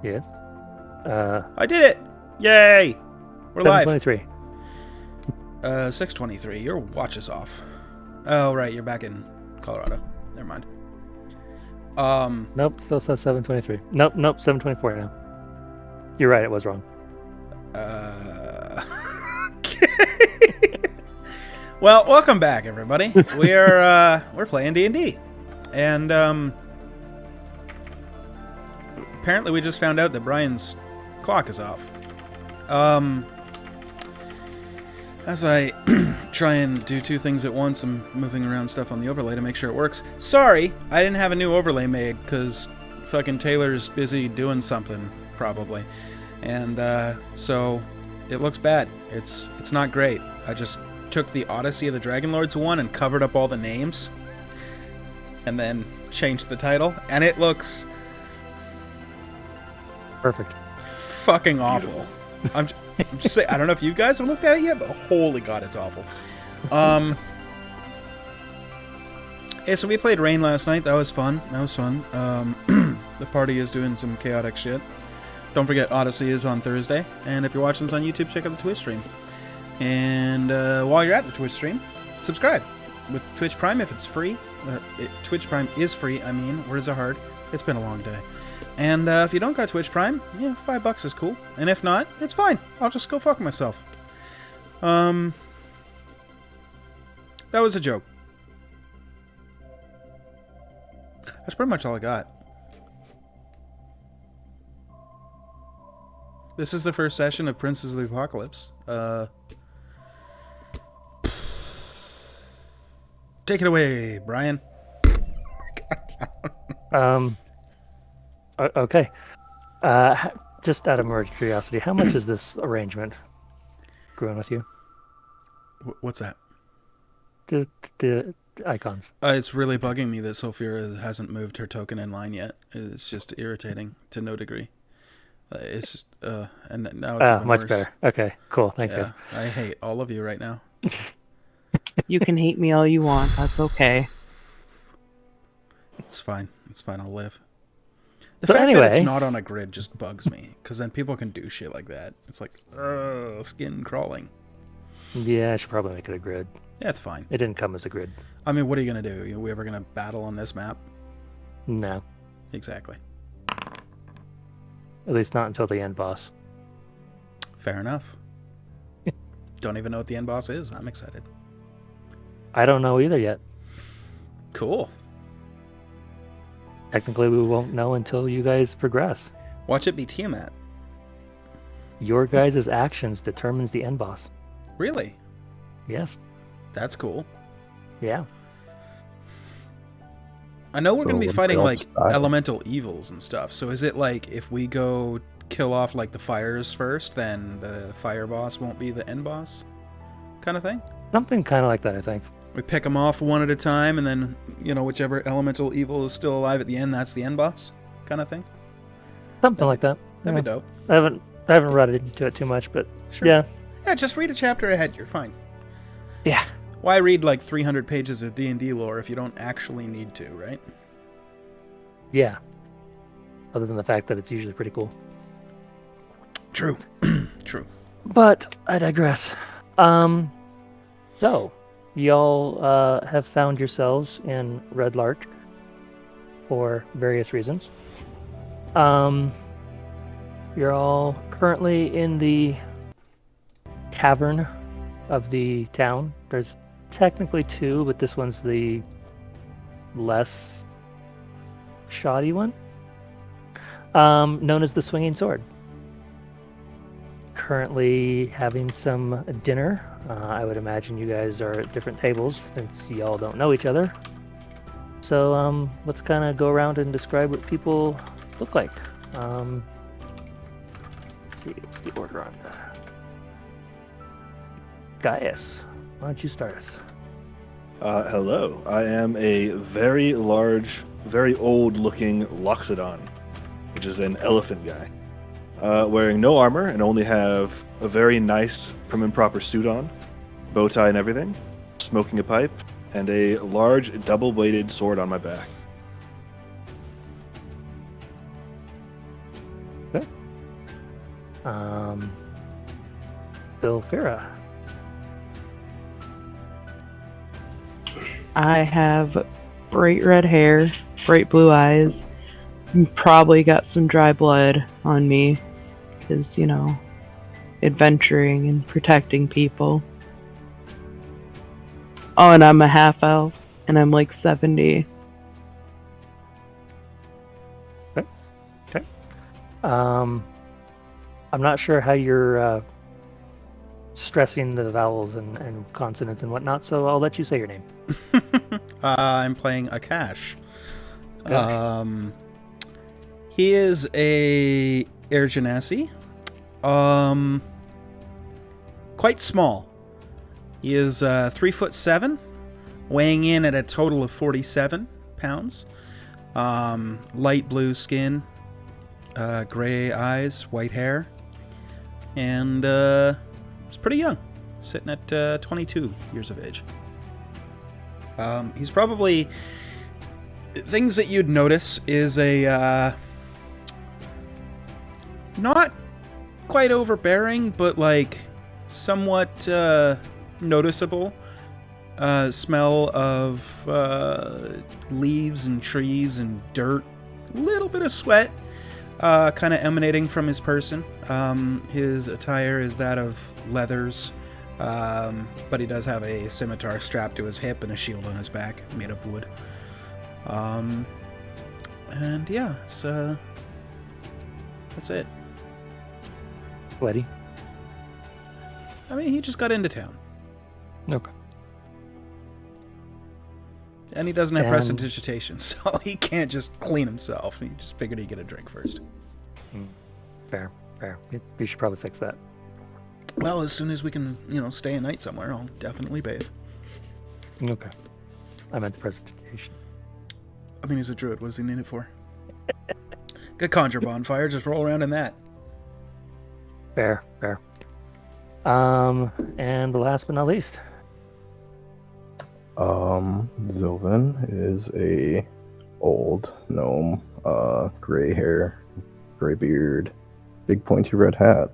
Yes. I did it! Yay! We're live. 7:23. 6:23. Your watch is off. Oh, right. You're back in Colorado. Never mind. Nope, still says 7:23. Nope, 7:24 now. You're right, it was wrong. Okay. Well, welcome back, everybody. We're playing D&D, and apparently we just found out that Brian's clock is off. As I try and do two things at once, I'm moving around stuff on the overlay to make sure it works. Sorry, I didn't have a new overlay made because fucking Taylor's busy doing something, probably. And so it looks bad. It's not great. I just took the Odyssey of the Dragonlords one and covered up all the names and then changed the title, and it looks Perfect. fucking awful. I'm just saying, I don't know if you guys have looked at it yet, but holy god, it's awful. Yeah, so we played Rain last night. That was fun. The party is doing some chaotic shit. Don't forget, Odyssey is on Thursday. And if you're watching this on YouTube, check out the Twitch stream. And while you're at the Twitch stream, subscribe. With Twitch Prime, if it's free. Twitch Prime is free, I mean. Words are hard. It's been a long day. And if you don't got Twitch Prime, yeah, $5 is cool. And if not, it's fine. I'll just go fuck myself. That was a joke. That's pretty much all I got. This is the first session of Princes of the Apocalypse. Take it away, Brian. Okay. Just out of curiosity, how much is this arrangement growing with you? What's that? The icons. It's really bugging me that Sophia hasn't moved her token in line yet. It's just irritating to no degree. It's just, and now it's even much worse. better. Okay, cool. Thanks, guys. I hate all of you right now. You can hate me all you want. That's okay. It's fine. It's fine. I'll live. The But fact anyway, that it's not on a grid just bugs me, because then people can do shit like that. It's like, skin crawling. yeah, I should probably make it a grid. Yeah, it's fine. It didn't come as a grid. I mean, what are you going to do? Are we ever going to battle on this map? No, Exactly. at least not until the end boss. Fair enough. Don't even know what the end boss is. I'm excited. I don't know either yet. Cool. Technically, we won't know until you guys progress. Watch it be Tiamat. Your guys' actions determines the end boss. Really? Yes. That's cool. Yeah. I know we're So going to be what fighting else like died? elemental evils and stuff. So is it like if we go kill off like the fires first, then the fire boss won't be the end boss kind of thing? Something kind of like that, I think. We pick them off one at a time, and then, you know, whichever elemental evil is still alive at the end, that's the end boss kind of thing? Something like that. That'd be Yeah. dope. I haven't read into it too much, but Sure. yeah. Yeah, just read a chapter ahead. You're fine. Yeah. Why read like 300 pages of D&D lore if you don't actually need to, right? Yeah. Other than the fact that it's usually pretty cool. True. True. But I digress. So, y'all have found yourselves in Red Larch for various reasons. You're all currently in the cavern of the town. There's technically two, but this one's the less shoddy one. Known as the Swinging Sword. Currently having some dinner. I would imagine you guys are at different tables since y'all don't know each other. So let's kind of go around and describe what people look like. Let's see, what's the order on that? Gaius, why don't you start us? Hello. I am a very large, very old-looking Loxodon, which is an elephant guy, wearing no armor and only have a very nice, prim and proper suit on, bow tie and everything, smoking a pipe, and a large double-bladed sword on my back. Okay. Bilfira. I have bright red hair, bright blue eyes, and probably got some dry blood on me. Because, adventuring and protecting people. Oh, and I'm a half elf, and I'm like 70. Okay. I'm not sure how you're stressing the vowels and consonants and whatnot, so I'll let you say your name. I'm playing Akash. Gosh. He is a Air Genasi. Quite small. He is 3'7", weighing in at a total of 47 pounds. Light blue skin, gray eyes, white hair, and he's pretty young, sitting at 22 years of age. He's probably... Things that you'd notice is a not quite overbearing, but like somewhat noticeable smell of leaves and trees and dirt. A little bit of sweat kind of emanating from his person. His attire is that of leathers, but he does have a scimitar strapped to his hip and a shield on his back made of wood. And yeah, that's it. Sweaty. I mean, he just got into town. Okay. And he doesn't have And- prestidigitation, so he can't just clean himself. He just figured he'd get a drink first. Fair. You should probably fix that. Well, as soon as we can, stay a night somewhere, I'll definitely bathe. Okay. I meant the presentation. I mean, he's a druid. What does he need it for? Good conjure bonfire. Just roll around in that. Fair. And last but not least, Zilvin is a old gnome, gray hair, gray beard, big pointy red hat.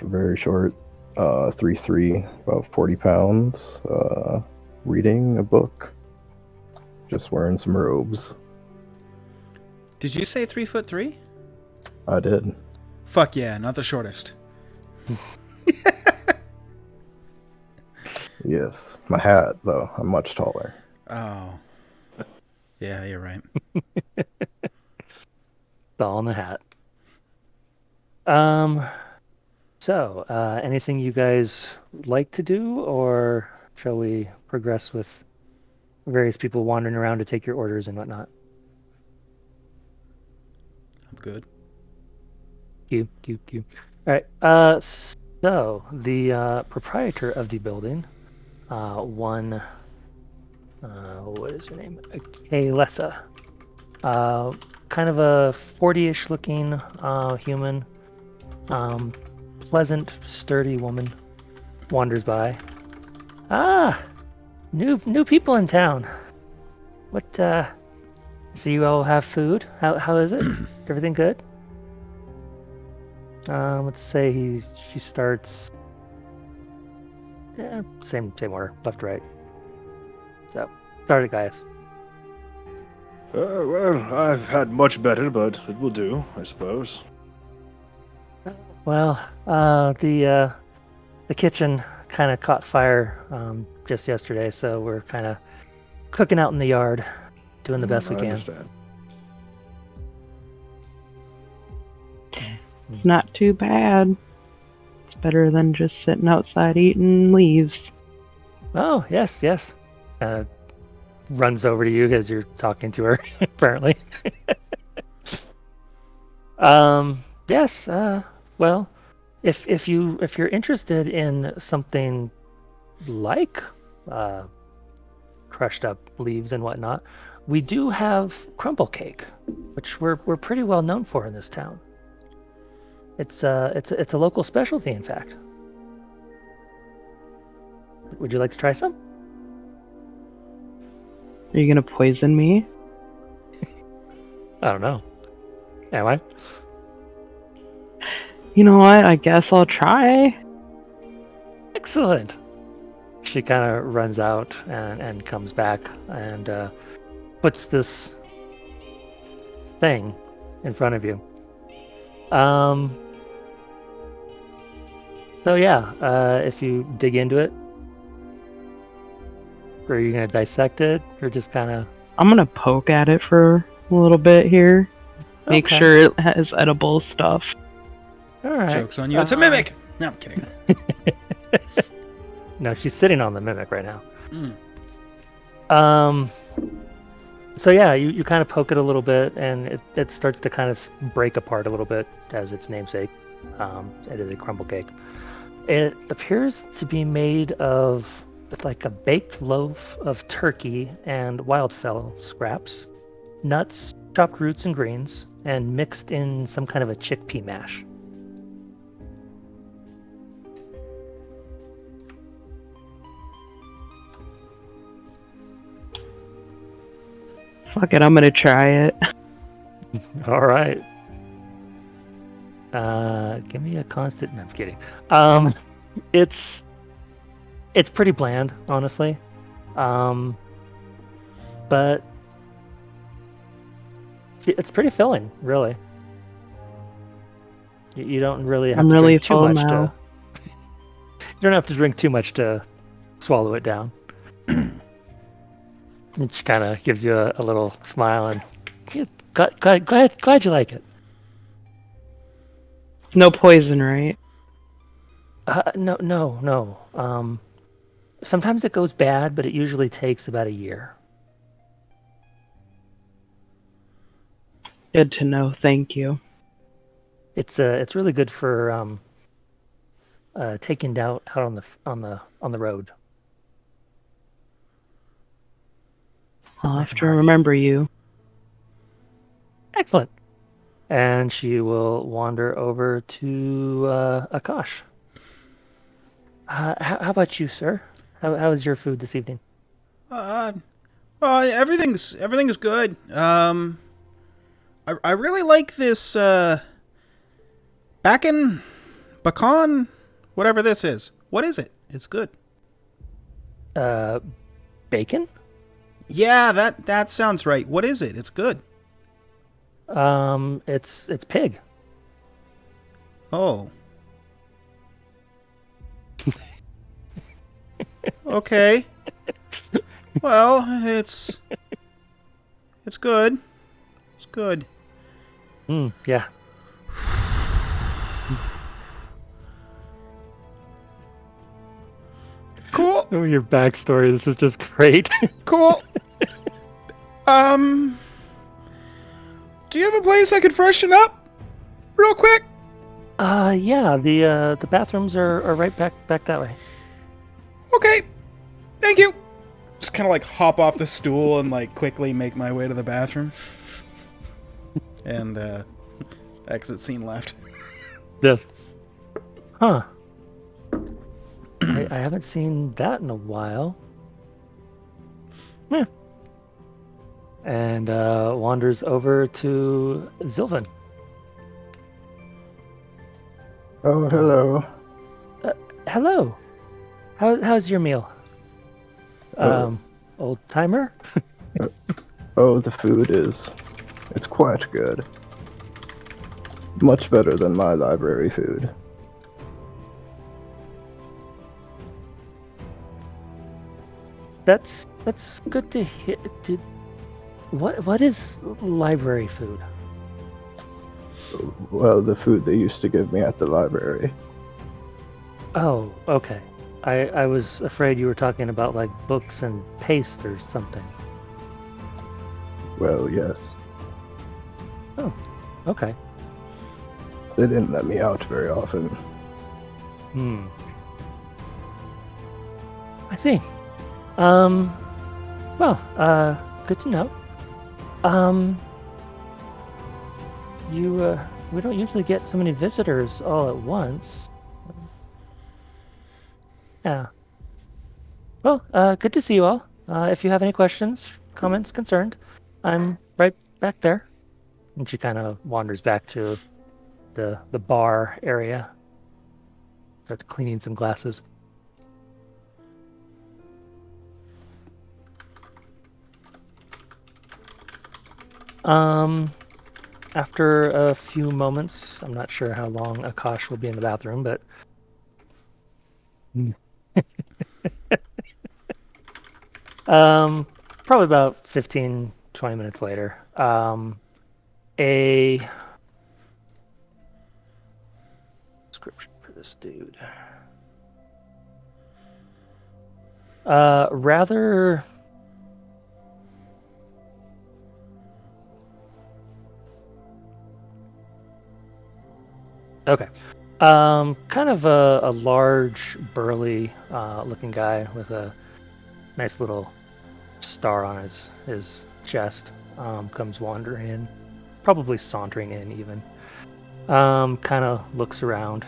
Very short, 3'3", about 40 pounds, reading a book, just wearing some robes. Did you say 3'3"? I did. Fuck yeah, not the shortest. Yes. My hat, though, I'm much taller. Oh. Yeah, you're right. it's all in the hat. So, anything you guys like to do, or shall we progress with various people wandering around to take your orders and whatnot? I'm good. Q. All right. So the proprietor of the building, what is her name? Kaylessa. Kind of a 40-ish looking human, pleasant, sturdy woman, wanders by. Ah, new people in town. What? So you all have food? How is it? Everything good? Let's say she starts. Yeah, same order, left to right. So, start at Gaius. Well, I've had much better, but it will do, I suppose. Well, the kitchen kind of caught fire just yesterday, so we're kind of cooking out in the yard, doing the best we I can. understand. It's not too bad. It's better than just sitting outside eating leaves. Oh, yes. Runs over to you as you're talking to her, apparently. Yes, well, if you're interested in something like crushed up leaves and whatnot, we do have crumble cake, which we're pretty well known for in this town. It's a local specialty, in fact. Would you like to try some? Are you gonna poison me? I don't know. Am I? You know what? I guess I'll try. Excellent. She kind of runs out and comes back and puts this thing in front of you. So yeah, if you dig into it, are you gonna dissect it, or just kind of? I'm gonna poke at it for a little bit here. Make Okay. sure it has edible stuff. All right. Joke's on you. It's a mimic. No, I'm kidding. No, she's sitting on the mimic right now. Mm. So yeah, you kind of poke it a little bit, and it starts to kind of break apart a little bit as its namesake. It is a crumble cake. It appears to be made of like a baked loaf of turkey and wildfowl scraps, nuts, chopped roots and greens, and mixed in some kind of a chickpea mash. Fuck it, I'm gonna try it. All right. Give me a constant. No, I'm kidding. It's pretty bland, honestly. But it's pretty filling, really. You don't really have I'm to really drink too full much now. to. You don't have to drink too much to swallow it down. It just kind of gives you a little smile and yeah, glad you like it. No poison, right? No. Sometimes it goes bad, but it usually takes about a year. Good to know. Thank you. It's really good for taking out on the road. I'll have to remember you. Excellent. And she will wander over to Akash. How about you, sir? How is your food this evening? Well, everything's good. I really like this Bacan, whatever this is. What is it? It's good. Bacon? Yeah, that sounds right. What is it? It's good. It's pig. Oh. Okay. Well, it's good. It's good. Yeah. Cool. Oh, your backstory. This is just great. Cool. Do you have a place I could freshen up real quick? Yeah. The bathrooms are right back that way. Okay. Thank you. Just kind of like hop off the stool and like quickly make my way to the bathroom. And exit scene left. Yes. Huh. I haven't seen that in a while. Yeah. And wanders over to Zilvan. Oh, hello. Hello. How's your meal? Old timer? Oh, the food it's quite good. Much better than my library food. That's good to hear. What is library food? Well, the food they used to give me at the library. Oh, okay. I was afraid you were talking about like books and paste or something. Well, yes. Okay. They didn't let me out very often. I see. Well, good to know. We don't usually get so many visitors all at once. Yeah. Well, good to see you all. If you have any questions, comments, concerned, I'm right back there. And she kind of wanders back to the bar area. Starts cleaning some glasses. After a few moments, I'm not sure how long Akash will be in the bathroom, but probably about 15, 20 minutes later, a description for this dude. Rather okay. Kind of a large, burly looking guy with a nice little star on his chest. Comes wandering in, probably sauntering in even. Kind of looks around.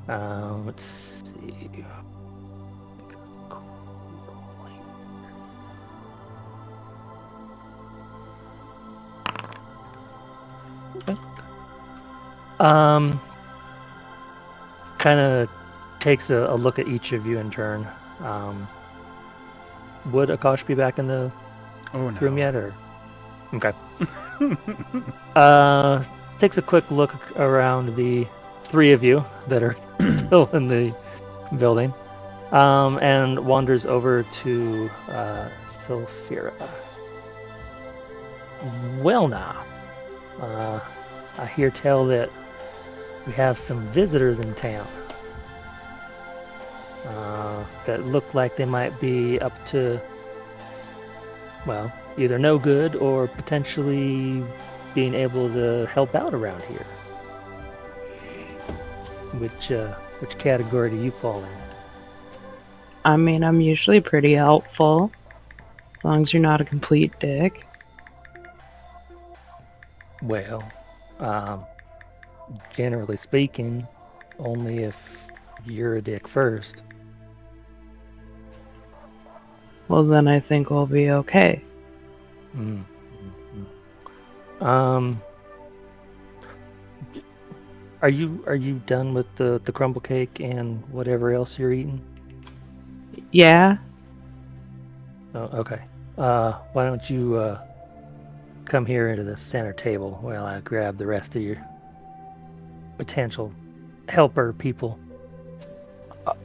Let's see. Okay. Kind of takes a look at each of you in turn. Would Akash be back in the Oh no. room yet, or okay? Takes a quick look around the three of you that are still in the building, and wanders over to Sulfira. Well, now, I hear tell that we have some visitors in town that look like they might be up to, well, either no good or potentially being able to help out around here. Which category do you fall in? I mean, I'm usually pretty helpful, as long as you're not a complete dick. Well, generally speaking, only if you're a dick first. Well, then I think we'll be okay. Mm. Um, are you done with the crumble cake and whatever else you're eating? Yeah? Oh, okay. Why don't you come here into the center table while I grab the rest of your potential helper people.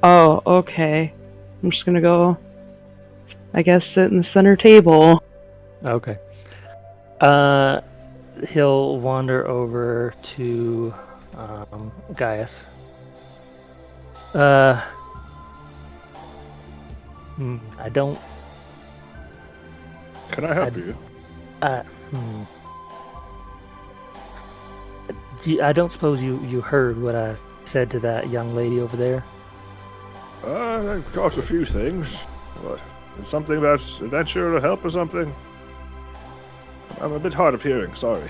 Oh, okay. I'm just gonna go, I guess, sit in the center table. Okay. He'll wander over to Gaius. I don't. Can I help you? I don't suppose you heard what I said to that young lady over there. I've got a few things. What? Something about adventure or help or something? I'm a bit hard of hearing, sorry.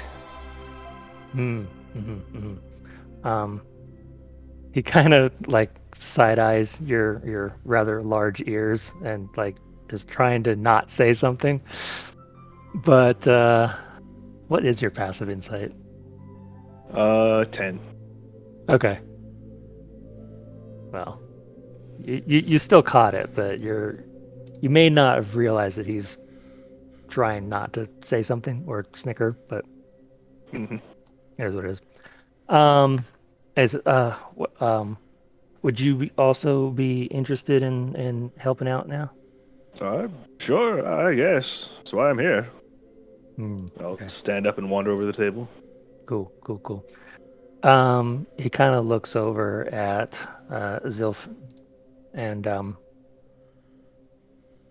He kind of like side eyes your rather large ears and like is trying to not say something. But what is your passive insight? 10. Okay. Well, you still caught it, but you may not have realized that he's trying not to say something or snicker, but here's what it is. Would you also be interested in helping out now? Sure, I guess. That's why I'm here. I'll Okay. stand up and wander over the table. Cool. He kind of looks over at Zilf and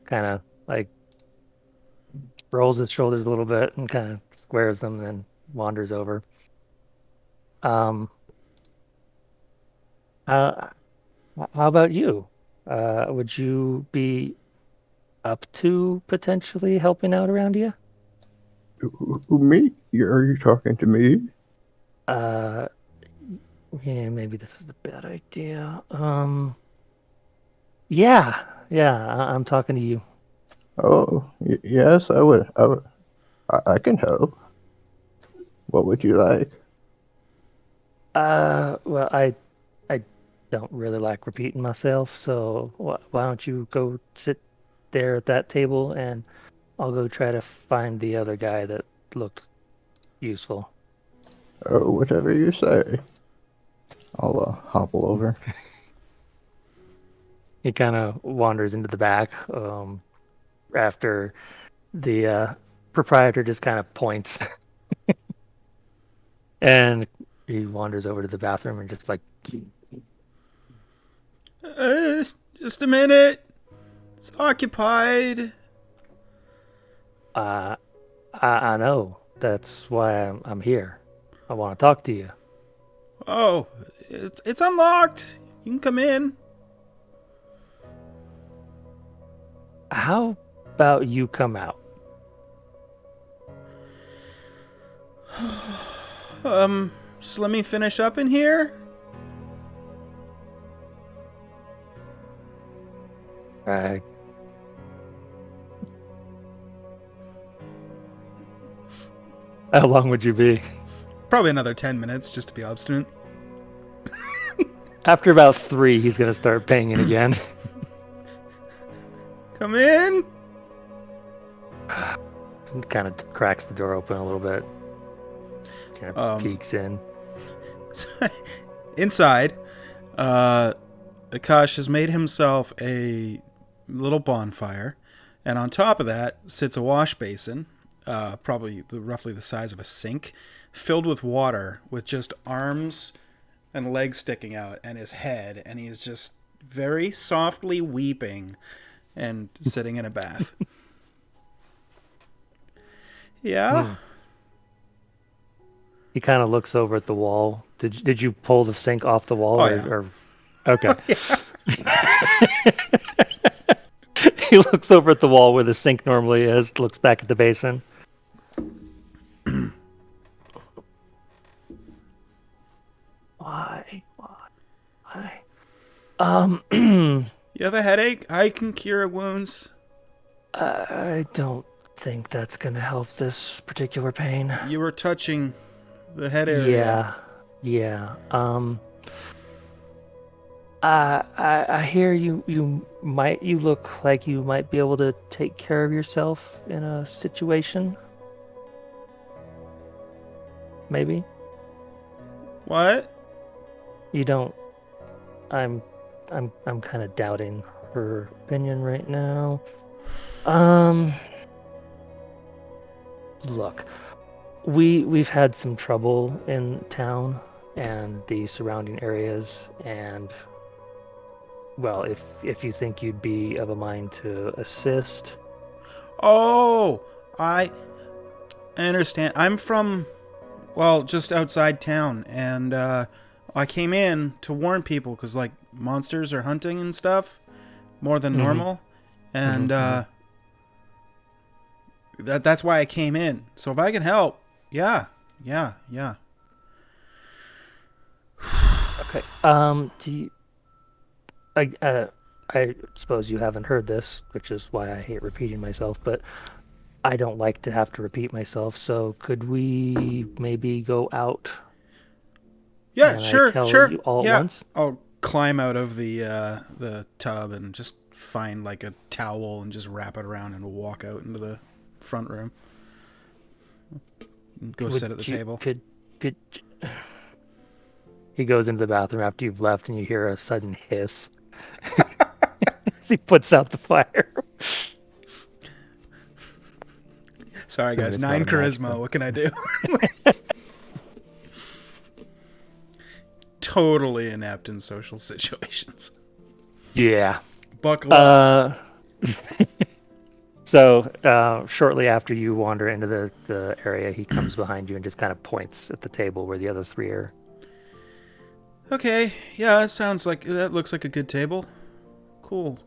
kind of like rolls his shoulders a little bit and kind of squares them and then wanders over. How about you? Would you be up to potentially helping out around here? Me? Are you talking to me? Yeah, maybe this is a bad idea. Yeah, I'm talking to you. Oh, yes, I would. I can help. What would you like? Well, I don't really like repeating myself, so why don't you go sit there at that table and I'll go try to find the other guy that looked useful. Oh, whatever you say. I'll hobble over. He kind of wanders into the back after the proprietor just kind of points and he wanders over to the bathroom and just like, Just a minute. It's occupied. I know. That's why I'm here. I want to talk to you. Oh, it's unlocked. You can come in. How about you come out? Just let me finish up in here. Right. How long would you be? Probably another 10 minutes just to be obstinate. After about 3, he's gonna start paying it again. Come in. Kind of cracks the door open a little bit. Kind of peeks in. Inside, Akash has made himself a little bonfire, and on top of that sits a wash basin, probably roughly the size of a sink, filled with water, with just arms and legs sticking out, and his head, and he is just very softly weeping and sitting in a bath. Yeah. He kind of looks over at the wall. Did you pull the sink off the wall? Oh, yeah. Or okay. He looks over at the wall where the sink normally is. Looks back at the basin. Why? You have a headache? I can cure wounds. I don't think that's gonna help this particular pain. You were touching the head area. Yeah. I hear you look like you might be able to take care of yourself in a situation. Maybe. What? You don't. I'm kind of doubting her opinion right now. Look, we've had some trouble in town and the surrounding areas, and well, if you think you'd be of a mind to assist. Oh, I understand. I'm from, well, just outside town, and I came in to warn people because, like, monsters are hunting and stuff more than normal, and that's why I came in. So if I can help, yeah. Okay. Do you, I suppose you haven't heard this, which is why I hate repeating myself, but I don't like to have to repeat myself, so could we maybe go out? Yeah, and sure, I tell sure. you all yeah. at once? I'll climb out of the tub and just find like a towel and just wrap it around and walk out into the front room. Go sit at the table. Could he goes into the bathroom after you've left, and you hear a sudden hiss as he puts out the fire. Sorry, guys. It's 9 not a charisma. match, What can I do? Totally inept in social situations. Yeah. Buckle up. So shortly after you wander into the area, he comes behind you and just kind of points at the table where the other 3 are. Okay. Yeah, that looks like a good table. Cool.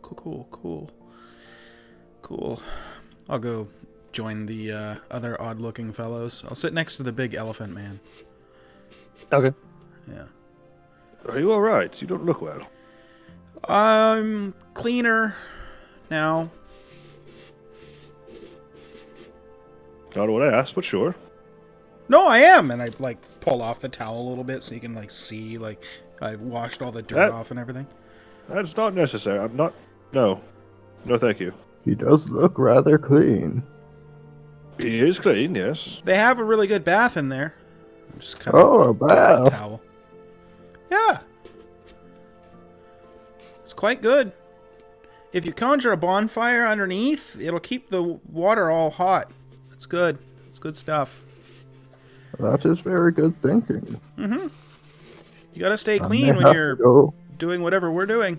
I'll go join the other odd-looking fellows. I'll sit next to the big elephant man. Okay. Yeah. Are you all right? You don't look well. I'm cleaner now. Not what I asked, but sure. No, I am. And I, like, pull off the towel a little bit so you can, like, see, like, I've washed all the dirt off and everything. That's not necessary. I'm not. No. No, thank you. He does look rather clean. He is clean, yes. They have a really good bath in there. I'm just kind Oh, a of bath. towel. Yeah. It's quite good. If you conjure a bonfire underneath, it'll keep the water all hot. It's good. It's good stuff. That is very good thinking. Mm-hmm. You gotta stay I may clean when have you're to go. doing whatever we're doing.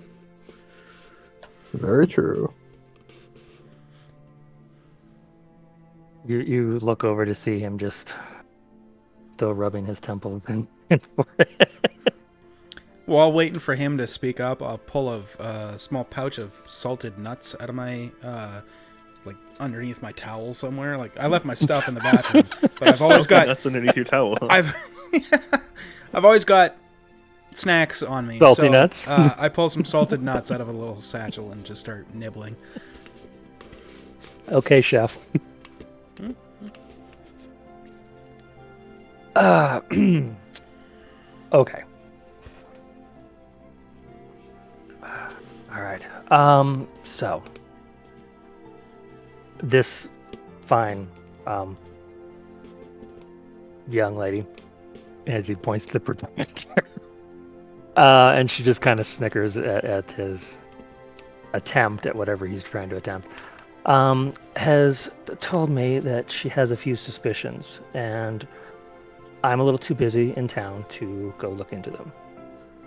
Very true. You look over to see him just still rubbing his temples and forehead. While waiting for him to speak up, I'll pull a small pouch of salted nuts out of my, like, underneath my towel somewhere. Like, I left my stuff in the bathroom, but I've always got... That's underneath your towel. I've always got snacks on me. Salty so, nuts? I pull some salted nuts out of a little satchel and just start nibbling. Okay, chef. Okay. All right. So this fine young lady, as he points to the projector, and she just kind of snickers at his attempt at whatever he's trying to attempt, has told me that she has a few suspicions, and I'm a little too busy in town to go look into them.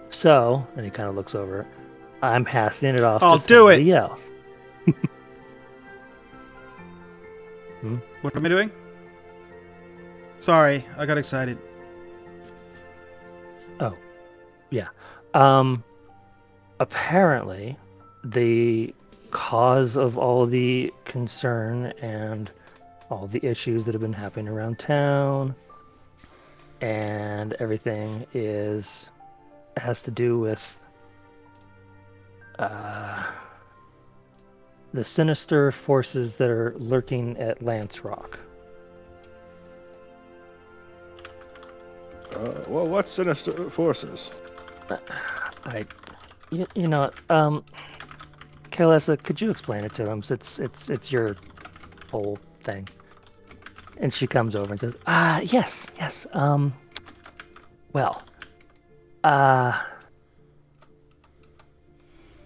So, and he kind of looks over, I'm passing it off I'll to do it. somebody else. What am I doing? Sorry, I got excited. Oh, yeah. Apparently, the cause of all the concern and all the issues that have been happening around town and everything has to do with the sinister forces that are lurking at Lance Rock. Well, what sinister forces? You know, Kaelessa, could you explain it to them? It's your whole thing. And she comes over and says, yes. Well,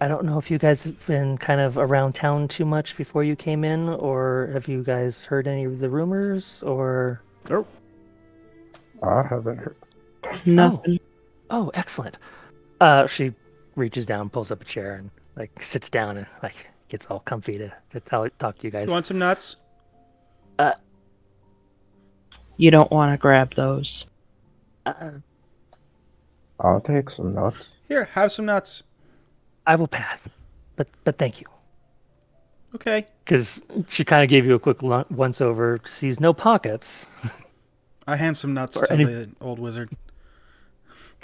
I don't know if you guys have been kind of around town too much before you came in, or have you guys heard any of the rumors, or... Nope. I haven't heard. Nothing. Oh, excellent. She reaches down, pulls up a chair, and like sits down and like gets all comfy to talk to you guys. You want some nuts? You don't want to grab those. I'll take some nuts. Here, have some nuts. I will pass, but thank you. Okay. Because she kind of gave you a quick once over, sees no pockets. I hand some nuts Or to any- the old wizard.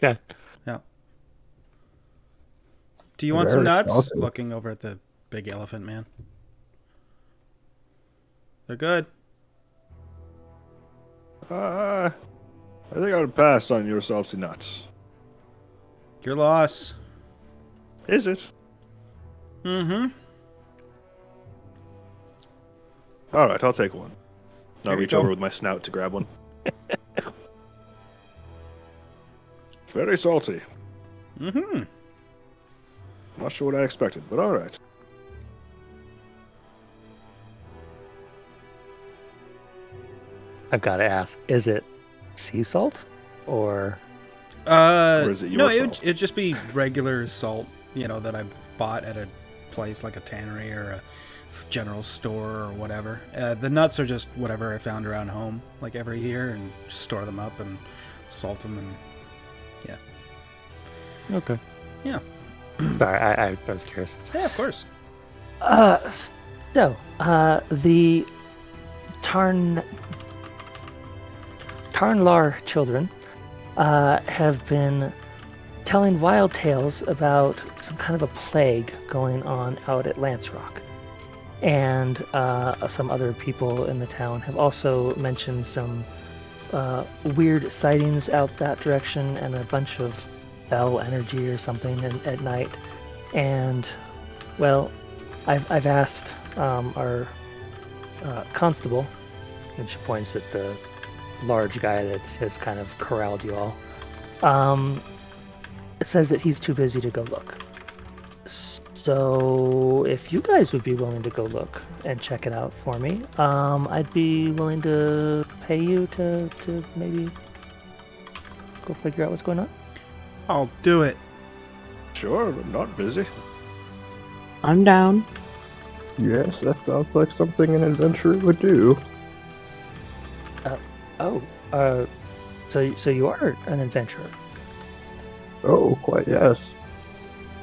Okay. Yeah. Do you want some Very nuts? salty. Looking over at the big elephant man. They're good. I think I would pass on your salty nuts. Your loss. Is it? Mm-hmm. All right, I'll take one. I'll Here you reach go. over with my snout to grab one. It's very salty. Mm-hmm. Not sure what I expected, but all right. I've got to ask, is it sea salt or... Or is it your no, salt? it'd just be regular salt, that I bought at a place like a tannery or a general store or whatever. The nuts are just whatever I found around home, like every year, and just store them up and salt them and Okay. Yeah. Sorry, I was curious. yeah, of course. So, the Tarnlar children have been telling wild tales about some kind of a plague going on out at Lance Rock. And some other people in the town have also mentioned some weird sightings out that direction and a bunch of bell energy or something at night. And, well, I've asked our constable, and she points at the large guy that has kind of corralled you all. It says that he's too busy to go look. So if you guys would be willing to go look and check it out for me, I'd be willing to pay you to maybe go figure out what's going on. I'll do it. Sure, I'm not busy. I'm down. Yes, that sounds like something an adventurer would do. So you are an adventurer. Oh, quite yes.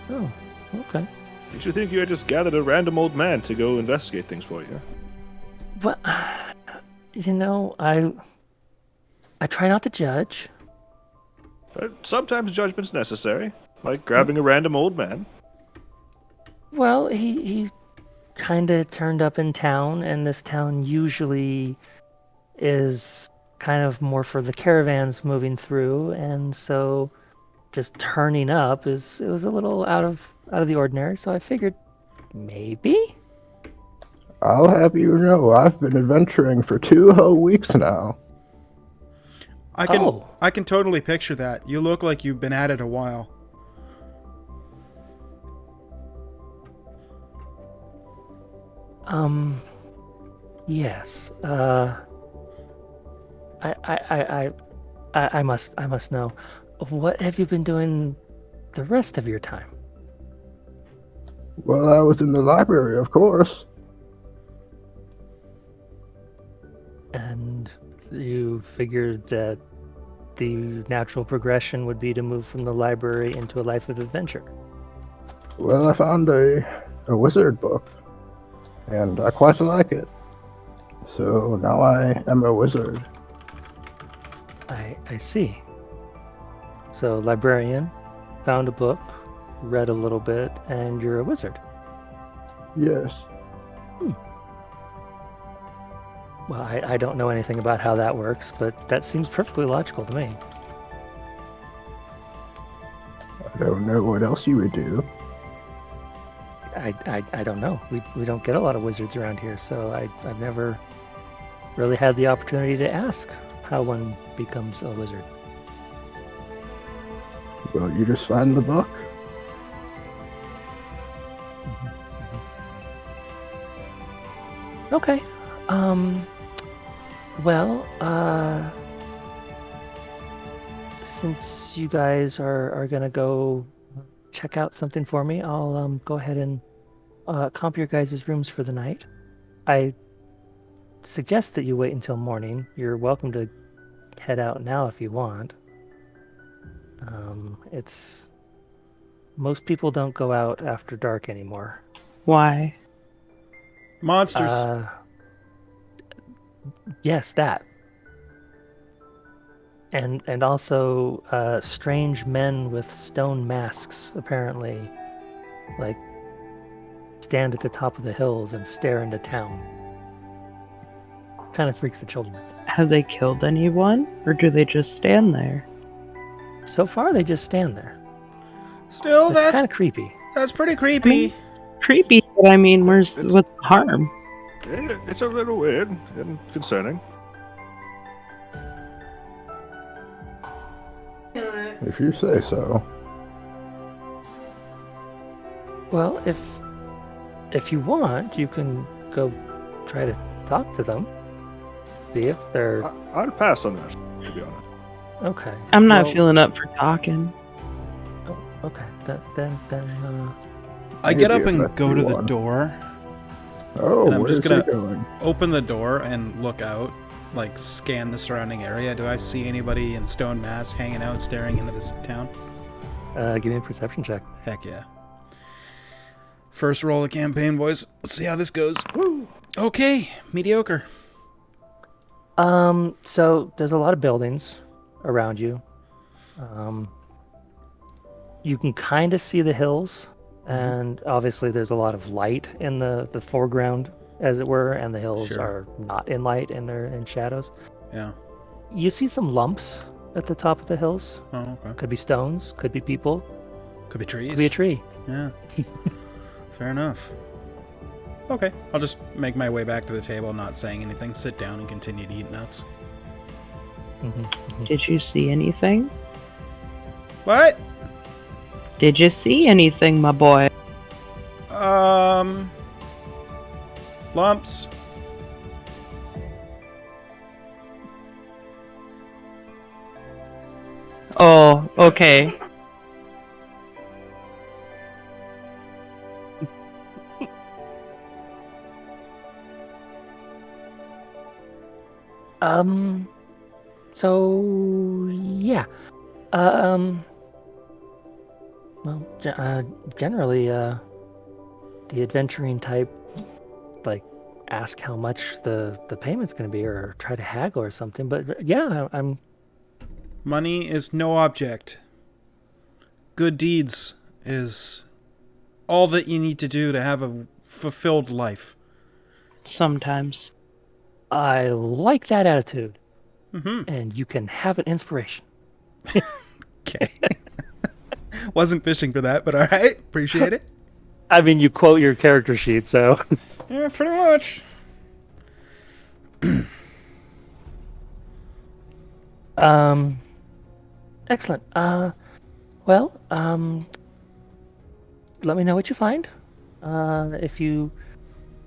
Oh, okay. Did you think you had just gathered a random old man to go investigate things for you? But you know, I try not to judge. Sometimes judgment's necessary, like grabbing a random old man. Well, he kind of turned up in town, and this town usually is kind of more for the caravans moving through, and so just turning up it was a little out of the ordinary. So I figured maybe. I'll have you know, I've been adventuring for 2 whole weeks now. I can totally picture that. You look like you've been at it a while. Yes. I must know. What have you been doing the rest of your time? Well, I was in the library, of course. And you figured that the natural progression would be to move from the library into a life of adventure. Well, I found a wizard book, and I quite like it. So now I am a wizard. I see. So, librarian, found a book, read a little bit, and you're a wizard. Yes. Well, I don't know anything about how that works, but that seems perfectly logical to me. I don't know what else you would do. I don't know. We don't get a lot of wizards around here, so I've never really had the opportunity to ask how one becomes a wizard. Well, you just find the book. Okay. Well, since you guys are gonna go check out something for me, I'll go ahead and comp your guys' rooms for the night. I suggest that you wait until morning. You're welcome to head out now if you want. It's most people don't go out after dark anymore. Why? Monsters. Yes, that. And also strange men with stone masks apparently like stand at the top of the hills and stare into town. Kind of freaks the children. Have they killed anyone? Or do they just stand there? So far they just stand there. Still, It's kind of creepy. that's pretty creepy. Creepy, but I mean, what's the harm? It's a little weird and concerning. If you say so. Well, if you want, you can go try to talk to them. See if they're I'd pass on that, to be honest. okay. I'm not Well, feeling up for talking. Oh, okay. Then I get Maybe up if and that's go what to you the want. door, Oh, And I'm where's just he gonna- going? open the door, and look out, like scan the surrounding area. Do I see anybody in stone masks hanging out, staring into this town? give me a perception check. Heck yeah. First roll of campaign, boys. Let's see how this goes. Woo. Okay, mediocre. So there's a lot of buildings around you. You can kind of see the hills, and obviously there's a lot of light in the foreground, as it were, and the hills Sure. are not in light and they're in shadows. Yeah. You see some lumps at the top of the hills. Oh, okay. Could be stones, could be people, Could be trees. could be a tree. Yeah. Fair enough. Okay, I'll just make my way back to the table, not saying anything, sit down, and continue to eat nuts. Did you see anything? What? Did you see anything, my boy? Lumps. Oh, okay. So yeah. Well, generally, the adventuring type, like, ask how much the payment's going to be, or try to haggle or something. But yeah, I'm. Money is no object. Good deeds is all that you need to do to have a fulfilled life. Sometimes. I like that attitude, Mm-hmm. and you can have an inspiration. Okay. Wasn't fishing for that, but all right. Appreciate it. I mean, you quote your character sheet, so. Yeah, pretty much. Excellent. Well, let me know what you find. If you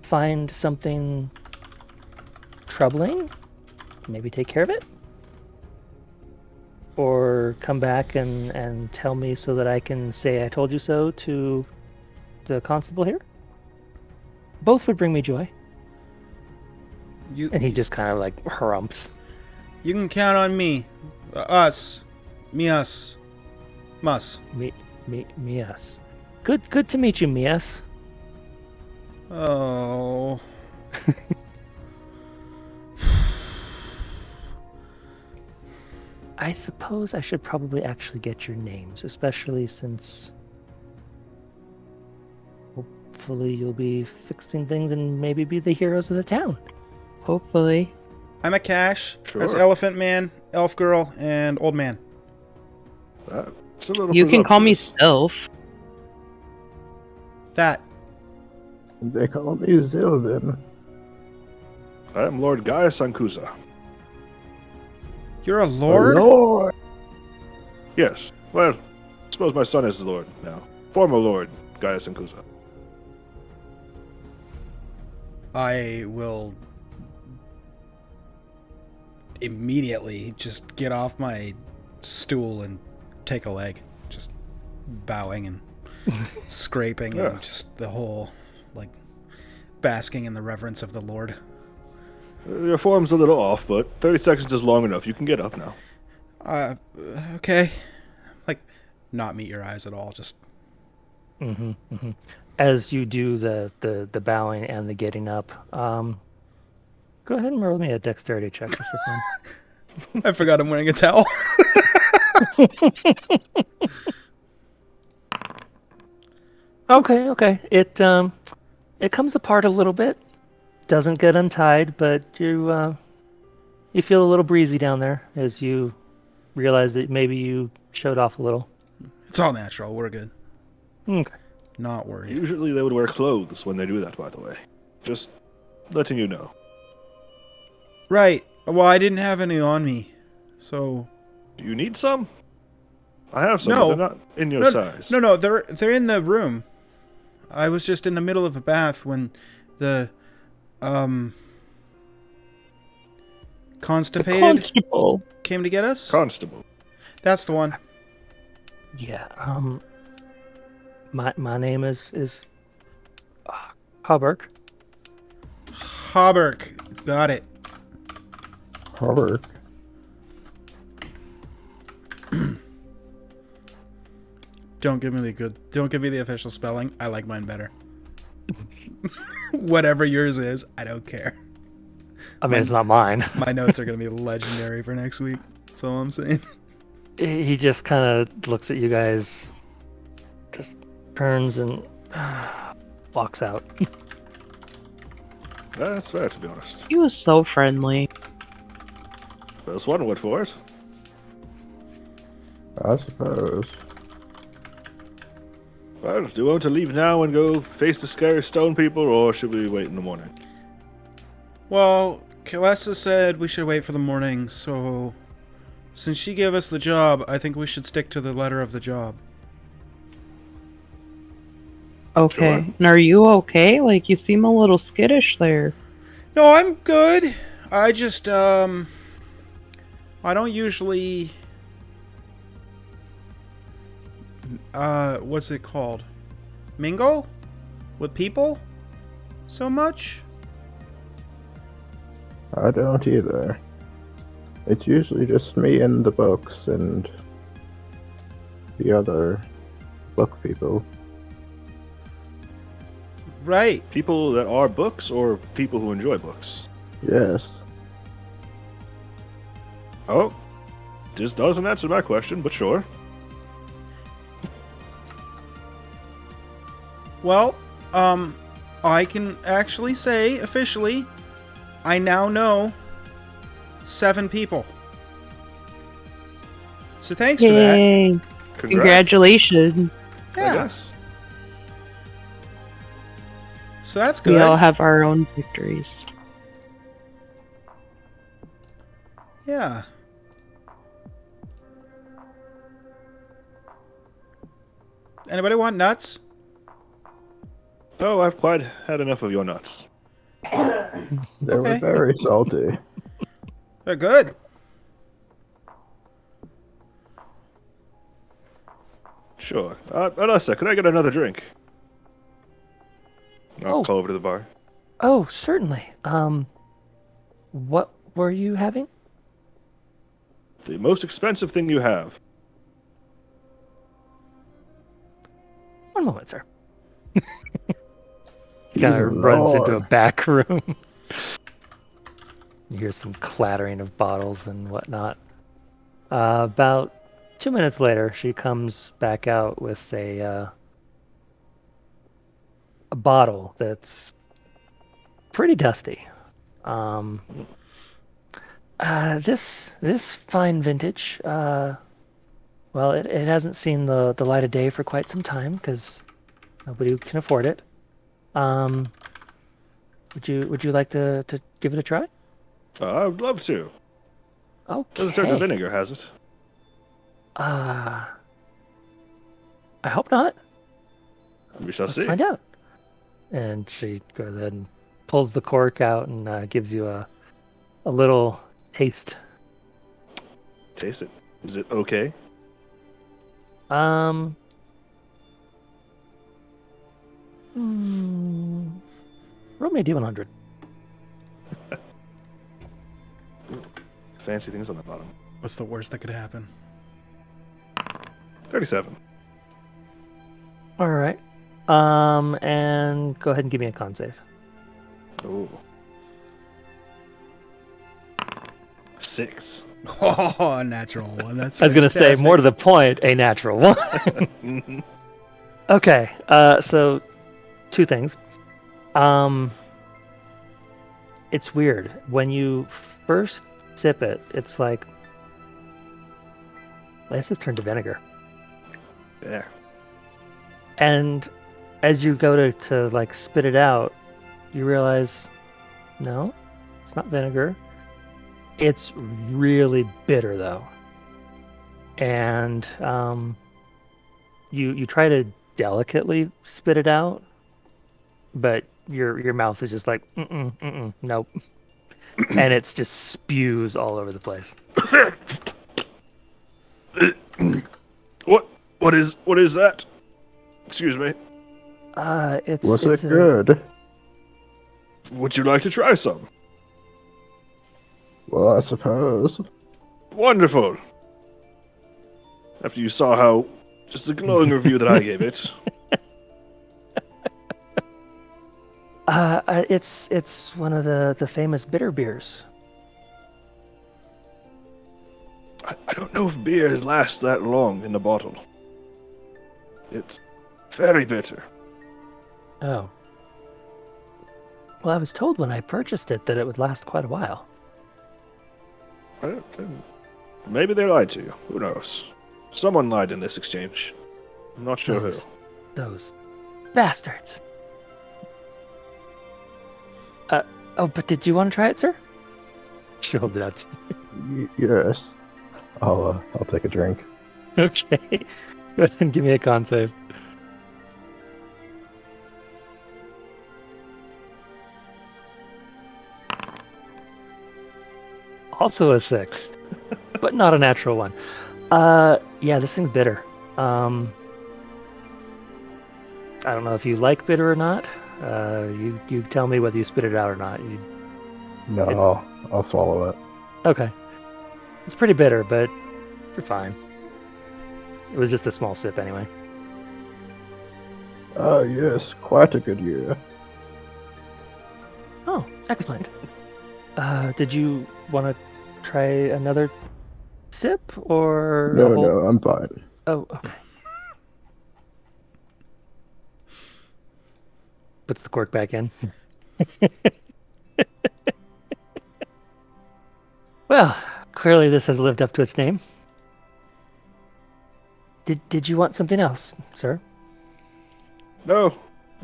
find something troubling, maybe take care of it. Or come back and tell me so that I can say I told you so to the constable here. Both would bring me joy. And he just kind of like harumps. You can count on me. Us. Me, us. Mus. Mias. Good to meet you, Mias. Oh. I suppose I should probably actually get your names, especially since hopefully you'll be fixing things and maybe be the heroes of the town. Hopefully. I'm a Cash. Sure. That's Elephant Man, Elf Girl, and Old Man. It's a little You can call me presumptuous. Sylph. That. They call me Zilvin. I am Lord Gaius Ancusa. You're a lord? Lord. Yes. Well, I suppose my son is the Lord now. Former Lord Gaius Ancusa. I will immediately just get off my stool and take a leg. Just bowing and scraping Yeah. and just the whole, like, basking in the reverence of the Lord. Your form's a little off, but 30 seconds is long enough. You can get up now. Okay. Like, not meet your eyes at all, just... As you do the bowing and the getting up, go ahead and roll me a dexterity check just for fun. I forgot I'm wearing a towel. Okay. It comes apart a little bit. Doesn't get untied, but you feel a little breezy down there as you realize that maybe you showed off a little. It's all natural. We're good. Okay. Not worried. Usually they would wear clothes when they do that, by the way. Just letting you know. Right. Well, I didn't have any on me, so... Do you need some? I have some, No. but they're not in your size. No, they're in the room. I was just in the middle of a bath when the constipated Constable. came to get us. Constable. That's the one. Yeah. My name is Hubberk. Hauberk. Got it. Robert. Don't give me the official spelling. I like mine better. Whatever yours is, I don't care. I mean, it's not mine. My notes are gonna be legendary for next week. That's all I'm saying. He just kind of looks at you guys, just turns and walks out. That's fair, to be honest. He was so friendly. First one went for it. I suppose. Well, do you want to leave now and go face the scary stone people, or should we wait in the morning? Well, Kalessa said we should wait for the morning, so since she gave us the job, I think we should stick to the letter of the job. Okay. Sure. And are you okay? Like, you seem a little skittish there. No, I'm good. I just, I don't usually, what's it called? Mingle? With people? So much? I don't either. It's usually just me and the books and the other book people. Right. People that are books, or people who enjoy books? Yes. Oh, this doesn't answer my question, but sure. Well, I can actually say, officially, I now know 7 people. So thanks for that. Yay! Congrats. Congratulations. I Yeah. guess. So that's We good. all have our own victories. Yeah. Anybody want nuts? Oh, I've quite had enough of your nuts. They were Okay. very salty. They're good. Sure. Alyssa, could I get another drink? I'll Oh. call over to the bar. Oh, certainly. What were you having? The most expensive thing you have. One moment, sir. He's Kind a of runs into a lord. back room. You hear some clattering of bottles and whatnot. About 2 minutes later, she comes back out with a bottle that's pretty dusty. This fine vintage. Well, it hasn't seen the light of day for quite some time because nobody can afford it. Would you like to give it a try? I would love to. Doesn't turn to Okay. vinegar, has it? I hope not. We shall Let's see. find out. And she goes ahead and pulls the cork out and gives you a little taste. Taste it. Is it okay? Um. Roll me a D100. Fancy things on the bottom. What's the worst that could happen? 37. All right. And go ahead and give me a con save. Oh. 6. Oh, a natural one. That's I was going to say, more to the point, a natural one. Okay. So, 2 things. It's weird. When you first sip it, it's like, this has turned to vinegar. There. And as you go to like spit it out, you realize, no, it's not vinegar. It's really bitter though. And you try to delicately spit it out, but your mouth is just like nope. And it's just spews all over the place. What is that? Excuse me. Was It's it good? Would you like to try some? Well, I suppose. Wonderful. After you saw how just a glowing review that I gave it. It's one of the famous bitter beers. I don't know if beer lasts that long in a bottle. It's very bitter. Oh. Well, I was told when I purchased it that it would last quite a while. Maybe they lied to you. Who knows? Someone lied in this exchange. I'm not sure who. Those bastards. Oh, but did you want to try it, sir? She holds it out to Yes. I'll take a drink. you. Okay. Go ahead and give me a con save. Also a 6, but not a natural one. Yeah, this thing's bitter. I don't know if you like bitter or not. You tell me whether you spit it out or not. No, I'll swallow it. Okay. It's pretty bitter, but you're fine. It was just a small sip anyway. Yes, quite a good year. Oh, excellent. Did you want to try another sip or a whole... No, I'm fine. Oh, okay. Puts the cork back in. Well, clearly this has lived up to its name. Did you want something else, sir? No,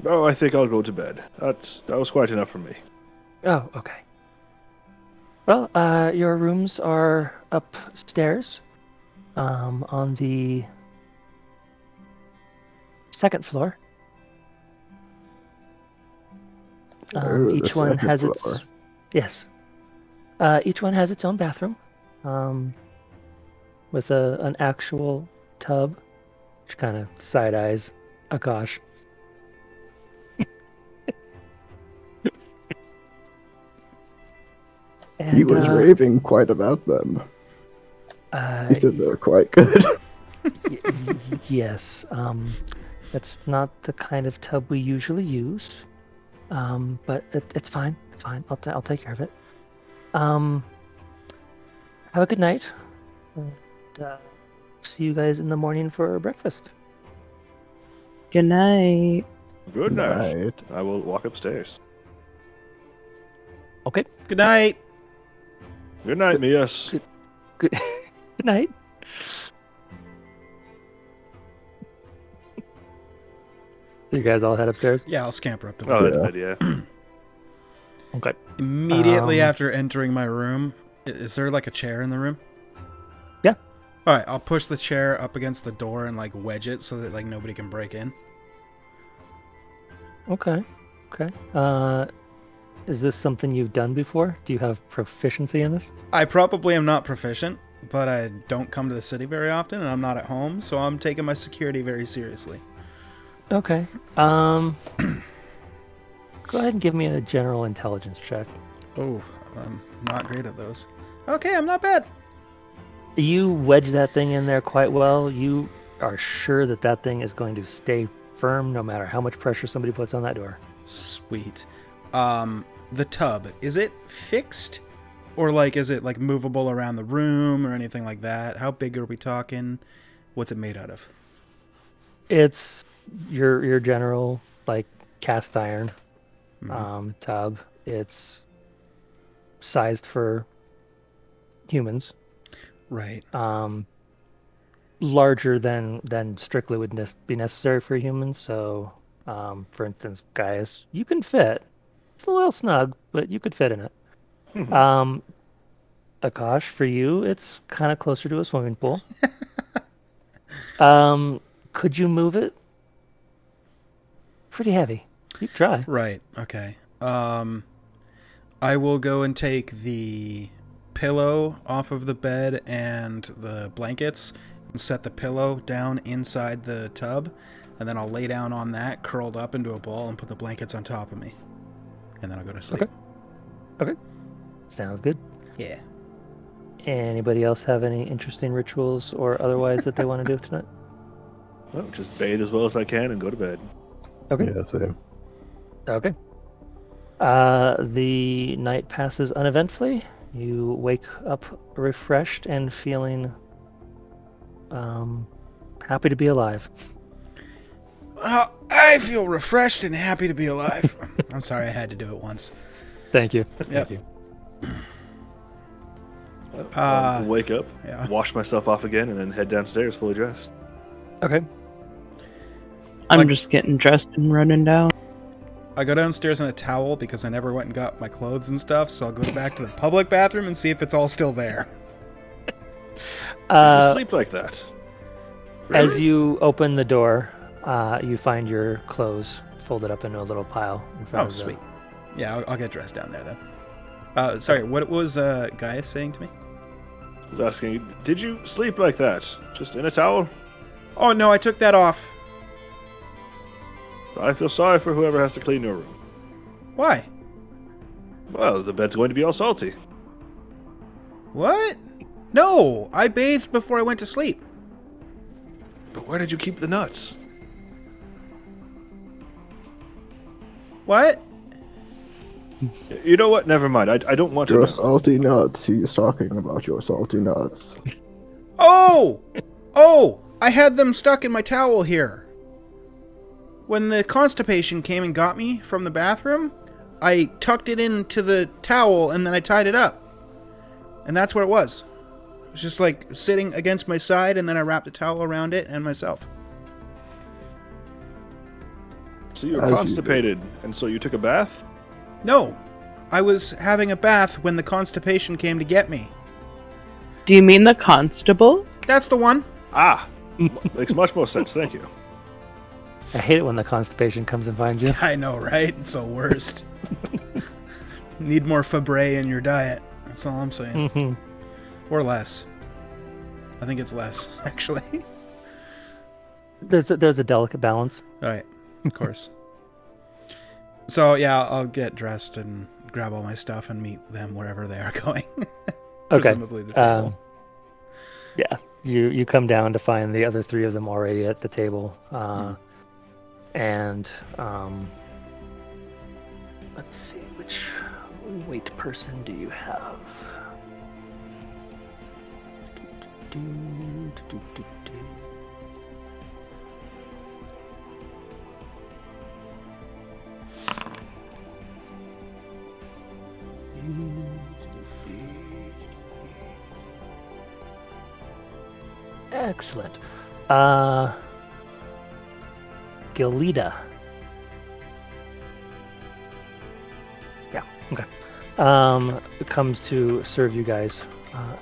I think I'll go to bed. That was quite enough for me. Oh, okay. Well, your rooms are upstairs, on the second floor. Oh, Each the one second has floor. its... Yes. Each one has its own bathroom, with an actual tub, which kind of side eyes Akash. He was And, raving quite about them. uh, He said they're quite good. yes. That's not the kind of tub we usually use. But it's fine. It's fine. I'll take care of it. Have a good night. And, see you guys in the morning for breakfast. Good night. Good night. Right. I will walk upstairs. Okay. Good night. Good night, Mias. Good good night. So you guys all head upstairs? Yeah, I'll scamper up to Oh, bed. that's good, yeah. Okay. Immediately Um, after entering my room, is there like a chair in the room? Yeah. All right, I'll push the chair up against the door and like wedge it so that like nobody can break in. Okay. Okay. Is this something you've done before? Do you have proficiency in this? I probably am not proficient, but I don't come to the city very often and I'm not at home, so I'm taking my security very seriously. Okay. Go ahead and give me a general intelligence check. Oh, I'm not great at those. Okay, I'm not bad. You wedge that thing in there quite well. You are sure that that thing is going to stay firm no matter how much pressure somebody puts on that door. Sweet. The tub, is it fixed? Or like, is it like movable around the room or anything like that? How big are we talking? What's it made out of? It's your general like cast iron Mhm. tub. It's sized for humans. Right. Larger than strictly would be necessary for humans. So, for instance, Gaius, you can fit. It's a little snug, but you could fit in it. Akash, for you, it's kind of closer to a swimming pool. Could you move it? Pretty heavy. You could try. Right. Okay. I will go and take the pillow off of the bed and the blankets and set the pillow down inside the tub, and then I'll lay down on that, curled up into a ball, and put the blankets on top of me. And then I'll go to sleep. Okay. Sounds good. Yeah. Anybody else have any interesting rituals or otherwise that they want to do tonight? Well, just bathe as well as I can and go to bed. Okay. Yeah, same. Okay. The night passes uneventfully. You wake up refreshed and feeling happy to be alive. I feel refreshed and happy to be alive. I'm sorry I had to do it once. Thank you. Yep. Thank you. wake up, Yeah. wash myself off again, and then head downstairs fully dressed. Okay. I'm Like- just getting dressed and running down. I go downstairs in a towel because I never went and got my clothes and stuff, so I'll go back to the public bathroom and see if it's all still there. You sleep like that. As Really? you open the door, you find your clothes folded up into a little pile in front Oh, of the... sweet. Yeah, I'll get dressed down there then. Sorry, what was Gaius saying to me? I was asking you, did you sleep like that? Just in a towel? Oh, no, I took that off. I feel sorry for whoever has to clean your room. Why? Well, the bed's going to be all salty. What? No, I bathed before I went to sleep. But where did you keep the nuts? What? You know what? Never mind. I don't want to Your know. salty nuts. He's talking about your salty nuts. Oh! Oh! I had them stuck in my towel here. When the constipation came and got me from the bathroom, I tucked it into the towel and then I tied it up. And that's where it was. It was just like sitting against my side and then I wrapped a towel around it and myself. So you were As you do. constipated, and so you took a bath? No, I was having a bath when the constipation came to get me. Do you mean the constable? That's the one. Ah! Makes much more sense, thank you. I hate it when the constipation comes and finds you. I know, right? It's the worst. Need more Fabre in your diet. That's all I'm saying. Mhm. Or less. I think it's less, actually. There's a delicate balance. All right, of course. So yeah, I'll get dressed and grab all my stuff and meet them wherever they are going. Okay. Presumably the table. Yeah, you come down to find the other three of them already at the table, and let's see, which weight person do you have? Excellent. Gilida. Yeah, okay. Comes to serve you guys.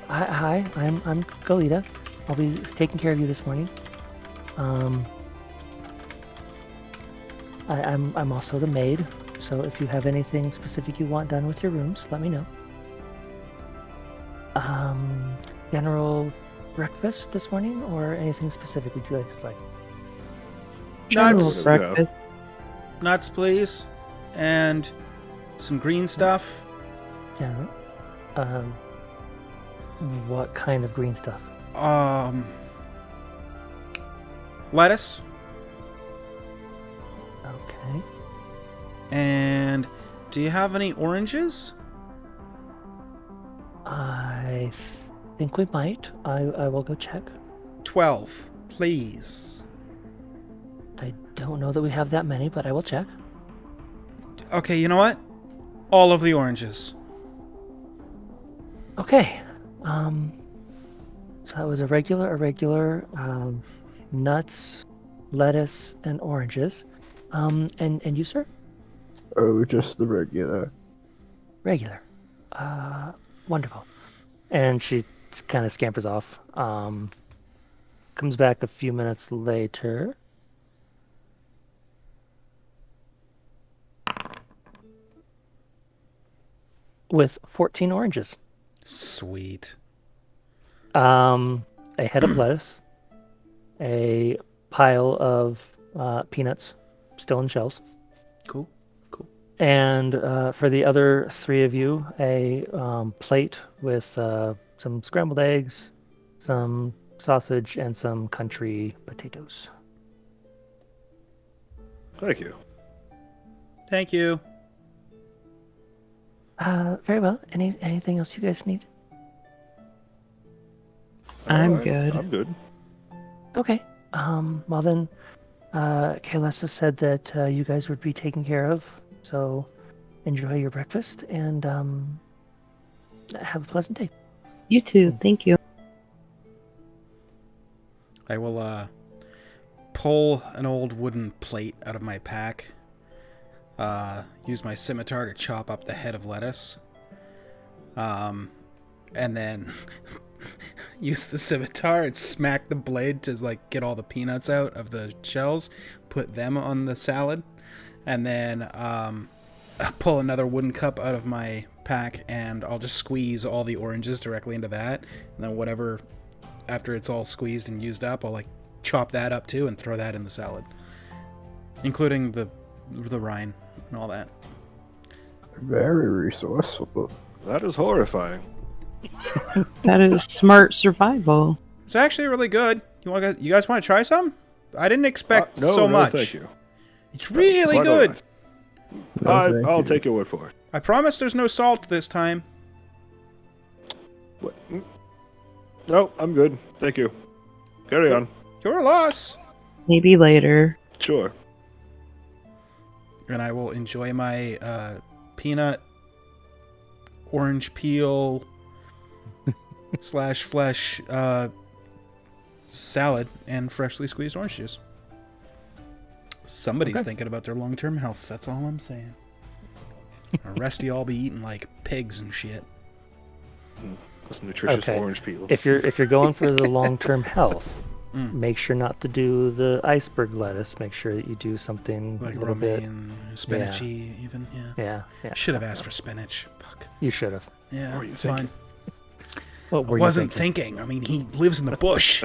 Hi, I'm Gilida. I'll be taking care of you this morning. I'm also the maid, so if you have anything specific you want done with your rooms, let me know. General breakfast this morning, or anything specific would you guys like? Nuts. General Yeah. breakfast. Nuts, please. And some green stuff. General. What kind of green stuff? Lettuce. Okay. And do you have any oranges? I think we might. I will go check. 12, please. I don't know that we have that many, but I will check. Okay, you know what? All of the oranges. Okay. So that was a regular, nuts, lettuce, and oranges. And you, sir? Oh, just the regular. Regular. Wonderful. And she kind of scampers off. Comes back a few minutes later. With 14 oranges. Sweet. A head of lettuce. A pile of peanuts, still in shells. Cool. Cool. And for the other three of you, a plate with some scrambled eggs, some sausage, and some country potatoes. Thank you. Thank you. Very well. Anything else you guys need? I'm Alright, good. I'm good. Okay. Well then, Kaylessa said that you guys would be taken care of, so enjoy your breakfast and have a pleasant day. You too. Thank you. I will pull an old wooden plate out of my pack. Use my scimitar to chop up the head of lettuce. And then use the scimitar and smack the blade to like get all the peanuts out of the shells. Put them on the salad, and then pull another wooden cup out of my pack, and I'll just squeeze all the oranges directly into that. And then whatever, after it's all squeezed and used up, I'll like chop that up too and throw that in the salad, including the rind and all that. Very resourceful. That is horrifying. That is smart survival. It's actually really good. You guys want to try some? I didn't expect No, so no, much. thank you. It's really Quite good. all right. No, thank I'll you. take your word for it. I promise there's no salt this time. What? No, I'm good. Thank you. Carry on. Your loss. Maybe later. Sure. And I will enjoy my peanut, orange peel / flesh salad and freshly squeezed orange juice. Somebody's thinking about their long-term health. That's all I'm saying. The rest of y'all be eating like pigs and shit. That's nutritious Okay. orange peels. If you're going for the long-term health, Mm. make sure not to do the iceberg lettuce. Make sure that you do something Like a little bit. romaine, spinachy, even. Yeah. Yeah. Should have asked for spinach. Fuck. You should have. Yeah, What were you it's thinking? fine. What were I you wasn't thinking? thinking. I mean, he lives in the bush.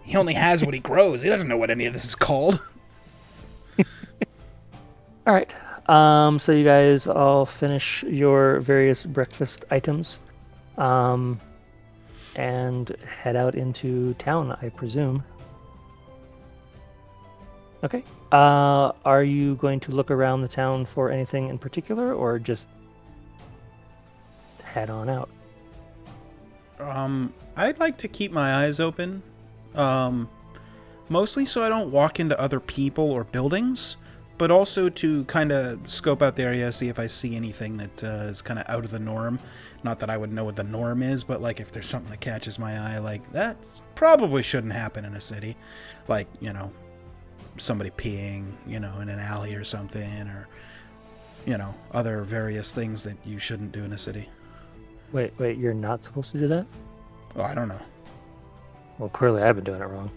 He only has what he grows. He doesn't know what any of this is called. All right. So you guys all finish your various breakfast items, and head out into town, I presume. Okay. Are you going to look around the town for anything in particular, or just head on out? I'd like to keep my eyes open. Mostly so I don't walk into other people or buildings, but also to kind of scope out the area, see if I see anything that is kind of out of the norm. Not that I would know what the norm is, but like if there's something that catches my eye, like that probably shouldn't happen in a city. Like, you know, somebody peeing, you know, in an alley or something, or, you know, other various things that you shouldn't do in a city. Wait, you're not supposed to do that? Oh, I don't know. Well, clearly I've been doing it wrong.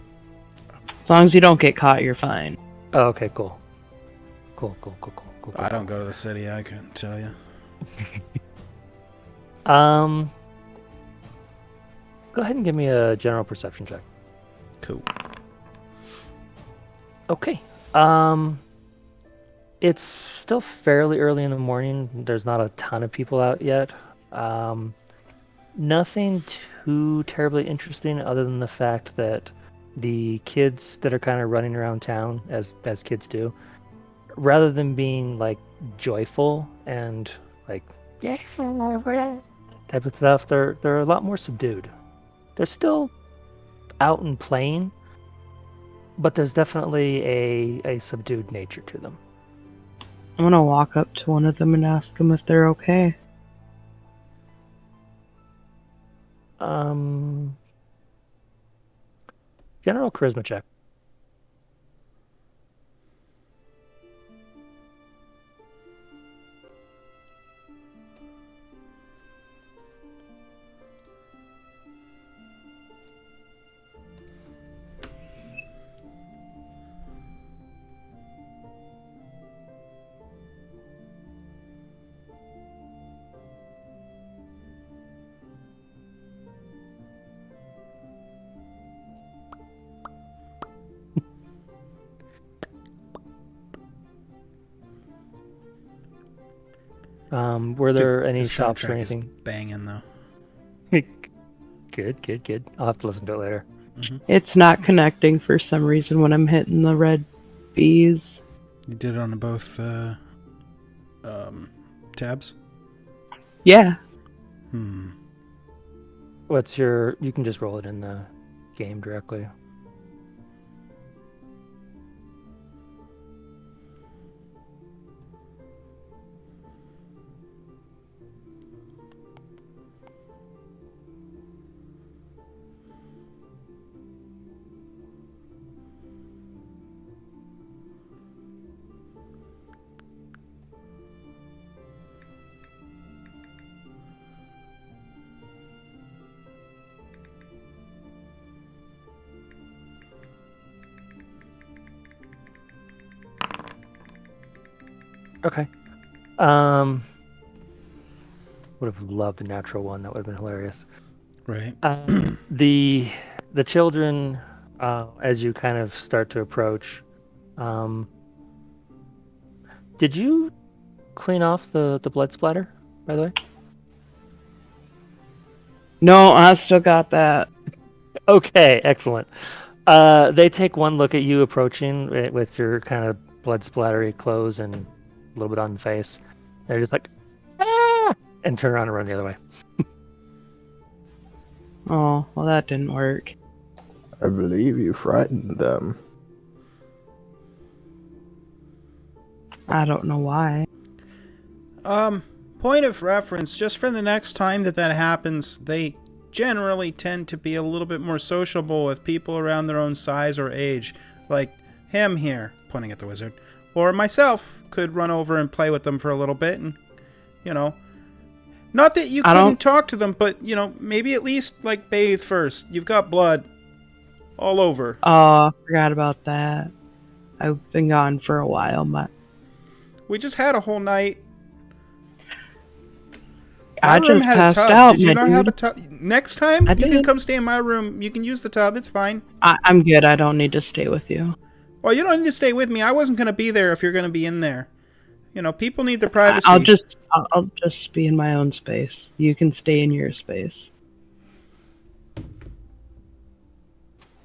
As long as you don't get caught, you're fine. Oh, okay, cool. Cool. I don't go to the city, I couldn't tell you. Go ahead and give me a general perception check. Cool. Okay. It's still fairly early in the morning. There's not a ton of people out yet. Nothing too terribly interesting other than the fact that the kids that are kind of running around town, as kids do, rather than being like joyful and like yeah type of stuff, they're a lot more subdued. They're still out and playing, but there's definitely a subdued nature to them. I'm gonna walk up to one of them and ask them if they're okay. General charisma check. Were there any The shops or soundtrack is anything? banging though. Good. I'll have to listen to it later. It's not connecting for some reason when I'm hitting the red bees. You did it on both tabs. Yeah. What's your? You can just roll it in the game directly. Okay. Um, would have loved a natural one. That would have been hilarious. Right. The children, as you kind of start to approach, did you clean off the blood splatter, by the way? No, I still got that. Okay, excellent. They take one look at you approaching with your kind of blood splattery clothes and a little bit on the face. They're just like, ah! And turn around and run the other way. Oh, well, that didn't work. I believe you frightened them. I don't know why. Point of reference, just for the next time that happens, they generally tend to be a little bit more sociable with people around their own size or age. Like him here, pointing at the wizard. Or myself could run over and play with them for a little bit and, you know. Not that you couldn't talk to them, but, you know, maybe at least, like, bathe first. You've got blood all over. Oh, I forgot about that. I've been gone for a while, but We just had a whole night. I My room just had a passed tub. out, Did you my not dude. have a tub? Next time, I you can did. come stay in my room. You can use the tub. It's fine. I'm good. I don't need to stay with you. Well, you don't need to stay with me. I wasn't going to be there if you're going to be in there. You know, people need their privacy. I'll just be in my own space. You can stay in your space.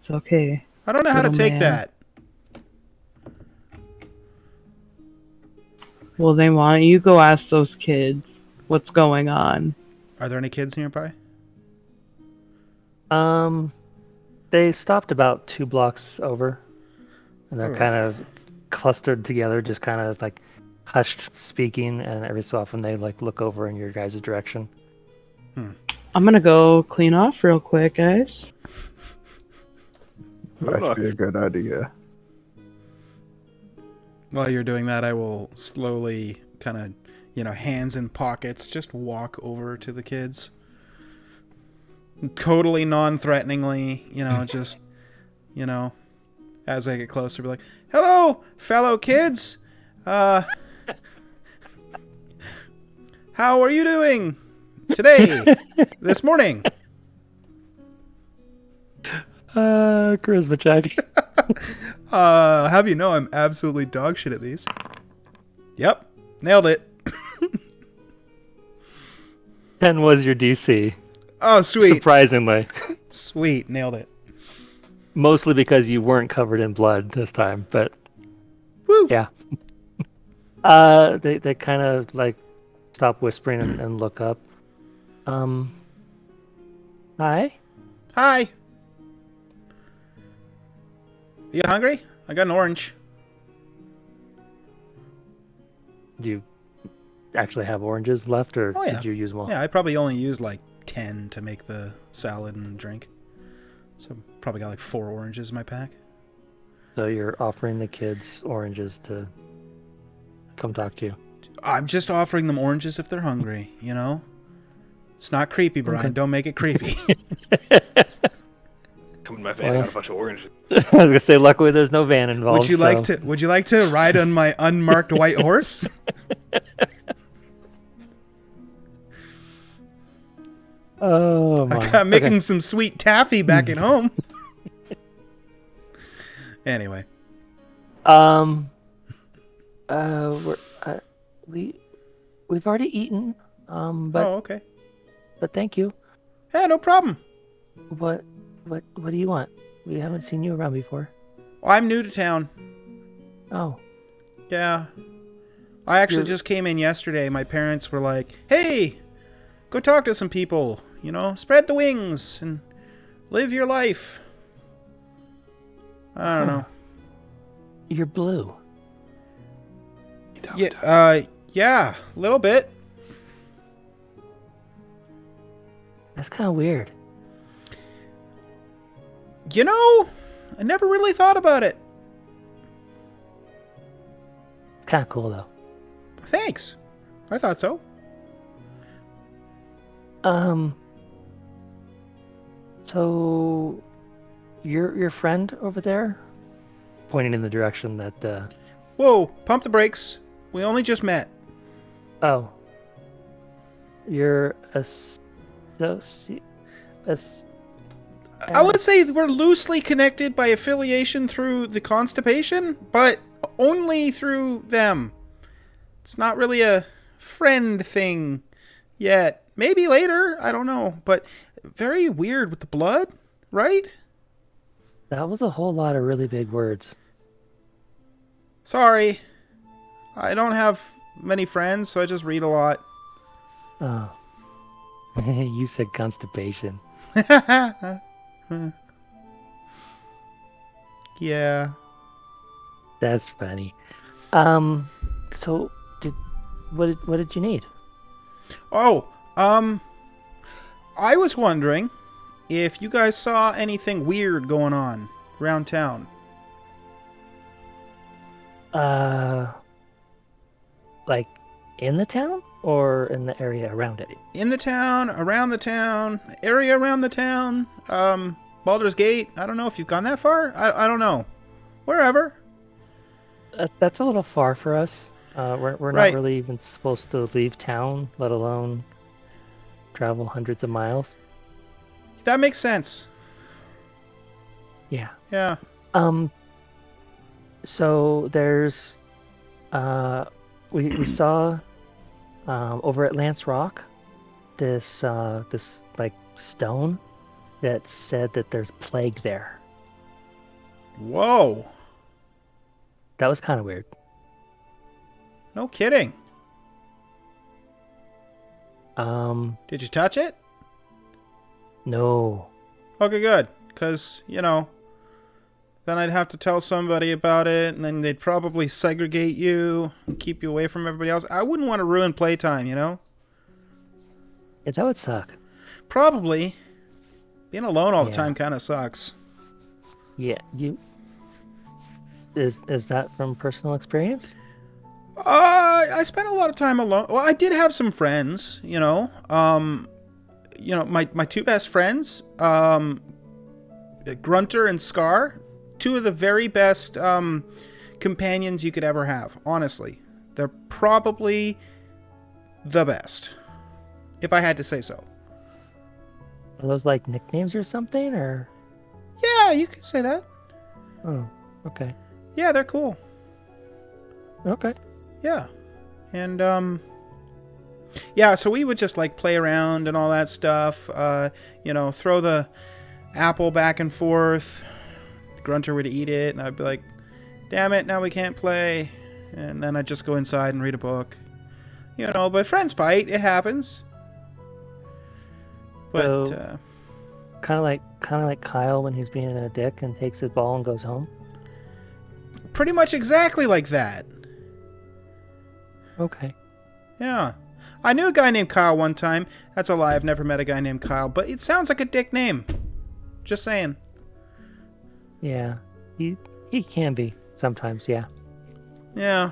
It's okay. I don't know how to little take man. that. Well, then why don't you go ask those kids what's going on? Are there any kids nearby? They stopped about 2 blocks over, and they're kind of clustered together, just kind of like hushed speaking, and every so often they like look over in your guys' direction. I'm gonna go clean off real quick, guys. Might be a good idea. While you're doing that, I will slowly kind of, you know, hands in pockets, just walk over to the kids. Totally non-threateningly, you know, just, you know, as I get closer, be like, hello, fellow kids. How are you doing today, this morning? Charisma check. Have you know I'm absolutely dog shit at these. Yep, nailed it. 10 was your DC. Oh, sweet. Surprisingly. Sweet, nailed it. Mostly because you weren't covered in blood this time, but Woo. yeah. They kind of like stop whispering and look up. Hi? Hi. You hungry? I got an orange. Do you actually have oranges left, or Oh, yeah. did you use them all? Yeah, I probably only used like 10 to make the salad and drink. So probably got like 4 oranges in my pack. So you're offering the kids oranges to come talk to you. I'm just offering them oranges if they're hungry, you know? It's not creepy, Brian. Okay. Don't make it creepy. Come in my van, I got a bunch of oranges. I was gonna say, luckily there's no van involved. Would you like to ride on my unmarked white horse? Oh my! I'm making Okay. some sweet taffy back at home. Anyway, we've already eaten. But okay. thank you. Yeah, no problem. What do you want? We haven't seen you around before. I'm new to town. Oh, Yeah. I actually just came in yesterday. My parents were like, hey, go talk to some people. You know, spread the wings and live your life. I don't know. you're blue. You don't. Yeah, a little bit. That's kind of weird. You know, I never really thought about it. It's kind of cool though. Thanks. I thought so. So your friend over there, pointing in the direction that Whoa, pump the brakes. We only just met. Oh. You're associate. I would say we're loosely connected by affiliation through the constipation, but only through them. It's not really a friend thing yet. Maybe later, I don't know. But very weird with the blood, right? That was a whole lot of really big words. Sorry. I don't have many friends, so I just read a lot. Oh. You said constipation. Yeah. That's funny. So what did you need? Oh, I was wondering if you guys saw anything weird going on around town. Like in the town or in the area around it? In the town, around the town, area around the town, Baldur's Gate. I don't know if you've gone that far. I don't know. Wherever. That's a little far for us. We're Right. not really even supposed to leave town, let alone travel hundreds of miles. That makes sense. Yeah. Yeah. So there's, we saw, over at Lance Rock, this like stone that said that there's plague there. Whoa. That was kind of weird. No kidding. Um, Did you touch it? no. Okay, good. Because, then I'd have to tell somebody about it, and then they'd probably segregate you and keep you away from everybody else. I wouldn't want to ruin playtime, Yeah, that would suck. Probably. Being alone all the Yeah. time kind of sucks. Yeah, is that from personal experience? I spent a lot of time alone. Well, I did have some friends, my two best friends, Grunter and Scar, two of the very best companions you could ever have, honestly. They're probably the best, if I had to say so. Are those like nicknames or something, or? Yeah, you could say that. Oh, okay. Yeah, they're cool. Okay. Yeah. And, yeah, so we would just, play around and all that stuff. Throw the apple back and forth. Grunter would eat it, and I'd be like, damn it, now we can't play. And then I'd just go inside and read a book. But friends fight. It happens. But, So- Kind of like Kyle when he's being a dick and takes his ball and goes home. pretty much exactly like that. Okay. Yeah. I knew a guy named Kyle one time. That's a lie. I've never met a guy named Kyle, but it sounds like a dick name. Just saying. Yeah. He can be sometimes. Yeah. Yeah.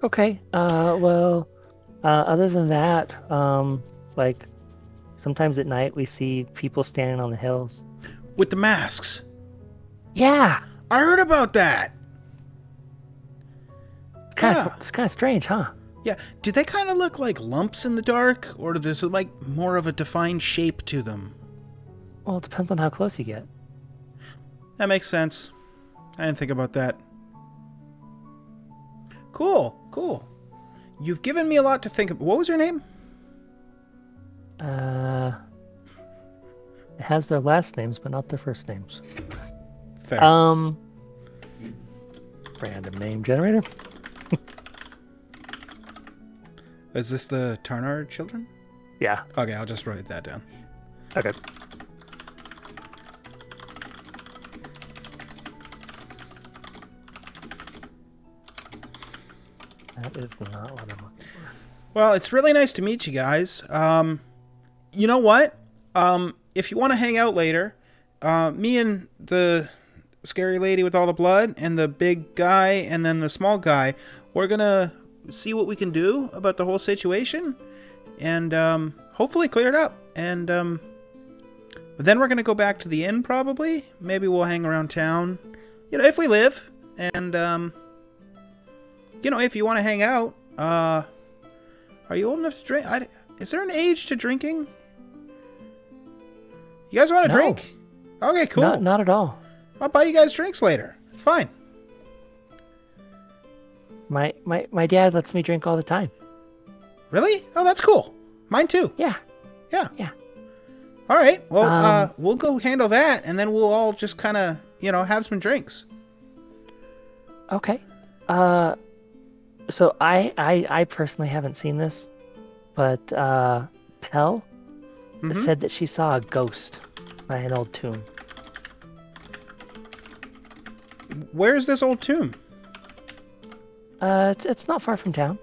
Okay. Well. Other than that, sometimes at night we see people standing on the hills. With the masks. Yeah. I heard about that. It's kind of strange, huh? Yeah. Do they kind of look like lumps in the dark? Or do there's more of a defined shape to them? Well, it depends on how close you get. That makes sense. I didn't think about that. Cool. You've given me a lot to think about. What was your name? It has their last names, but not their first names. Fair. Random name generator. Is this the Tarnar children? Yeah. Okay, I'll just write that down. Okay. That is not what I'm looking for. Well, it's really nice to meet you guys. You know what? If you want to hang out later, me and the scary lady with all the blood and the big guy and then the small guy, we're gonna see what we can do about the whole situation and hopefully clear it up. And then we're gonna go back to the inn probably. Maybe we'll hang around town. If we live. and if you want to hang out, are you old enough to drink? Is there an age to drinking? You guys want to No. drink? Okay, cool. Not at all. I'll buy you guys drinks later. It's fine. My dad lets me drink all the time. Really? Oh, that's cool. Mine too. Yeah. Yeah. Yeah. All right. Well, Um, we'll go handle that, and then we'll all just kind of, have some drinks. Okay. So I personally haven't seen this, but Pell Mhm. said that she saw a ghost by an old tomb. Where's this old tomb? It's not far from town.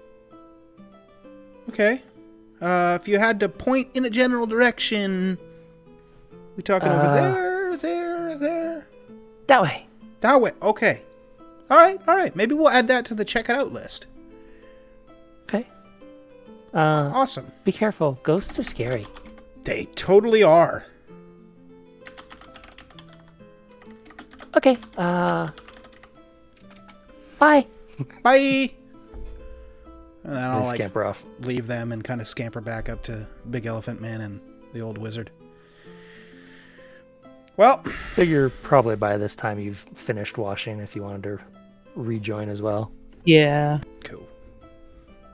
Okay. If you had to point in a general direction, we talking over there? That way. That way. Okay. All right. Maybe we'll add that to the check it out list. Okay. Awesome. Be careful. Ghosts are scary. They totally are. Okay. Bye. Bye. And then They I'll scamper off. leave them and kind of scamper back up to Big Elephant Man and the old wizard. Well, Figure probably by this time you've finished washing if you wanted to rejoin as well. Yeah. cool.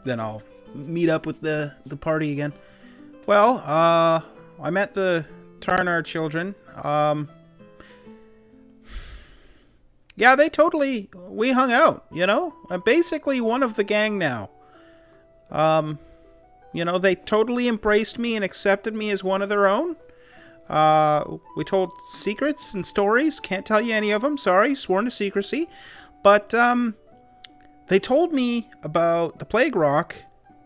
Then I'll meet up with the party again. Well, I met the Tarnar children. Yeah, we hung out, I'm basically one of the gang now. They totally embraced me and accepted me as one of their own. We told secrets and stories. Can't tell you any of them. Sorry, sworn to secrecy. But, they told me about the Plague Rock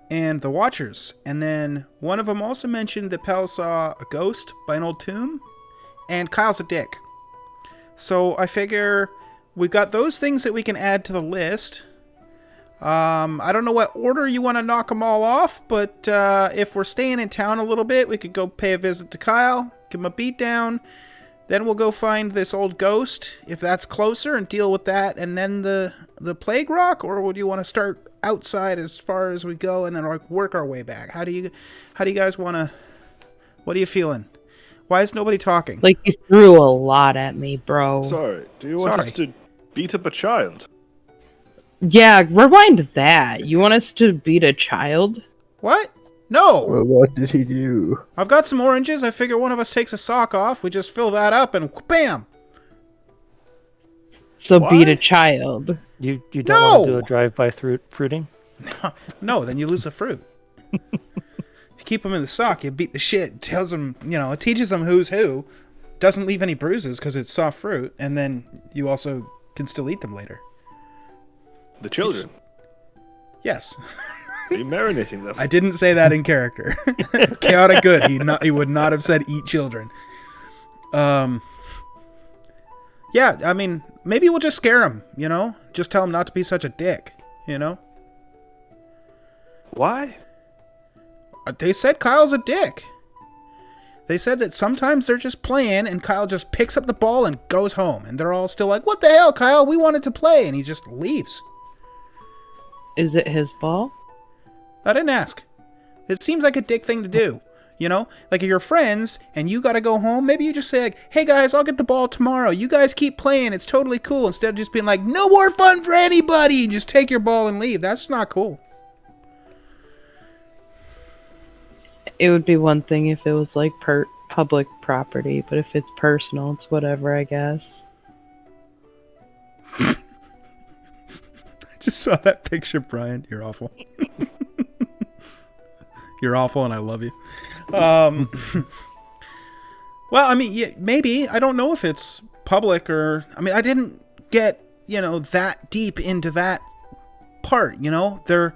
and the Watchers. And then one of them also mentioned that Pell saw a ghost by an old tomb. And Kyle's a dick. So I figure we've got those things that we can add to the list. I don't know what order you want to knock them all off, but if we're staying in town a little bit, we could go pay a visit to Kyle, give him a beat down. Then we'll go find this old ghost, if that's closer, and deal with that. And then the Plague Rock, or would you want to start outside as far as we go, and then work our way back? How do you guys want to? What are you feeling? Why is nobody talking? Like, you threw a lot at me, bro. Sorry, do you want us Sorry. to beat up a child? Yeah, rewind that. You want us to beat a child? What? No! Well, what did he do? I've got some oranges. I figure one of us takes a sock off. We just fill that up and bam! So Why? beat a child. You don't want No! to do a drive-by fruiting? No, then you lose the fruit. If you keep them in the sock, you beat the shit. Tells them, it teaches them who's who. Doesn't leave any bruises because it's soft fruit. And then you also can still eat them later. The children. Yes. Are you marinating them? I didn't say that in character. Chaotic good. He would not have said eat children. Yeah, I mean, maybe we'll just scare him, Just tell him not to be such a dick, Why? They said Kyle's a dick. They said that sometimes they're just playing and Kyle just picks up the ball and goes home. And they're all still like, what the hell, Kyle? We wanted to play. And he just leaves. Is it his ball? I didn't ask. It seems like a dick thing to do. Like if you're friends and you gotta go home, maybe you just say like, hey guys, I'll get the ball tomorrow. You guys keep playing. It's totally cool. Instead of just being like, no more fun for anybody. Just take your ball and leave. That's not cool. It would be one thing if it was like public property, but if it's personal, it's whatever, I guess. I just saw that picture, Brian. You're awful. You're awful, and I love you. Well, I mean, yeah, maybe. I don't know if it's public or... I mean, I didn't get, that deep into that part, They're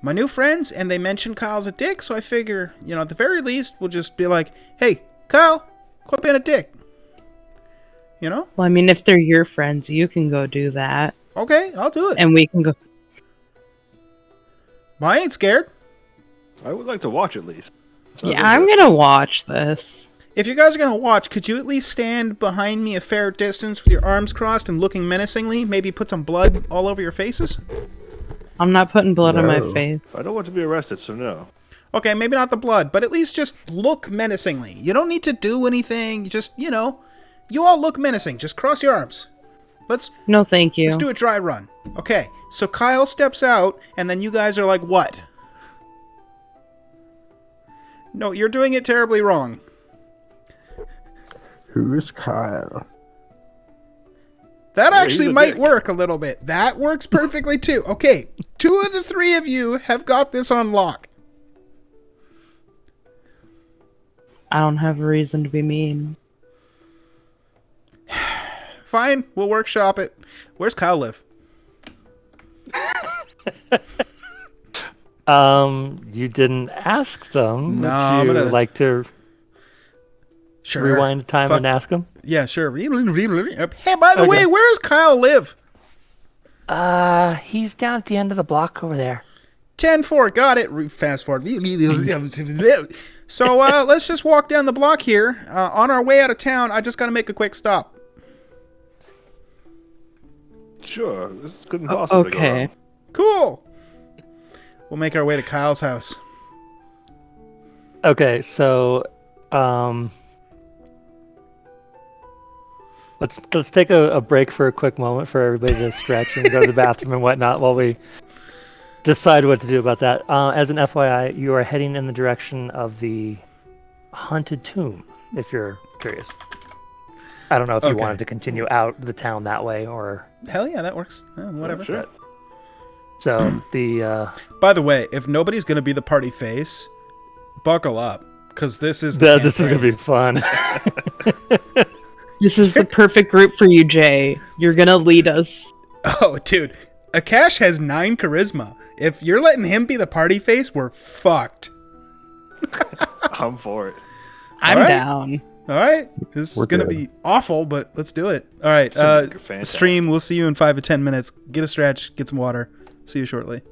my new friends, and they mentioned Kyle's a dick, so I figure, at the very least, we'll just be like, hey, Kyle, quit being a dick. Well, I mean, if they're your friends, you can go do that. Okay, I'll do it. And we can go... I ain't scared. I would like to watch at least. Sounds Yeah, I'm interesting. gonna watch this. If you guys are going to watch, could you at least stand behind me a fair distance with your arms crossed and looking menacingly? Maybe put some blood all over your faces? I'm not putting blood on my No. face. I don't want to be arrested, so no. Okay, maybe not the blood, but at least just look menacingly. You don't need to do anything. Just, you know, you all look menacing. Just cross your arms. Let's No, thank you. do a dry run. Okay, so Kyle steps out, and then you guys are like, what? No, you're doing it terribly wrong. Who's Kyle? That Yeah, actually he's a might dick. work a little bit. That works perfectly too. Okay, 2 of the 3 of you have got this on lock. I don't have a reason to be mean. Fine, we'll workshop it. Where's Kyle live? You didn't ask them. No, Would I'm you gonna- like to Sure. rewind time Fuck- and ask them? Yeah, sure. Hey, by the Okay. way, where does Kyle live? He's down at the end of the block over there. 10-4, got it. Fast forward. So let's just walk down the block here. On our way out of town, I just got to make a quick stop. Sure, this couldn't possibly go Okay. wrong. Cool. We'll make our way to Kyle's house. Okay, so let's take a break for a quick moment for everybody to stretch and go to the bathroom and whatnot while we decide what to do about that. As an FYI, you are heading in the direction of the haunted tomb, if you're curious. I don't know if you Okay. wanted to continue out the town that way or Hell yeah, that works. Whatever. Sure. so. The By the way, if nobody's going to be the party face, buckle up. Because this is the this is gonna be fun. This is the perfect group for you, Jay. You're gonna lead us. Oh, dude. Akash has 9 charisma. If you're letting him be the party face, we're fucked. I'm for it. I'm All right. down. All right. This We're is going to good. be awful, but let's do it. All right. Fantastic. Stream, we'll see you in 5 to 10 minutes. Get a stretch, get some water. See you shortly.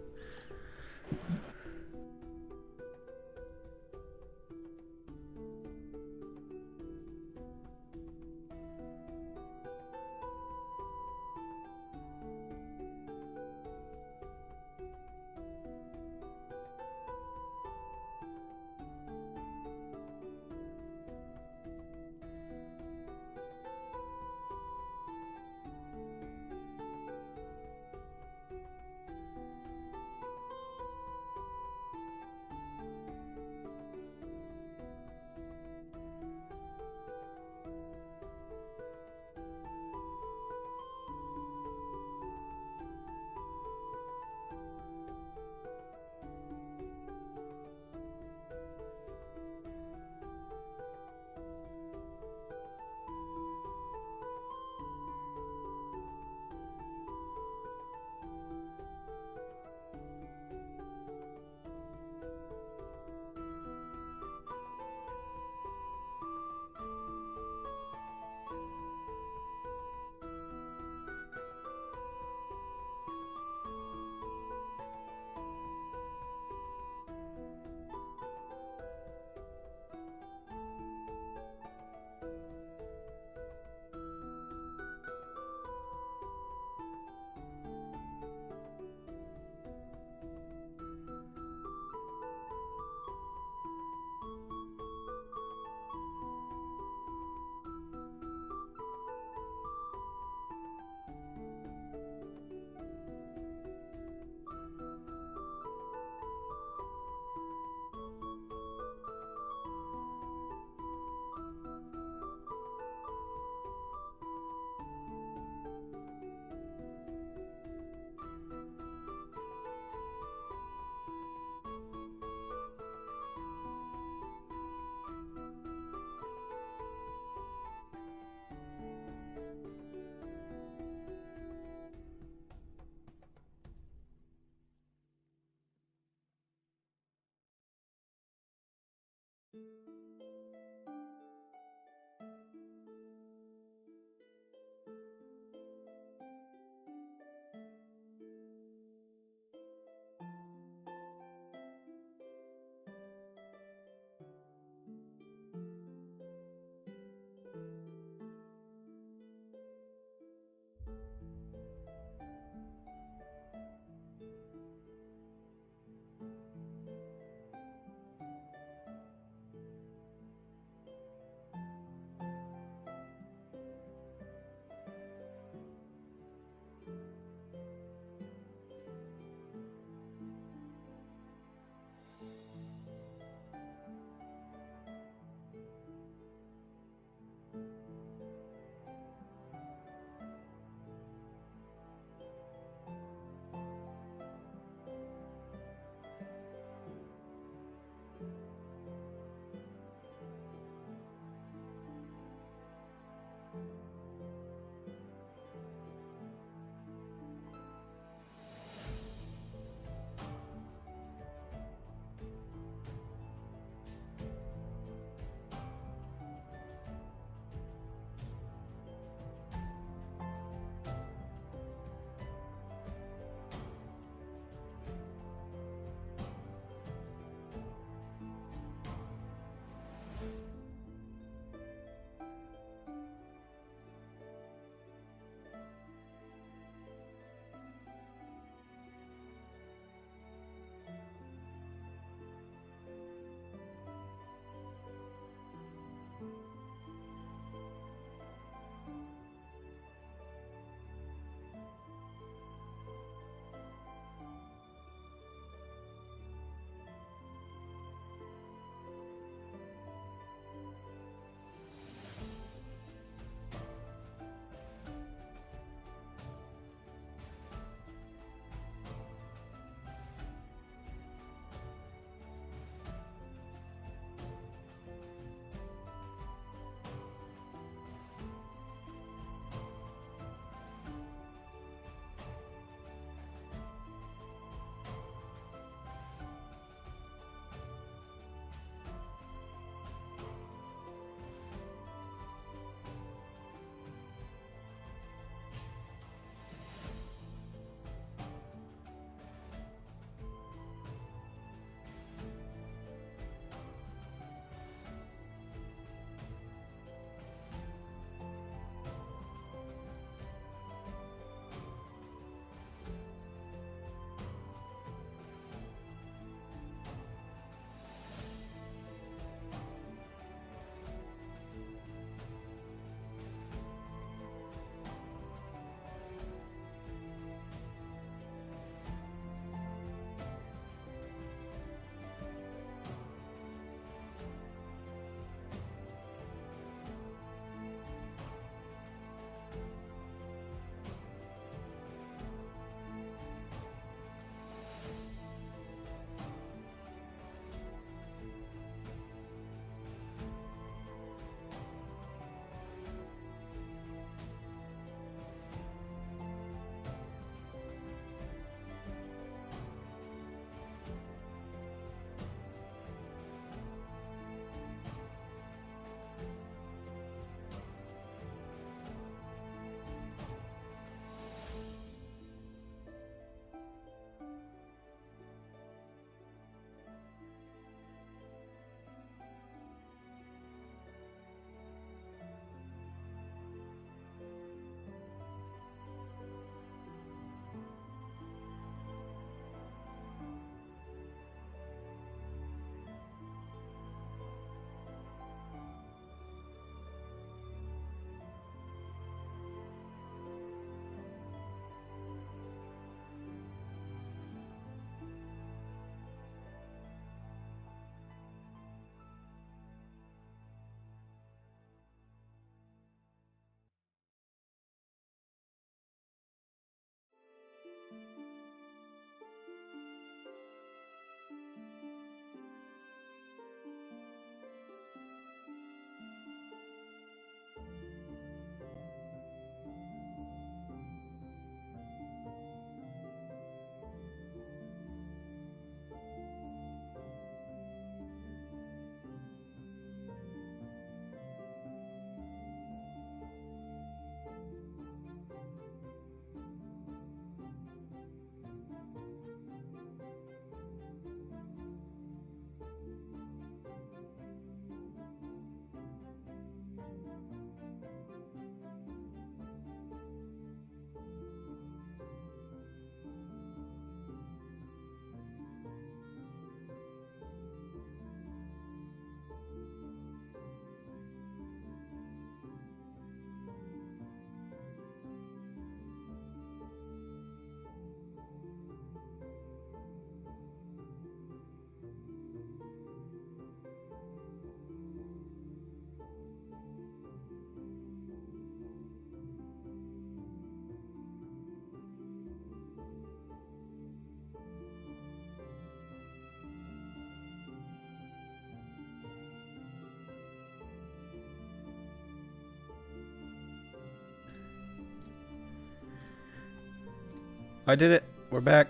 I did it. We're back.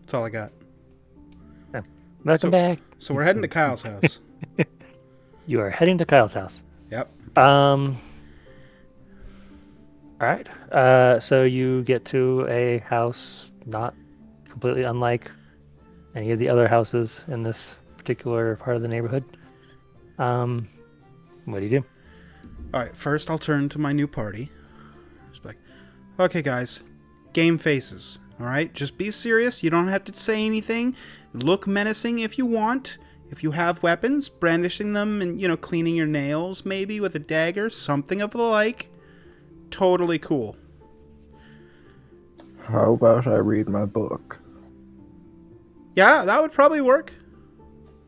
That's all I got. Welcome back. So we're heading to Kyle's house. You are heading to Kyle's house. Yep. All right. So you get to a house not completely unlike any of the other houses in this particular part of the neighborhood. What do you do? All right. First, I'll turn to my new party. Just like, okay, guys, game faces. All right. Just be serious. You don't have to say anything. Look menacing if you want. If you have weapons, brandishing them and, cleaning your nails maybe with a dagger, something of the like. Totally cool. How about I read my book? Yeah, that would probably work.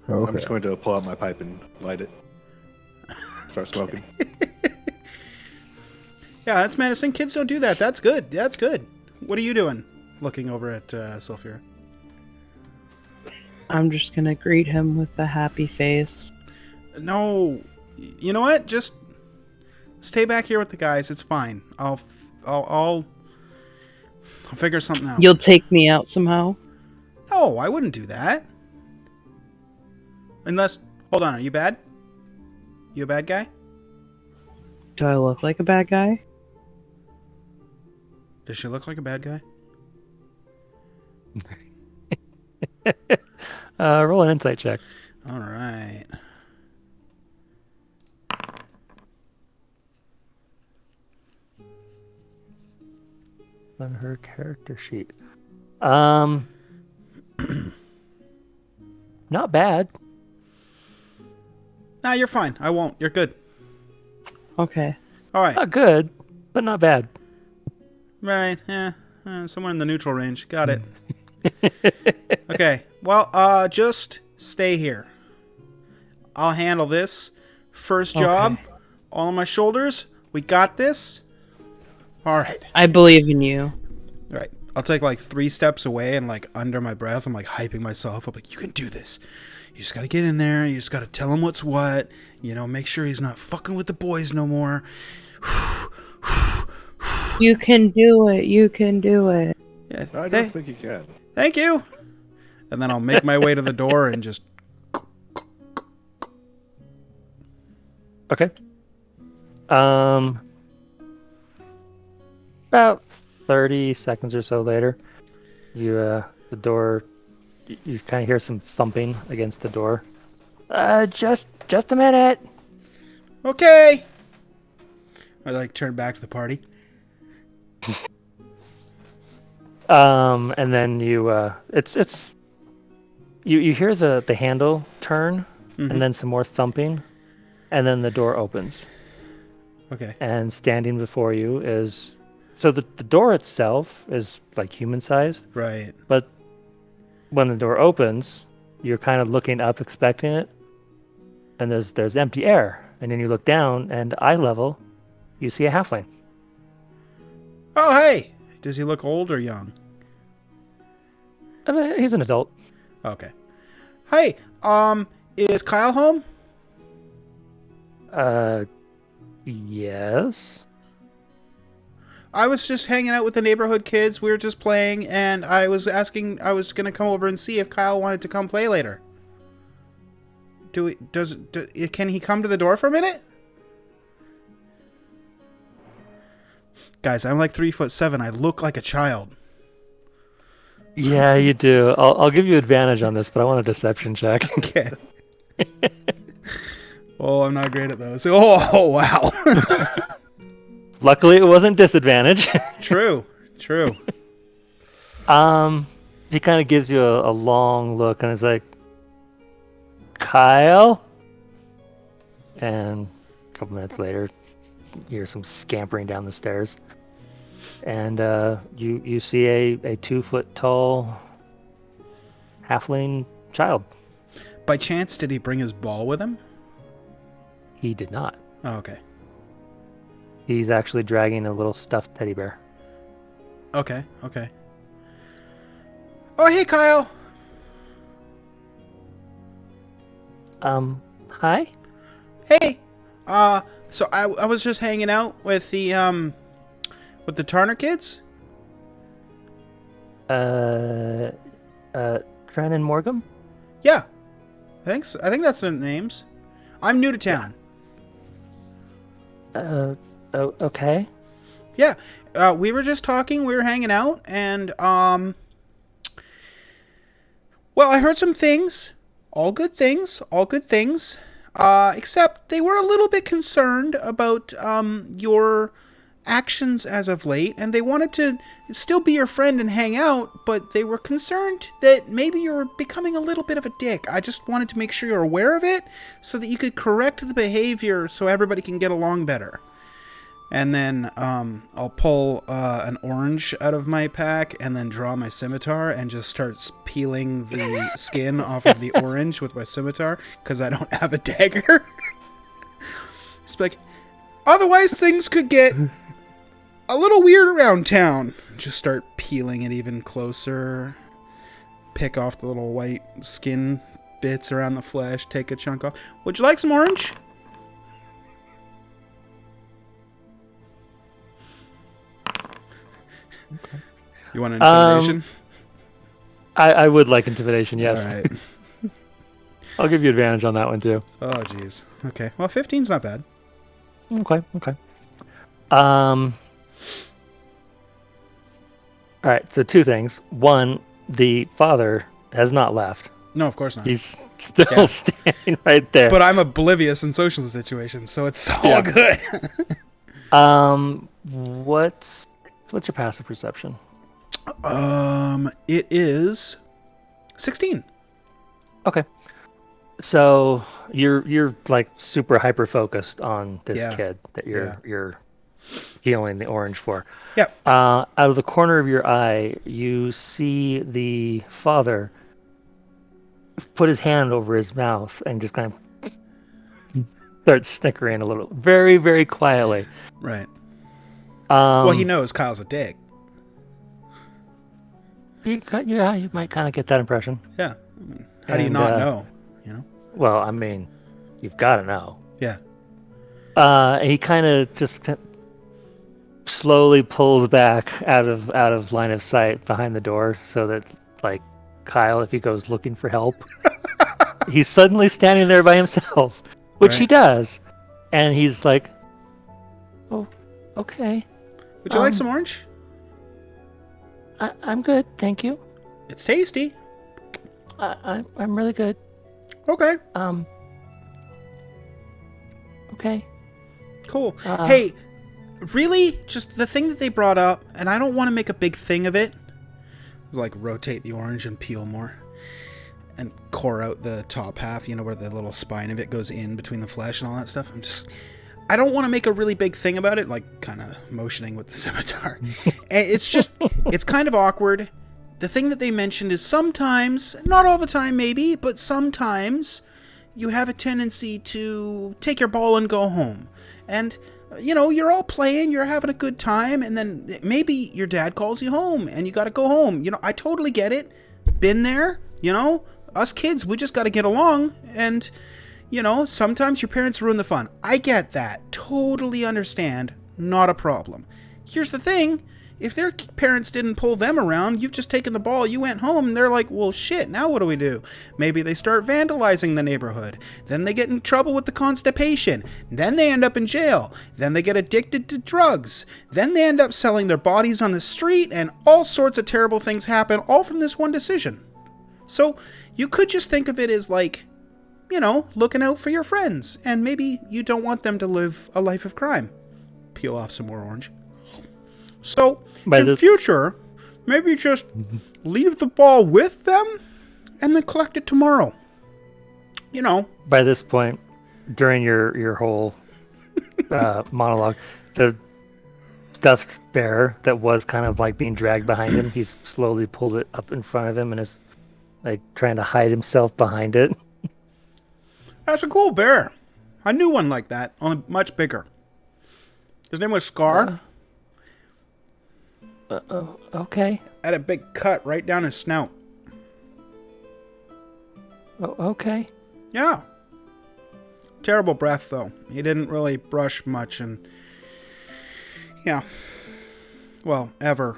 Okay. I'm just going to pull out my pipe and light it. Start smoking. Yeah, that's menacing. Kids don't do that. That's good. That's good. What are you doing? Looking over at Sulfur. I'm just gonna greet him with a happy face. No, you know what? Just stay back here with the guys. It's fine. I'll figure something out. You'll take me out somehow? No, I wouldn't do that. Unless, hold on, are you bad? You a bad guy? Do I look like a bad guy? Does she look like a bad guy? Roll an insight check. All right. On her character sheet. Not bad. Nah, you're fine. I won't. You're good. Okay. All right. Not good, but not bad. Right. Yeah. Somewhere in the neutral range. Got it. Okay. Well, just stay here. I'll handle this. First job. Okay. All on my shoulders. We got this. All right. I believe in you. All right. I'll take like 3 steps away and like under my breath, I'm like hyping myself up. Like, you can do this. You just got to get in there. You just got to tell him what's what. Make sure he's not fucking with the boys no more. You can do it. You can do it. Yeah. I don't think you can. Thank you. And then I'll make my way to the door and just... Okay. About 30 seconds or so later, the door, you kind of hear some thumping against the door. Just a minute. Okay. I like turn back to the party. And then you hear the handle turn, and then some more thumping, and then the door opens. Okay. And standing before you is, so the door itself is like human sized, Right. but when the door opens, you're kind of looking up expecting it, and there's empty air, and then you look down, and eye level, you see a halfling. Oh, hey. Does he look old or young? He's an adult. Okay. Hey, is Kyle home? Yes. I was just hanging out with the neighborhood kids. We were just playing, and I was going to come over and see if Kyle wanted to come play later. Can he come to the door for a minute? Guys, I'm like 3'7". I look like a child. Yeah, you do. I'll give you advantage on this, but I want a deception check. Okay. Oh, I'm not great at those. Oh wow. Luckily, it wasn't disadvantage. True. He kind of gives you a long look, and is like, Kyle? And a couple minutes later, you hear some scampering down the stairs. And you see a 2-foot tall halfling child. By chance, did he bring his ball with him? He did not. Oh, okay. He's actually dragging a little stuffed teddy bear. Okay. Oh, hey, Kyle. Hi? Hey. So I was just hanging out with the With the Tarner kids? Tren and Morgum? Yeah. I think that's their names. I'm new to town. Okay. Yeah. We were just talking, we were hanging out, and well, I heard some things. All good things. Except they were a little bit concerned about your actions as of late, and they wanted to still be your friend and hang out, but they were concerned that maybe you're becoming a little bit of a dick. I just wanted to make sure you're aware of it so that you could correct the behavior so everybody can get along better. And then I'll pull an orange out of my pack and then draw my scimitar and just start peeling the skin off of the orange with my scimitar because I don't have a dagger. It's like, otherwise things could get a little weird around town. Just start peeling it even closer. Pick off the little white skin bits around the flesh. Take a chunk off. Would you like some orange? You want an intimidation? I would like intimidation, yes. All right. I'll give you advantage on that one too. Oh, jeez. Okay. Well, 15's not bad. Okay. All right, so two things. One, the father has not left. No, of course not. He's still standing right there. But I'm oblivious in social situations, so it's all good. What's your passive perception? It is 16. Okay. So you're like super hyper focused on this kid that you're healing the orange for. Yeah. Out of the corner of your eye, you see the father put his hand over his mouth and just kind of start snickering a little, very, very quietly. Right. Well, he knows Kyle's a dick. You might kind of get that impression. Yeah. How do you not know? You know. Well, I mean, you've got to know. Yeah. He kind of just slowly pulls back out of line of sight behind the door, so that like Kyle, if he goes looking for help, he's suddenly standing there by himself, which he does, and he's like, "Oh, okay. Would you like some orange? I'm good, thank you. It's tasty. I'm really good. Okay. Okay. Cool. Hey, really? Just the thing that they brought up, and I don't want to make a big thing of it. Like rotate the orange and peel more, and core out the top half. You know where the little spine of it goes in between the flesh and all that stuff. I don't want to make a really big thing about it, like kind of motioning with the scimitar. And it's kind of awkward. The thing that they mentioned is sometimes, not all the time maybe, but sometimes you have a tendency to take your ball and go home. And, you know, you're all playing, you're having a good time, and then maybe your dad calls you home and you got to go home. You know, I totally get it. Been there, you know, us kids, we just got to get along. And, you know, sometimes your parents ruin the fun. I get that. Totally understand. Not a problem. Here's the thing. If their parents didn't pull them around, you've just taken the ball, you went home, and they're like, well, shit, now what do we do? Maybe they start vandalizing the neighborhood. Then they get in trouble with the constipation. Then they end up in jail. Then they get addicted to drugs. Then they end up selling their bodies on the street, and all sorts of terrible things happen, all from this one decision. So you could just think of it as like, you know, looking out for your friends, and maybe you don't want them to live a life of crime. Peel off some more orange. So, in future, maybe just leave the ball with them and then collect it tomorrow. You know. By this point, during your whole monologue, the stuffed bear that was kind of like being dragged behind him, he's slowly pulled it up in front of him and is like trying to hide himself behind it. That's a cool bear. I knew one like that, only much bigger. His name was Scar. Okay. Had a big cut right down his snout. Okay. Yeah. Terrible breath, though. He didn't really brush much, and yeah. Well, ever.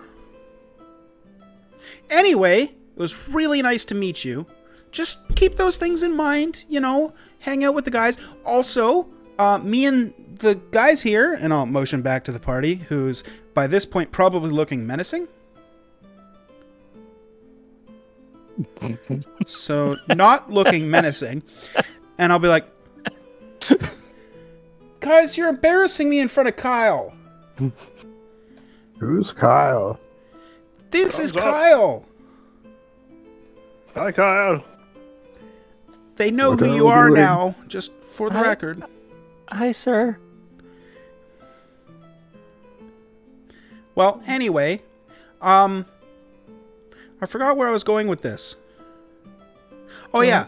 Anyway, it was really nice to meet you. Just keep those things in mind, you know, hang out with the guys. Also, me and the guys here, and I'll motion back to the party, who's by this point probably looking menacing. So, not looking menacing. And I'll be like, guys, you're embarrassing me in front of Kyle. Who's Kyle? This is Thumbs up. Kyle. Hi, Kyle. They know What who are you we are doing? now, just for the Hi. record. Hi, sir. Well, anyway, I forgot where I was going with this. Oh, yeah.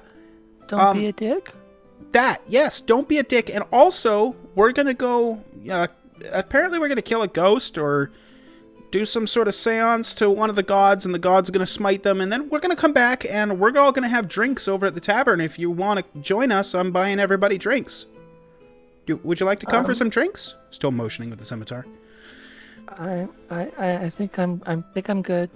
Don't be a dick. That, yes, don't be a dick. And also, we're going to go, apparently we're going to kill a ghost or do some sort of seance to one of the gods, and the gods are going to smite them, and then we're going to come back, and we're all going to have drinks over at the tavern. If you want to join us, I'm buying everybody drinks. Would you like to come for some drinks? Still motioning with the scimitar. I think I'm good.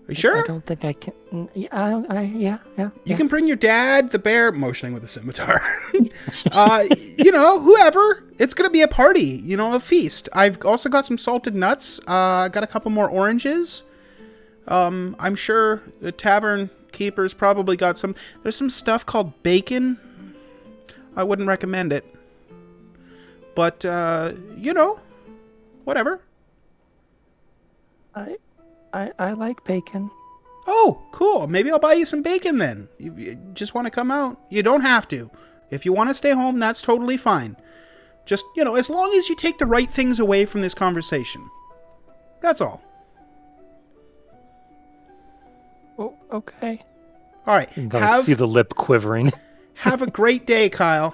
Are you sure? I don't think I can. Yeah. You can bring your dad, the bear, motioning with the scimitar. You know, whoever. It's going to be a party, you know, a feast. I've also got some salted nuts. Got a couple more oranges. I'm sure the tavern keeper's probably got some. There's some stuff called bacon. I wouldn't recommend it. But, you know, whatever. I like bacon. Oh, cool. Maybe I'll buy you some bacon then. You just want to come out? You don't have to. If you want to stay home, that's totally fine. Just, you know, as long as you take the right things away from this conversation. That's all. Oh, okay. All right. You can see the lip quivering. Have a great day, Kyle.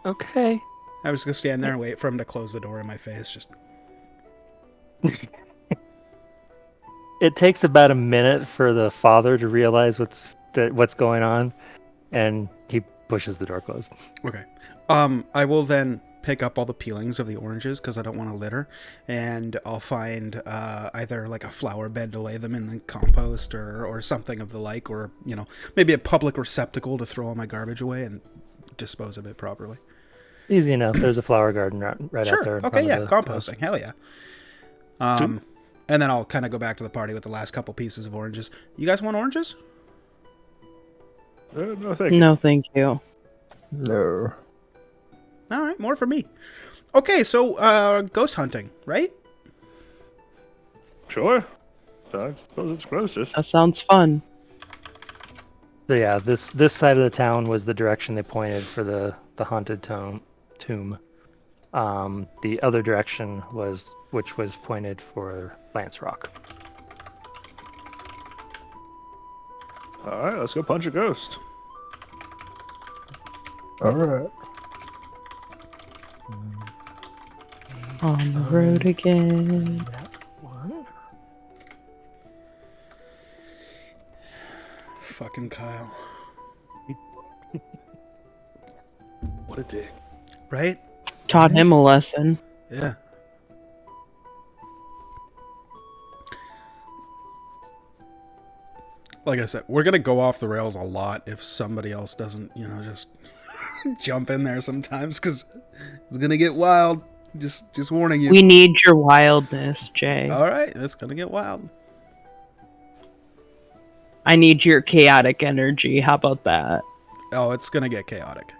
Okay. I was going to stand there and wait for him to close the door in my face. Just. It takes about a minute for the father to realize what's going on, and he pushes the door closed. Okay. I will then pick up all the peelings of the oranges because I don't want to litter, and I'll find either like a flower bed to lay them in the compost or something of the like, or, you know, maybe a public receptacle to throw all my garbage away and dispose of it properly. Easy enough. There's a flower garden right Sure. out there. in Okay, front yeah, of the composting. Hell yeah. And then I'll kind of go back to the party with the last couple pieces of oranges. You guys want oranges? No, thank you. No, thank you. No. All right, more for me. Okay, so ghost hunting, right? Sure. I suppose it's grossest. That sounds fun. So yeah, this side of the town was the direction they pointed for the haunted tomb. The other direction which was pointed for Lance Rock. All right, let's go punch a ghost. All right. On the road again. That one. Fucking Kyle. What a dick. Right? Taught him a lesson. Yeah. Like I said, we're going to go off the rails a lot if somebody else doesn't, you know, just jump in there sometimes, because it's going to get wild. Just warning you. We need your wildness, Jay. All right, it's going to get wild. I need your chaotic energy. How about that? Oh, it's going to get chaotic.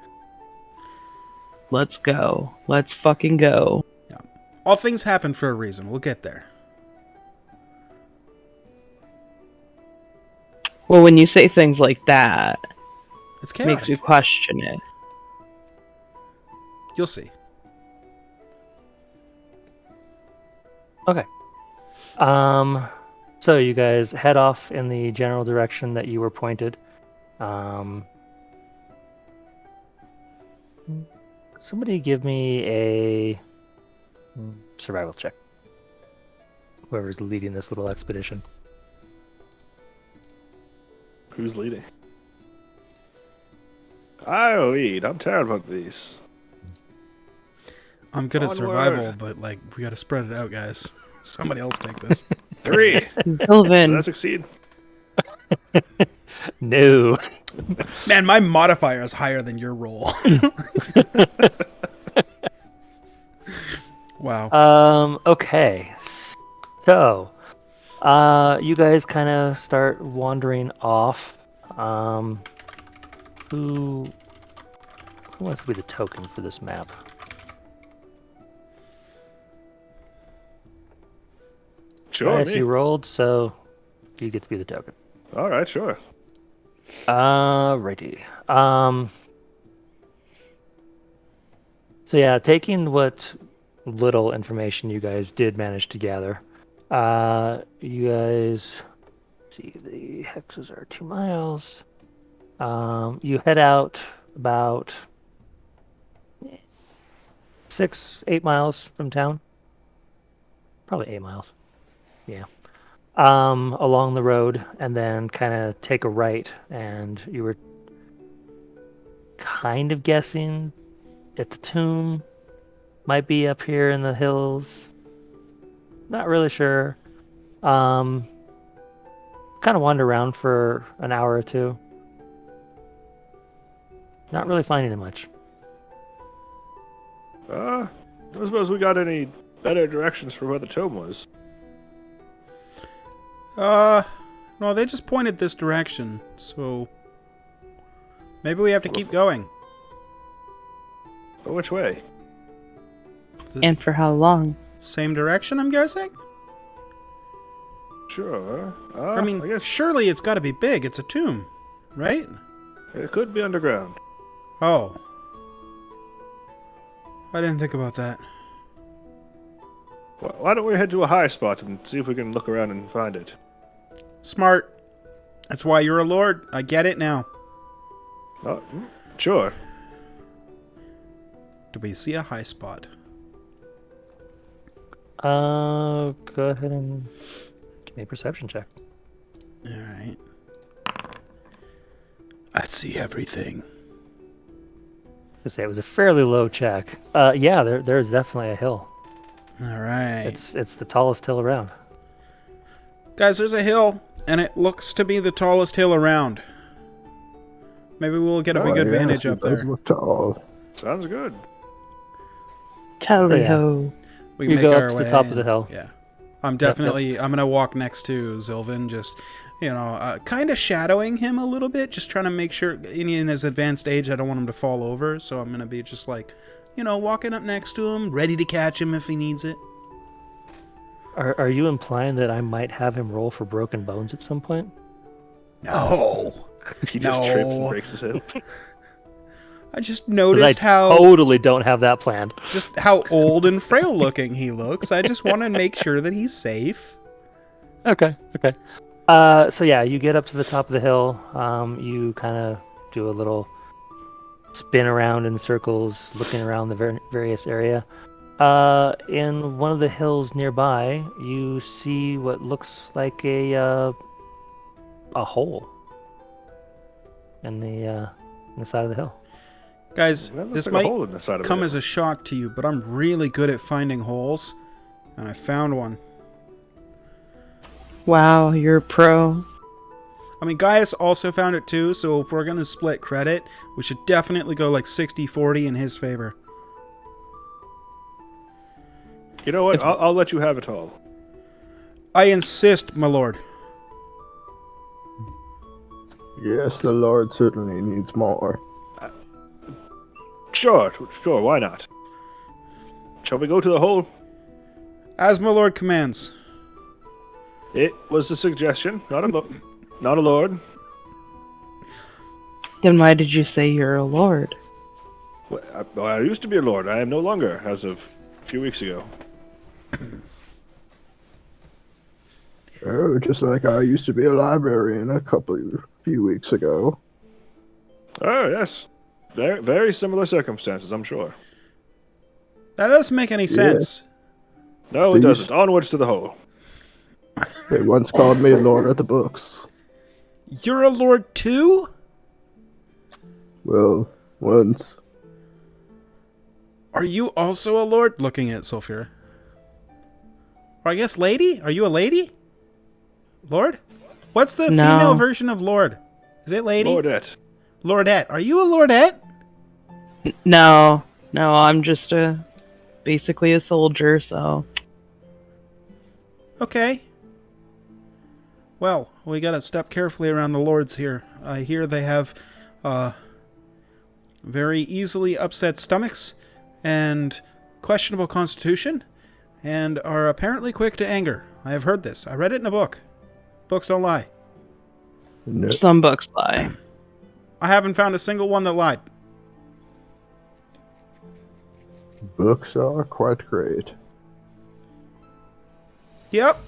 Let's go. Let's fucking go. Yeah. All things happen for a reason. We'll get there. Well, when you say things like that, It's it chaotic. makes me question it. You'll see. Okay. So you guys head off in the general direction that you were pointed. Somebody give me a survival check. Whoever's leading this little expedition. Who's leading? I'll lead. I'm terrible at these. I'm good at Onward. survival, but like we gotta spread it out, guys. Somebody else take this. 3. Does Sylvan, that succeed? No. Man, my modifier is higher than your roll. Wow. Okay. So, you guys kind of start wandering off. Who wants to be the token for this map? Sure, Yes, me. you rolled, so you get to be the token. All right, sure. Righty. So yeah, taking what little information you guys did manage to gather, you guys see the hexes are 2 miles. You head out about 8 miles from town. Probably 8 miles. Yeah. Along the road, and then kind of take a right, and you were kind of guessing it's a tomb. Might be up here in the hills. Not really sure. Kind of wander around for an hour or two. Not really finding it much. I don't suppose we got any better directions for where the tomb was. No, they just pointed this direction, so maybe we have to keep going. But which way? and for how long? Same direction, I'm guessing? Sure. I mean, I guess surely it's got to be big. It's a tomb, right? it could be underground. Oh. I didn't think about that. Why don't we head to a high spot and see if we can look around and find it? Smart. That's why you're a lord. I get it now. Sure. Do we see a high spot? Go ahead and give me a perception check. Alright. I see everything. To say it was a fairly low check. Yeah, there's definitely a hill. Alright. It's the tallest hill around. Guys, there's a hill, and it looks to be the tallest hill around. Maybe we'll get a big advantage yes, up it does there. look tall. Sounds good. Tally Yeah. ho. We You can go make up our to way the top in. of the hill. Yeah. I'm definitely, I'm going to walk next to Zylvin, just, kind of shadowing him a little bit, just trying to make sure, in his advanced age, I don't want him to fall over, so I'm going to be just like, walking up next to him, ready to catch him if he needs it. Are you implying that I might have him roll for broken bones at some point? No. He just trips and No. breaks his hip. I just 'Cause noticed I how totally don't have that planned. just how old and frail looking he looks. I just want to make sure that he's safe. Okay. So yeah, you get up to the top of the hill. You kind of do a little spin around in circles, looking around the various area. In one of the hills nearby, you see what looks like a hole in the side of the hill. Guys, That looks this like a might hole in the side of come it. as a shock to you, but I'm really good at finding holes, and I found one. Wow, you're a pro. I mean, Gaius also found it too, so if we're going to split credit, we should definitely go like 60-40 in his favor. You know what? I'll let you have it all. I insist, my lord. Yes, the Lord certainly needs more. Sure, why not? Shall we go to the hole? As my lord commands. It was a suggestion, not a lord. Then why did you say you're a lord? Well, I used to be a lord. I am no longer, as of a few weeks ago. Oh, just like I used to be a librarian few weeks ago. Oh, yes. Very, very similar circumstances, I'm sure. That doesn't make any sense. No, it These- doesn't. Onwards to the hole. They once called me Lord of the Books. You're a lord too? Well, once. Are you also a lord? Looking at Sulfura. Or I guess lady? Are you a lady? Lord? What's the No. female version of lord? Is it lady? Lordette. Lordette. Are you a lordette? No, I'm just basically a soldier, so. Okay. Well, we gotta step carefully around the lords here. I hear they have very easily upset stomachs and questionable constitution, and are apparently quick to anger. I have heard this. I read it in a book. Books don't lie. No, Some books lie. I haven't found a single one that lied. books are quite great. Yep.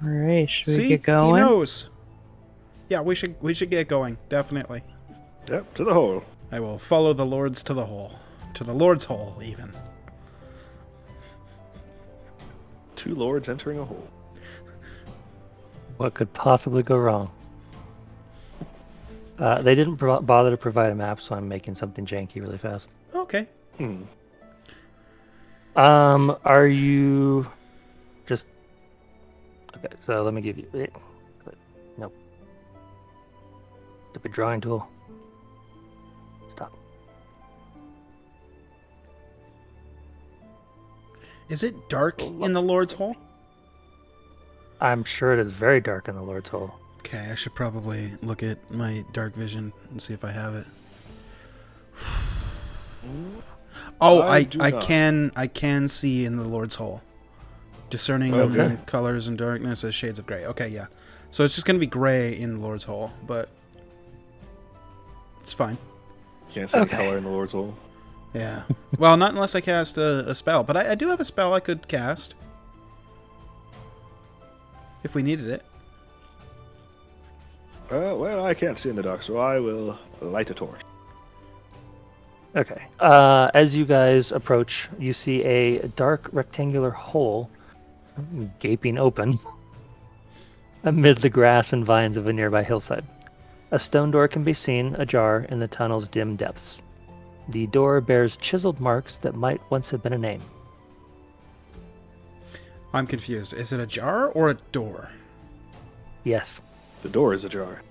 Alright, should See, we get he going? knows. Yeah, we should get going. Definitely. Yep, to the hole. I will follow the lords to the hole, to the lord's hole, even. 2 lords entering a hole. What could possibly go wrong? They didn't bother to provide a map, so I'm making something janky really fast. Okay. Are you just okay? So let me give you nope. Stupid drawing tool. Stop. Is it dark in the lord's hole? I'm sure it is very dark in the Lord's Hole. Okay, I should probably look at my dark vision and see if I have it. Oh, I do I not. can see in the Lord's hole. Discerning Okay. colors and darkness as shades of gray. Okay, yeah. So it's just gonna be gray in the Lord's hole, but it's fine. Can't see Okay. the color in the Lord's hole. Yeah. Well, not unless I cast a spell, but I do have a spell I could cast if we needed it. Well, I can't see in the dark, so I will light a torch. Okay. As you guys approach, you see a dark rectangular hole gaping open amid the grass and vines of a nearby hillside. A stone door can be seen ajar in the tunnel's dim depths. The door bears chiseled marks that might once have been a name. I'm confused. Is it a jar or a door? Yes. The door is ajar.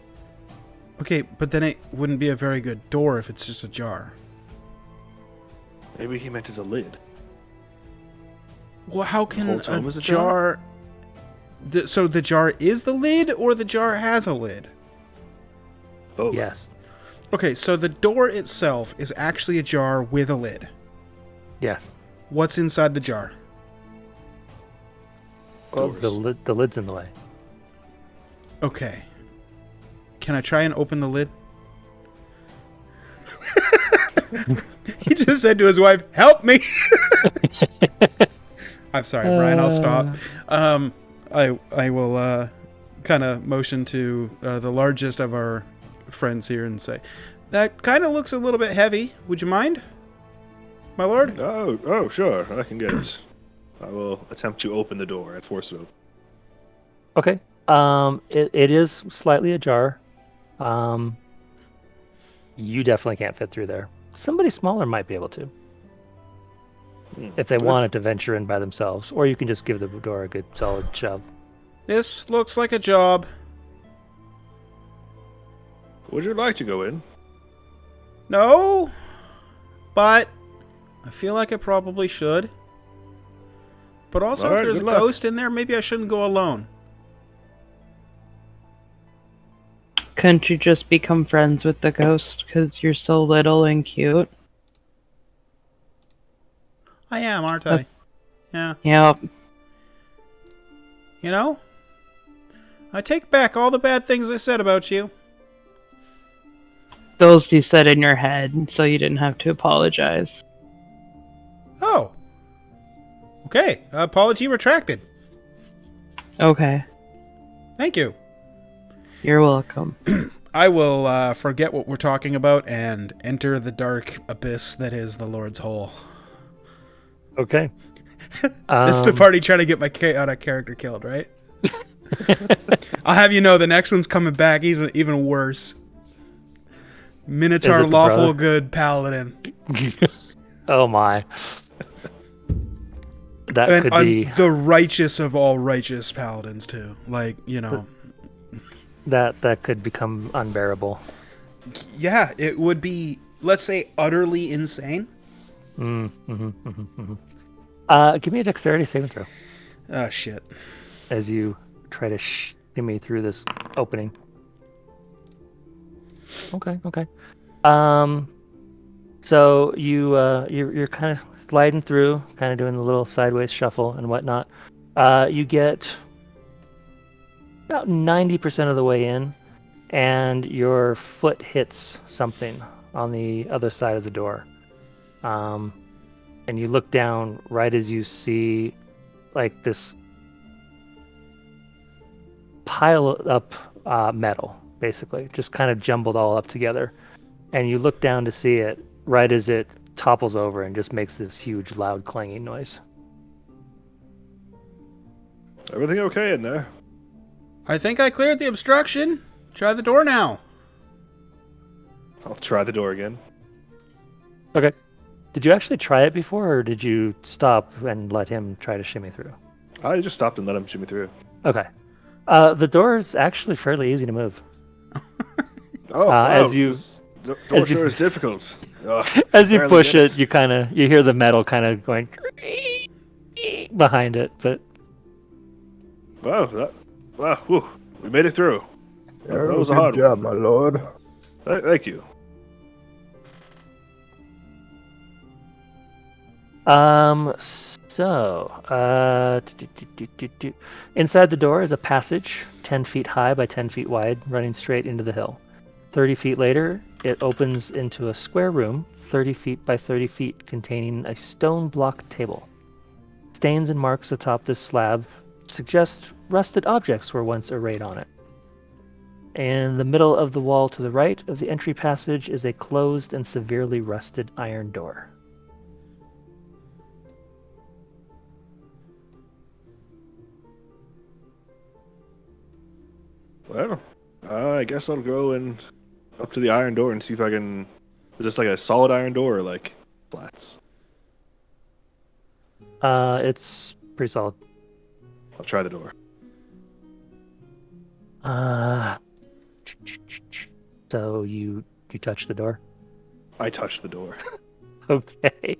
Okay, but then it wouldn't be a very good door if it's just a jar. Maybe he meant as a lid. Well, how can whole tome a is a jar... So the jar is the lid, or the jar has a lid? Both. Yes. Okay, so the door itself is actually a jar with a lid. Yes. What's inside the jar? Well, Doors. the lid's in the way. Okay. Can I try and open the lid? He just said to his wife, "Help me!" I'm sorry, Brian. I'll stop. I will kind of motion to the largest of our friends here and say, "That kind of looks a little bit heavy. Would you mind, my lord?" Oh, sure. I can get it. I will attempt to open the door and force it open. Okay. It is slightly ajar. You definitely can't fit through there. Somebody smaller might be able to, if they That's- wanted to venture in by themselves, or you can just give the door a good solid shove. This looks like a job. Would you like to go in? No, but I feel like I probably should. But also, All right, if there's a good luck. ghost in there, maybe I shouldn't go alone. Couldn't you just become friends with the ghost because you're so little and cute? I am, aren't I? Yeah. Yep. You know, I take back all the bad things I said about you. Those you said in your head, so you didn't have to apologize. Oh. Okay. Apology retracted. Okay. Thank you. You're welcome. I will forget what we're talking about and enter the dark abyss that is the Lord's Hole. Okay. This is the party trying to get my chaotic character killed, right? I'll have you know the next one's coming back. He's even worse. Minotaur the lawful brother? good paladin. Oh my. That And could be the righteous of all righteous paladins too. Like, you know. that could become unbearable. Yeah, it would be, let's say, utterly insane. Give me a dexterity saving throw Ah, shit. as you try to shimmy through this opening. Okay. So you're kind of sliding through, kind of doing the little sideways shuffle and whatnot. You get about 90% of the way in, and your foot hits something on the other side of the door. And you look down right as you see like this pile up metal, basically, just kind of jumbled all up together. And you look down to see it right as it topples over and just makes this huge, loud, clanging noise. Everything okay in there? I think I cleared the obstruction. Try the door now. I'll try the door again. Okay. Did you actually try it before, or did you stop and let him try to shimmy through? I just stopped and let him shimmy through. Okay. The door is actually fairly easy to move. Oh, as you door as you- sure is difficult. as you barely push gets- it, you hear the metal kind of going behind it, but Wow, whew, we made it through. That Oh, was a good hard job, my lord. Thank you. Inside the door is a passage 10 feet high by 10 feet wide, running straight into the hill. 30 feet later, it opens into a square room 30 feet by 30 feet, containing a stone block table. Stains and marks atop this slab suggest rusted objects were once arrayed on it. In the middle of the wall to the right of the entry passage is a closed and severely rusted iron door. Well, I guess I'll go and up to the iron door and see if I can. Is this like a solid iron door or like flats? It's pretty solid. I'll try the door. So you touch the door? I touch the door. Okay.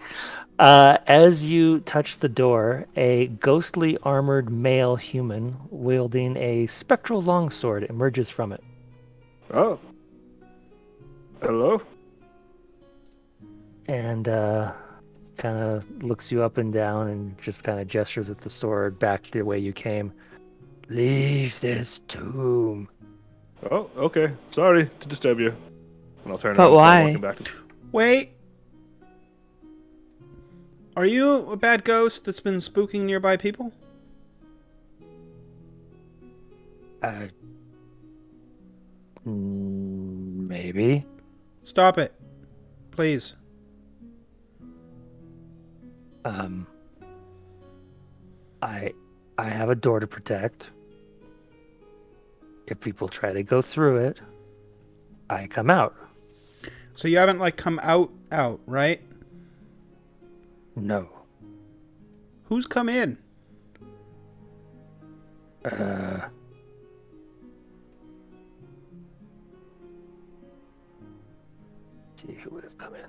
As you touch the door, a ghostly armored male human wielding a spectral longsword emerges from it. Oh. Hello? And kind of looks you up and down and just kind of gestures with the sword back the way you came. Leave this tomb. Oh, okay. Sorry to disturb you. And I'll turn But around and start why? walking back to... Wait. Are you a bad ghost that's been spooking nearby people? Maybe. Stop it. Please. I have a door to protect. If people try to go through it, I come out. So you haven't, like, come out, right? No. Who's come in? See who would have come in.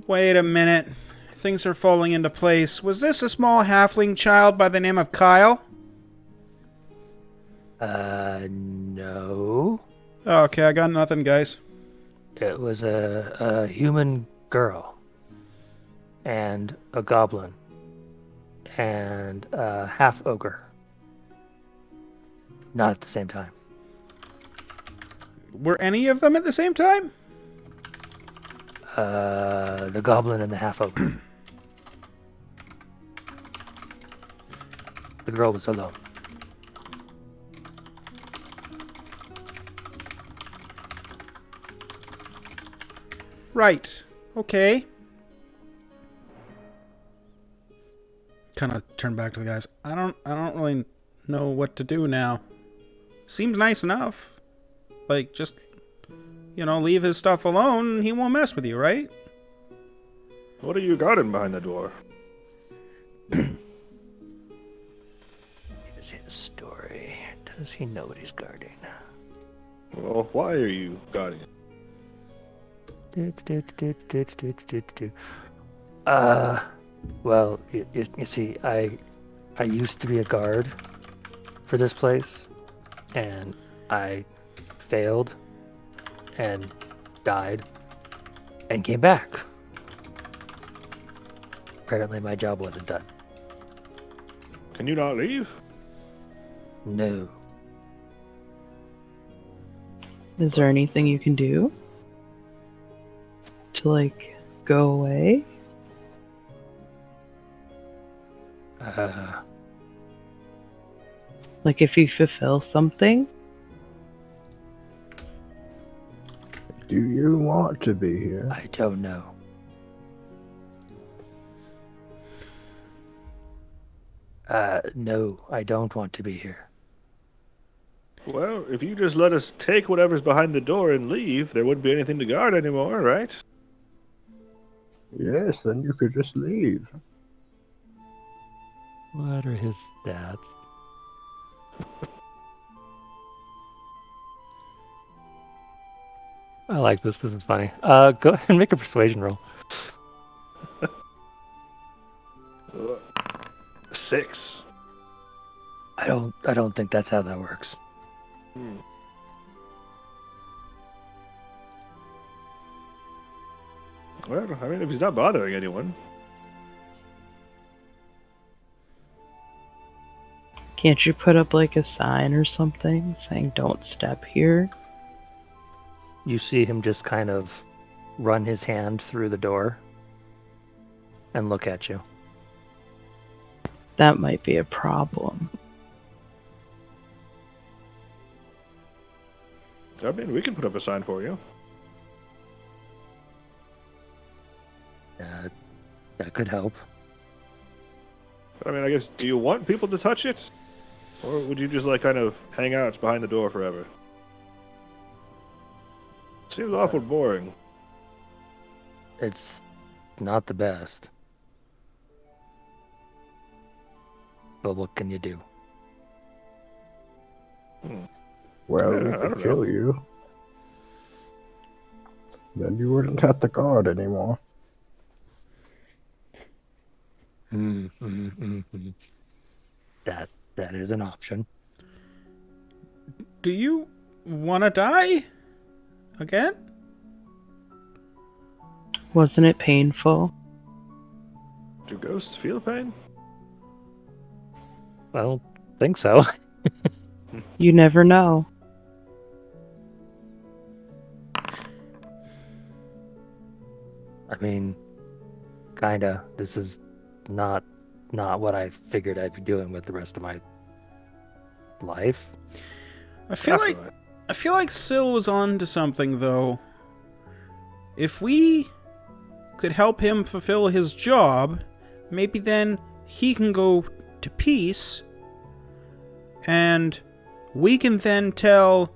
Wait a minute. Things are falling into place. Was this a small halfling child by the name of Kyle? No. Oh, okay, I got nothing, guys. It was a human girl. And a goblin. And a half ogre. Not at the same time. Were any of them at the same time? The goblin and the half ogre. The girl was alone. Right. Okay. Kind of turn back to the guys. I don't really know what to do now. Seems nice enough. Like, just, leave his stuff alone, he won't mess with you, right? What are you guarding behind the door? Is his story. Does he know what he's guarding? Well, why are you guarding it? Well, you see, I used to be a guard for this place, and I failed and died and came back. Apparently my job wasn't done. Can you not leave? No. Is there anything you can do to, like, go away? Like, if you fulfill something? Do you want to be here? I don't know. No, I don't want to be here. Well, if you just let us take whatever's behind the door and leave, there wouldn't be anything to guard anymore, right? Yes, then you could just leave. What are his stats? I like this. This is funny. Go ahead and make a persuasion roll. 6. I don't think that's how that works. Well, I mean, if he's not bothering anyone. Can't you put up, like, a sign or something saying, don't step here? You see him just kind of run his hand through the door and look at you. That might be a problem. I mean, we can put up a sign for you. That could help. But I mean, I guess, do you want people to touch it? Or would you just, like, kind of hang out behind the door forever? Seems awful boring. It's not the best. But what can you do? Well, Yeah, we I could don't kill know. you. Then you wouldn't have to guard anymore. That is an option. Do you want to die? Again? Wasn't it painful? Do ghosts feel pain? I don't think so. You never know. I mean, kinda. This is not what I figured I'd be doing with the rest of my life. I feel like Syl was on to something, though. If we could help him fulfill his job, maybe then he can go to peace, and we can then tell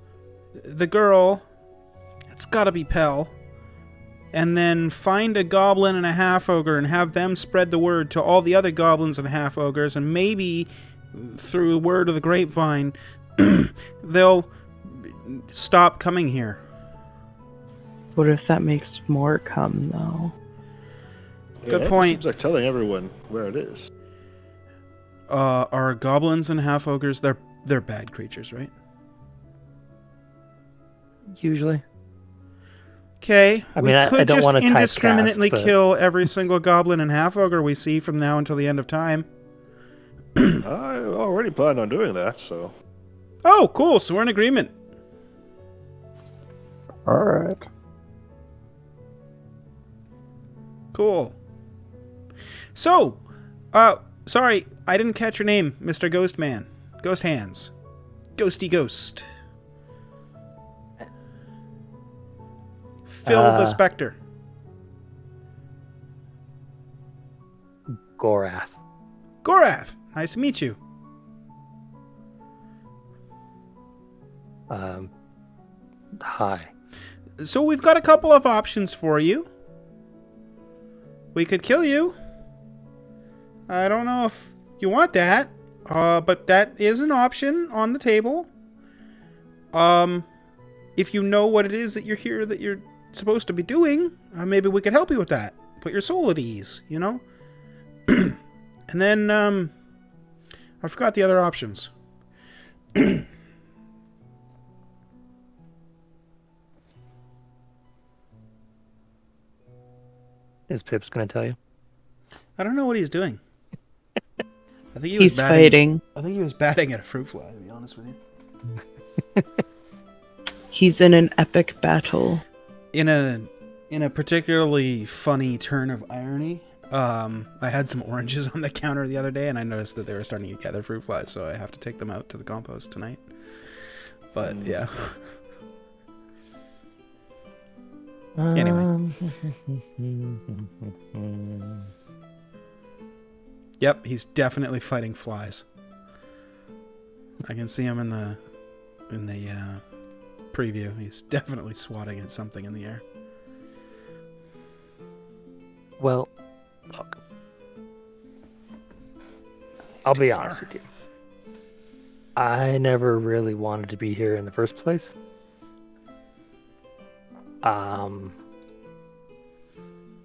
the girl, it's gotta be Pell, and then find a goblin and a half-ogre and have them spread the word to all the other goblins and half-ogres, and maybe through word of the grapevine, they'll stop coming here. What if that makes more come, though? Good it point. Seems like telling everyone where it is. Are goblins and half-ogres, they're bad creatures, right? Usually. Okay, I mean, I could don't just wanna typecast, indiscriminately but- kill every single goblin and half-ogre we see from now until the end of time. I already planned on doing that, so... Oh, cool, so we're in agreement. Alright. Cool. So, sorry, I didn't catch your name, Mr. Ghost Man. Ghost Hands. Ghosty Ghost. Phil the Spectre. Gorath. Gorath, nice to meet you. Hi. So we've got a couple of options for you. We could kill you. I don't know if you want that, but that is an option on the table. If you know what it is that you're here that you're supposed to be doing, maybe we could help you with that. Put your soul at ease, you know? And then, I forgot the other options. Is Pips gonna tell you? I don't know what he's doing. I think he was He's fighting. I think he was batting at a fruit fly, to be honest with you. He's in an epic battle. In a particularly funny turn of irony, I had some oranges on the counter the other day, and I noticed that they were starting to gather fruit flies, so I have to take them out to the compost tonight. But yeah. Anyway. Yep, he's definitely fighting flies. I can see him in the preview. He's definitely swatting at something in the air. Well, look. I'll be honest with you. I never really wanted to be here in the first place.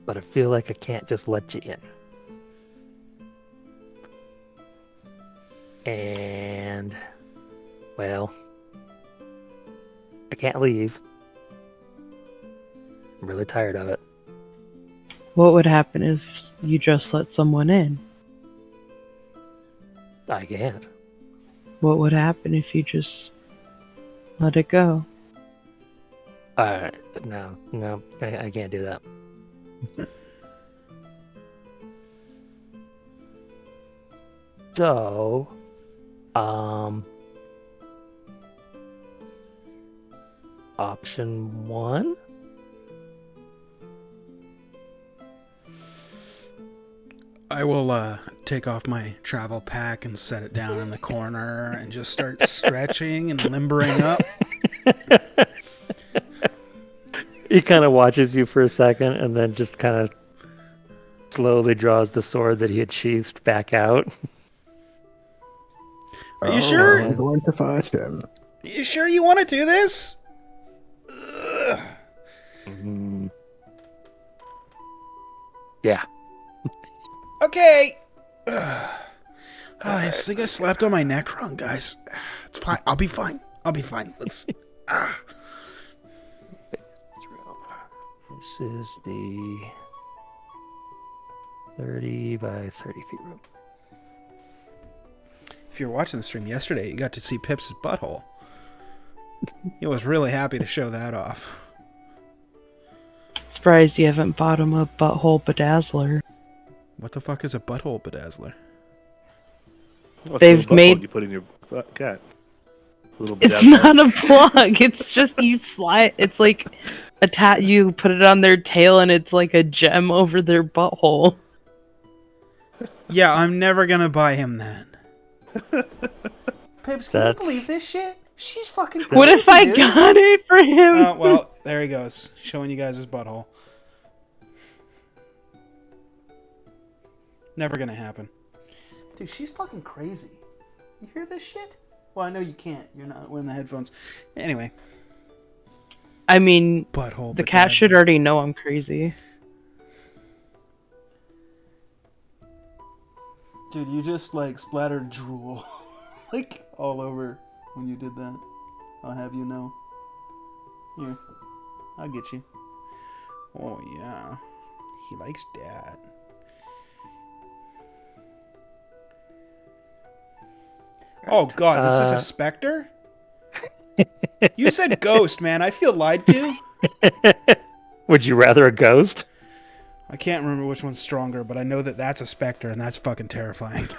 But I feel like I can't just let you in. And, well, I can't leave. I'm really tired of it. What would happen if you just let someone in? I can't. What would happen if you just let it go? No, I can't do that. So, option one? I will take off my travel pack and set it down in the corner and just start stretching and limbering up. He kind of watches you for a second and then just kind of slowly draws the sword that he had sheathed back out. Are you sure? I'm going to fight him. Are you sure you want to do this? Yeah. Okay. I think I slapped on my neck wrong, guys. It's fine. I'll be fine. Let's. This is the 30 by 30 feet room. If you were watching the stream yesterday, you got to see Pips' butthole. He was really happy to show that off. Surprised you haven't bought him a butthole bedazzler. What the fuck is a butthole bedazzler? What's They've the made- you put in your cat. Little It's bedazzler. not a plug. It's just you slide. It's like a you put it on their tail, and it's like a gem over their butthole. Yeah, I'm never gonna buy him that. Pips, can That's- you believe this shit? She's fucking crazy, What if I dude. got it for him? Well, there he goes, showing you guys his butthole. Never gonna happen. Dude, she's fucking crazy. You hear this shit? Well, I know you can't. You're not wearing the headphones. Anyway, I mean, butthole. the cat should already know I'm crazy. Dude, you just like splattered drool like all over when you did that. I'll have you know. Here, I'll get you. Oh yeah, he likes that. Oh god, this is a specter? You said ghost, man. I feel lied to. Would you rather a ghost? I can't remember which one's stronger, but I know that that's a specter, and that's fucking terrifying.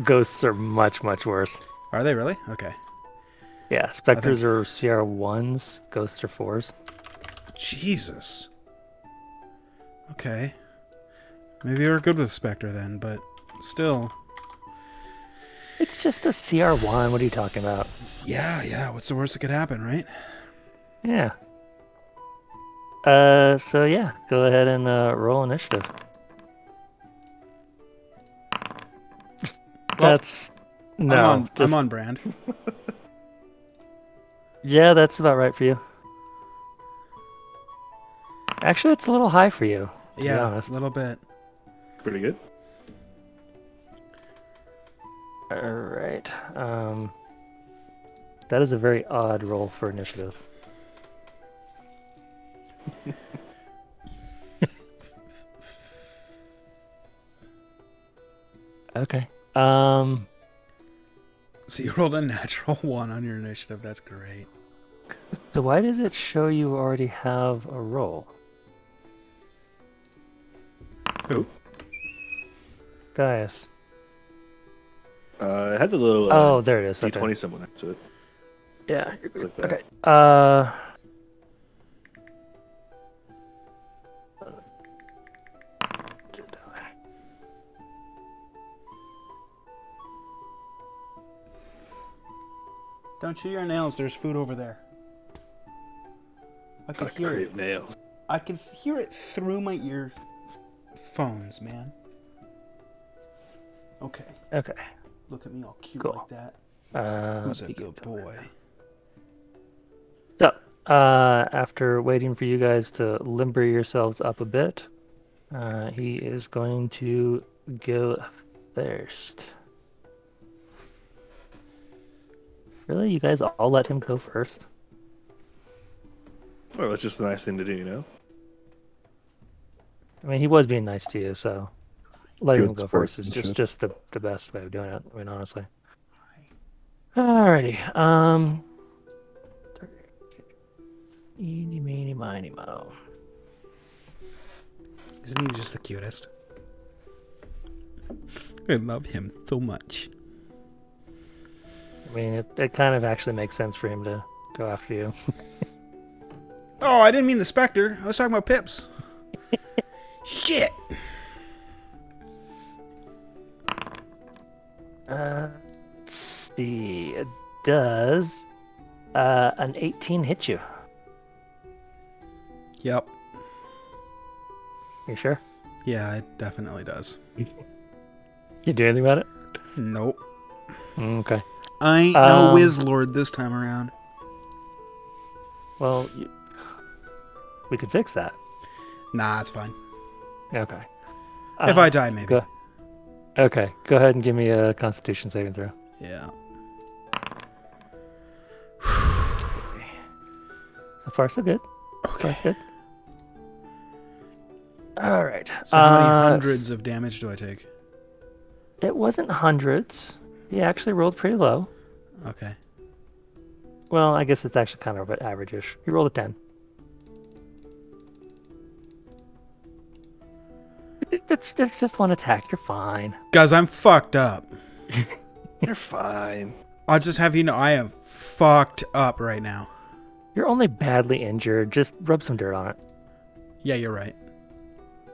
Ghosts are much, much worse. Are they really? Okay. Yeah, specters are CR 1s, ghosts are 4s. Jesus. Okay. Maybe we're good with specter then, but still. It's just a CR1. What are you talking about? Yeah. What's the worst that could happen, right? Yeah. So yeah, go ahead and roll initiative. Well, That's no. I'm just, on brand. Yeah, that's about right for you. Actually, it's a little high for you, to be Yeah, honest. a little bit. Pretty good. All right. That is a very odd roll for initiative. Okay. So you rolled a natural 1 on your initiative. That's great. So why does it show you already have a roll? Who? Gaius. I had the little Oh, there it is. D20 Okay. symbol next to it. Yeah, you're good. Click that. Okay. Don't chew your nails. There's food over there. I can I hear it. crave nails. I can hear it through my earphones, man. Okay. Okay. Look at me all cute Cool. like that. Who's Who's a good boy? So, after waiting for you guys to limber yourselves up a bit, he is going to go first. Really? You guys all let him go first? Well, it's just a nice thing to do, you know? I mean, he was being nice to you, so letting him Good go first is sportsmanship. just the best way of doing it. I mean, honestly. Alrighty. Eeny, meeny, miny, mo. Isn't he just the cutest? I love him so much. I mean, it kind of actually makes sense for him to go after you. Oh, I didn't mean the Spectre. I was talking about Pips. Shit. Let's see. Does an 18 hit you? Yep. You sure? Yeah, it definitely does. You do anything about it? Nope. Okay. I ain't no Whiz Lord this time around. Well, we could fix that. Nah, it's fine. Okay. If I die, maybe. Okay. Go ahead and give me a Constitution saving throw. Yeah. So far, so good. So far, so good. All right. So how many hundreds of damage do I take? It wasn't hundreds. He actually rolled pretty low. Okay. Well, I guess it's actually kind of average-ish. He rolled a 10. That's just one attack. You're fine. Guys, I'm fucked up. You're fine. I'll just have you know I am fucked up right now. You're only badly injured. Just rub some dirt on it. Yeah, you're right.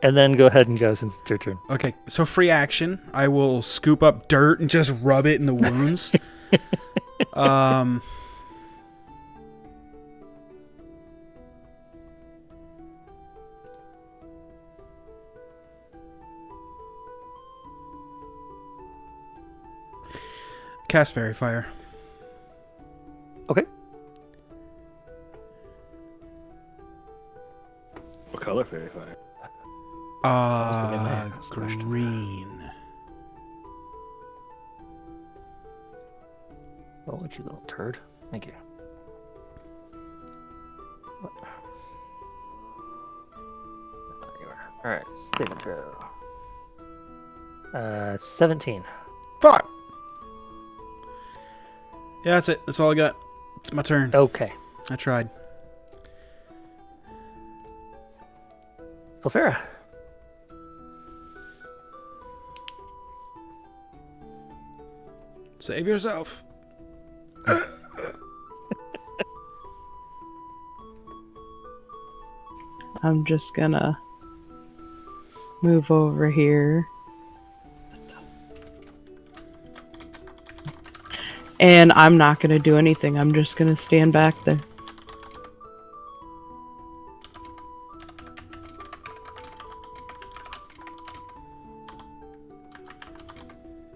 And then go ahead and go since it's your turn. Okay, so free action. I will scoop up dirt and just rub it in the wounds. Cast Fairy Fire. Okay. What color fairy fire? gonna be my next question. Green. Oh, you little turd. Thank you. What? There you are. Alright, saving throw. 17. Fuck! Yeah, that's it. That's all I got. It's my turn. Okay. I tried. Clefairy. Save yourself. I'm just gonna move over here. And I'm not gonna do anything. I'm just gonna stand back there.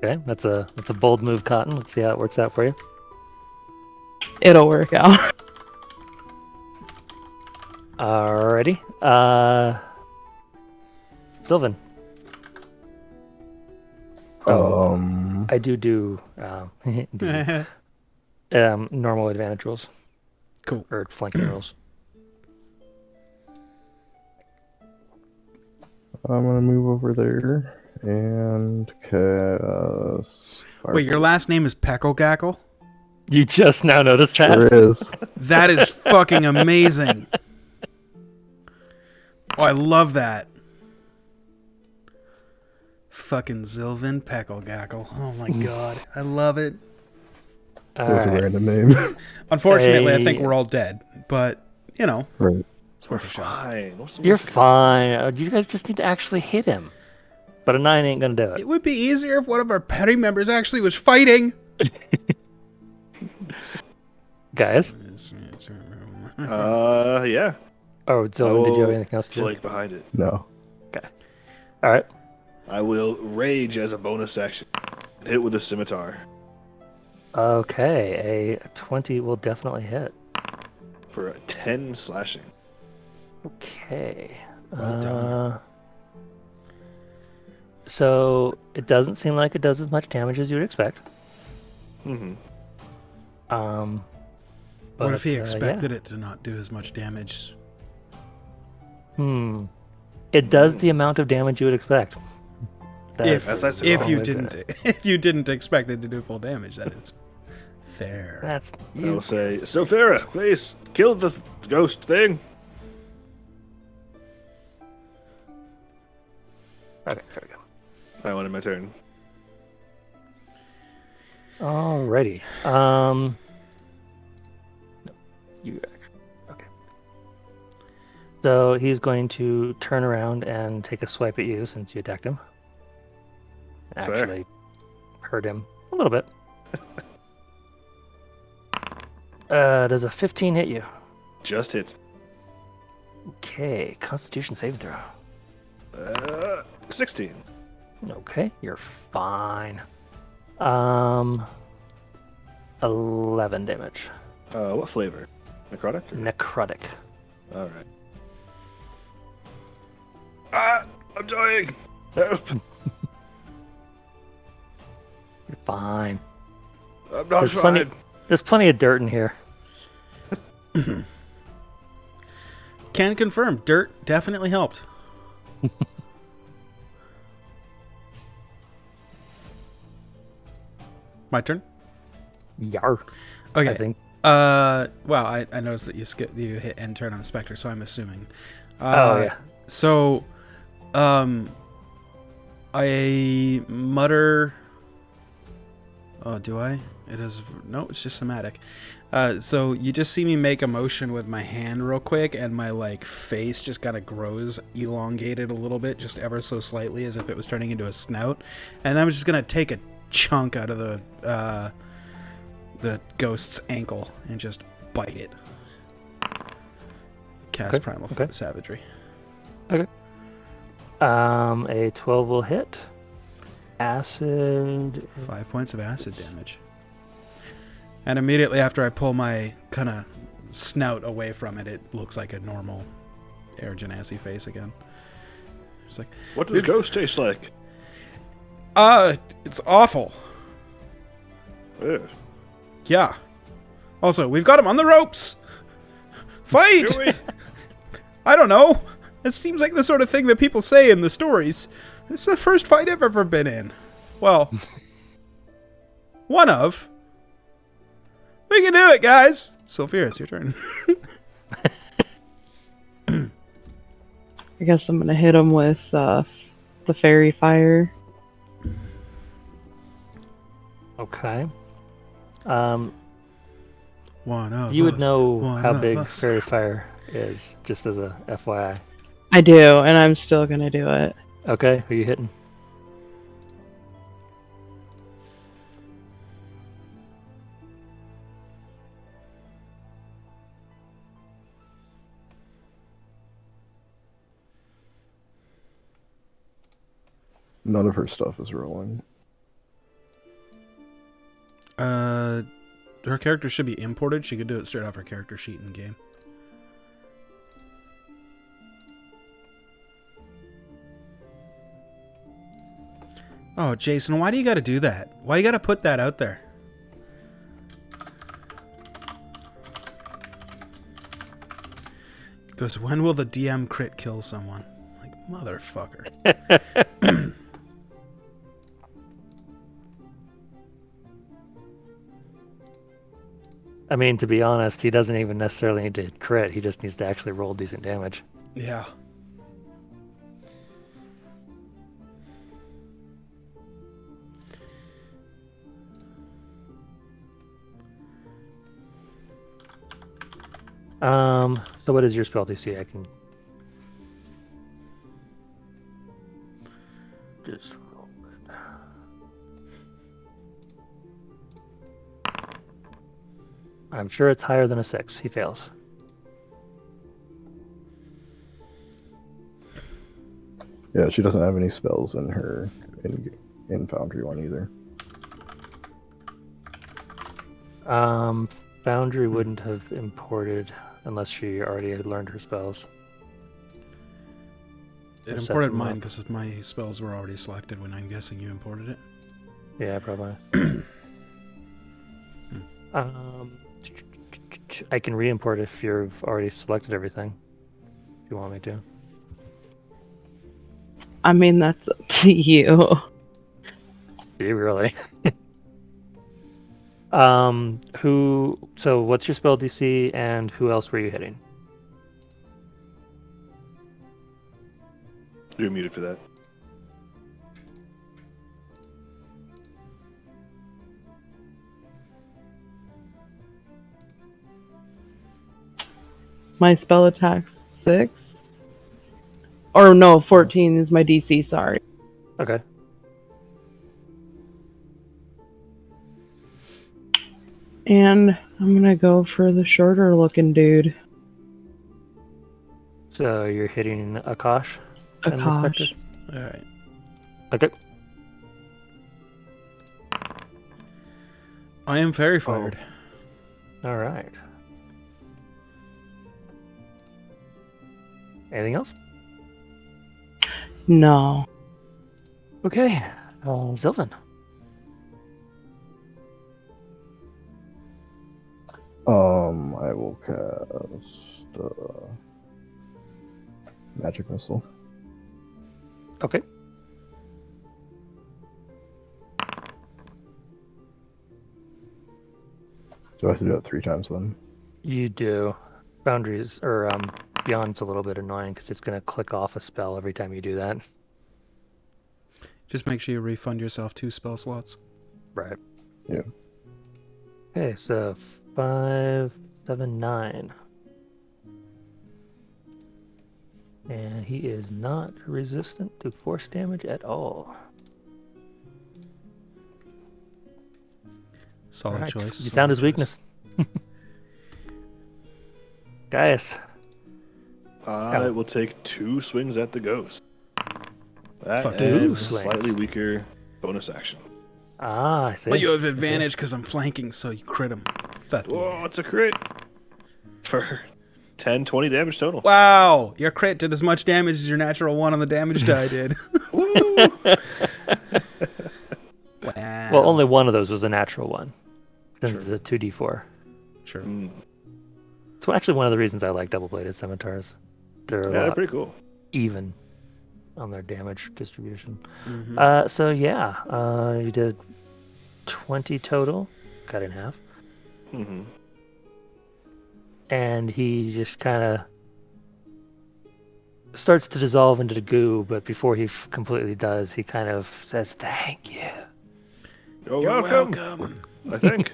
Okay, that's a bold move, Cotton. Let's see how it works out for you. It'll work out. Alrighty. Sylvan. I do normal advantage rolls Cool. or flanking rolls. I'm gonna move over there and cast. Wait, your last name is Peckle Gackle? You just now noticed that? Sure is. That is fucking amazing. Oh, I love that. Fucking Sylvan Peckle Gackle. Oh my god. I love it. It was a Alright. random name. Unfortunately, I think Hey. we're all dead. But, you know. Right. It's worth a shot. Fine. What's the You're worst that can fine. You guys just need to actually hit him. But a 9 ain't gonna do it. It would be easier if one of our party members actually was fighting. Guys? happen? Yeah. Oh, Sylvan, did you have will anything else to do? Flake behind it. No. Alright. I will rage as a bonus action. Hit with a scimitar Okay, a 20 will definitely hit. for a 10 slashing. Okay. Well done. So it doesn't seem like it does as much damage as you would expect. Mm-hmm. What What if he expected it to not do as much damage? It does the amount of damage you would expect. If That's nice. if you Solid. didn't if you didn't expect it to do full damage, that is fair. That's I will say, Sophia, please kill the ghost thing. Okay, there we go. I wanted my turn. Alrighty. No, you okay. So he's going to turn around and take a swipe at you since you attacked him. Fair. Actually, hurt him a little bit. Does a 15 hit you? Just hits. Okay, Constitution saving throw. 16. Okay, you're fine. 11 damage. What flavor? Necrotic? Necrotic. All right. Ah, I'm dying. Help! You're fine. I'm not There's fine. There's plenty of dirt in here. Can confirm, dirt definitely helped. My turn. Yar. Okay. I think. Well, I noticed that you hit end turn on the specter, so I'm assuming. Oh, yeah. So, I mutter. Oh, do I? It is no. It's just somatic. So you just see me make a motion with my hand real quick, and my face just kind of grows elongated a little bit, just ever so slightly, as if it was turning into a snout. And I'm just gonna take a chunk out of the ghost's ankle and just bite it. Cast Okay, Primal okay. Savagery. A 12 will hit. Acid. 5 points of acid damage. And immediately after I pull my kind of snout away from it, it looks like a normal Air Genasi face again. It's like, What does ghost taste like? it's awful. Ugh. Yeah. Also, we've got him on the ropes. Fight! Do we? I don't know. It seems like the sort of thing that people say in the stories. It's the first fight I've ever been in. Well, one of. We can do it, guys. Sophia, it's your turn. I guess I'm gonna hit him with the fairy fire. Okay. One of You would us, know one how of big us. fairy fire is, just as a FYI. I do, and I'm still gonna do it. Okay, who are you hitting? None of her stuff is rolling. Her character should be imported. She could do it straight off her character sheet in game. Oh, Jason, why do you got to do that? Why you got to put that out there? Because when will the DM crit kill someone? Like, motherfucker. I mean, to be honest, he doesn't even necessarily need to crit. He just needs to actually roll decent damage. Yeah. So what is your spell DC? I can just roll it. I'm sure it's higher than a 6. He fails. Yeah, she doesn't have any spells in her in Foundry one either. Foundry wouldn't have imported unless she already had learned her spells. It Or set imported them mine up. because my spells were already selected when I'm guessing you imported it. Yeah, probably. I can re-import if you've already selected everything. If you want me to. I mean, that's up to you. Do you really? So what's your spell DC and who else were you hitting? You're muted for that. My spell attack's 6. Or no, 14 is my DC, sorry. Okay. And I'm gonna go for the shorter looking dude. So you're hitting Akash? and the Spectre? Akash. All right. Okay. I am fairy fired. All right. Anything else? No. Okay. Sylvan. I will cast Magic Missile. Okay. Do I have to do it 3 times then? You do. Boundaries, or Beyond's a little bit annoying because it's going to click off a spell every time you do that. Just make sure you refund yourself 2 spell slots. Right. Yeah. Okay, so 5, 7, 9. And he is not resistant to force damage at all. Solid Alright, choice. You solid found his choice. weakness. Gaius. I will take 2 swings at the ghost. That Fuck, and 2 a swings. slightly weaker bonus action. Ah, I see. But you have advantage because I'm flanking, so you crit him. Whoa, it's a crit! For 10, 20 damage total. Wow! Your crit did as much damage as your natural 1 on the damage die did. Woo! Wow. Well, only one of those was a natural one. Since Sure. it's a 2d4. Sure. Mm. So actually one of the reasons I like double-bladed scimitars. They're a Yeah, they're lot pretty cool. even on their damage distribution. Mhm. So yeah, you did 20 total, cut in half, Mm-hmm. and he just kind of starts to dissolve into the goo, but before he completely does, he kind of says, "Thank you." You're You're welcome, welcome. I think.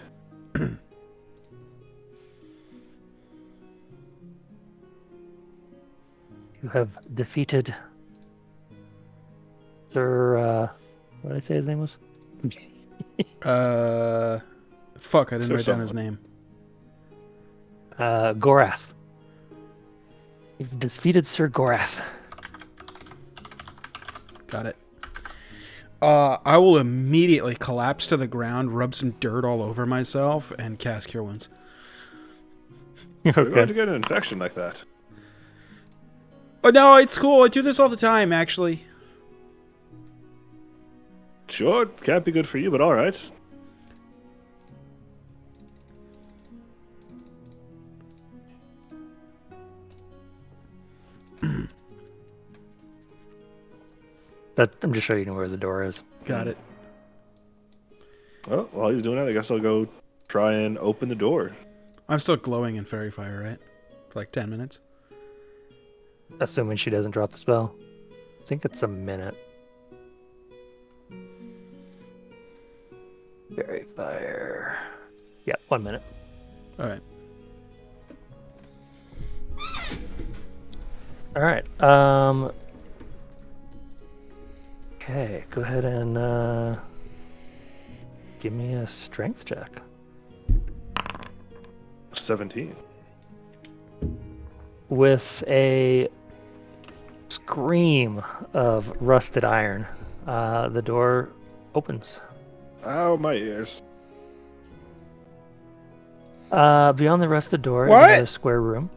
You have defeated Sir, what did I say his name was? Fuck, I didn't Sir write down his someone. name. Gorath. You've defeated Sir Gorath. Got it. I will immediately collapse to the ground, rub some dirt all over myself, and cast Cure Wounds. You're going Okay. to get an infection like that. Oh, no, it's cool. I do this all the time, actually. Sure, can't be good for you, but all right. I'm just showing you where the door is. Got it. Well, while he's doing that, I guess I'll go try and open the door. I'm still glowing in Fairy Fire, right? For like 10 minutes. Assuming she doesn't drop the spell. I think it's a minute. Fairy fire. Yeah, 1 minute. All right. All right. Okay, go ahead and give me a strength check. 17. With a scream of rusted iron, the door opens. Ow, my ears. Beyond the rusted door What? is another square room.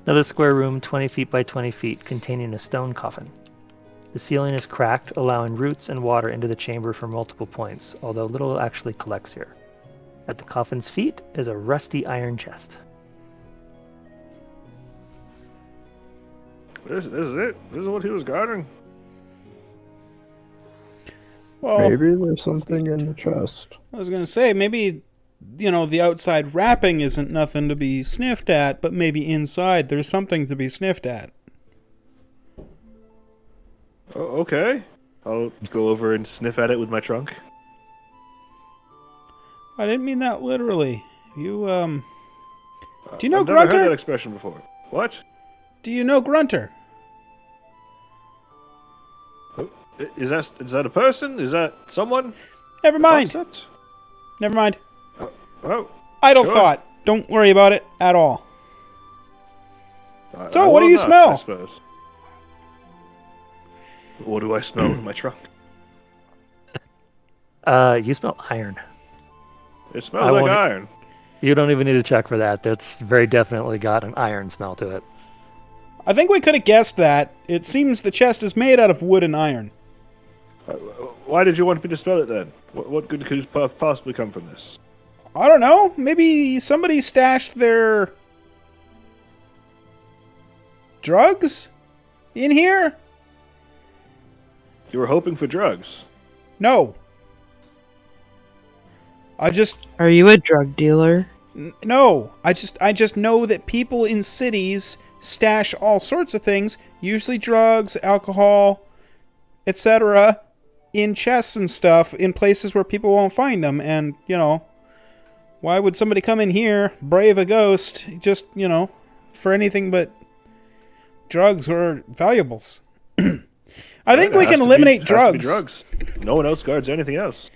Another square room 20 feet by 20 feet containing a stone coffin. The ceiling is cracked, allowing roots and water into the chamber from multiple points, although little actually collects here. At the coffin's feet is a rusty iron chest. This is it. This is what he was guarding. Well, Maybe there's something in the chest. I was going to say, maybe, the outside wrapping isn't nothing to be sniffed at, but maybe inside there's something to be sniffed at. Oh, okay. I'll go over and sniff at it with my trunk. I didn't mean that literally. You, do you know I've never heard Grunter? that expression before. What? Do you know Grunter? Is that a person? Is that someone? Never mind. Concept? Never mind. Oh. Idle Sure. thought. Don't worry about it at all. So, I what do will you not, smell? I suppose. What do I smell in my trunk? You smell iron. It smells I like won't- iron. You don't even need to check for that. That's very definitely got an iron smell to it. I think we could have guessed that. It seems the chest is made out of wood and iron. Why did you want me to smell it then? What good could possibly come from this? I don't know. Maybe somebody stashed their drugs in here? You were hoping for drugs. No. Are you a drug dealer? No. I just know that people in cities stash all sorts of things, usually drugs, alcohol, etc., in chests and stuff in places where people won't find them. And, why would somebody come in here, brave a ghost, just, for anything but drugs or valuables? I think we can eliminate drugs. Drugs. No one else guards anything else.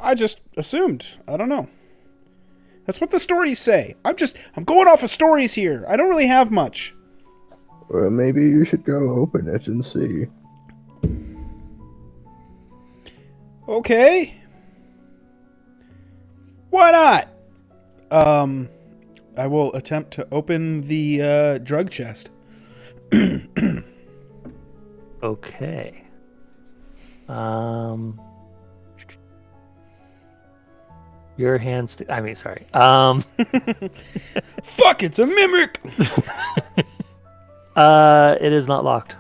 I just assumed. I don't know. That's what the stories say. I'm going off of stories here. I don't really have much. Well, maybe you should go open it and see. Okay. Why not? I will attempt to open the drug chest. Okay. Your hands. Sorry. Fuck! It's a mimic. It is not locked.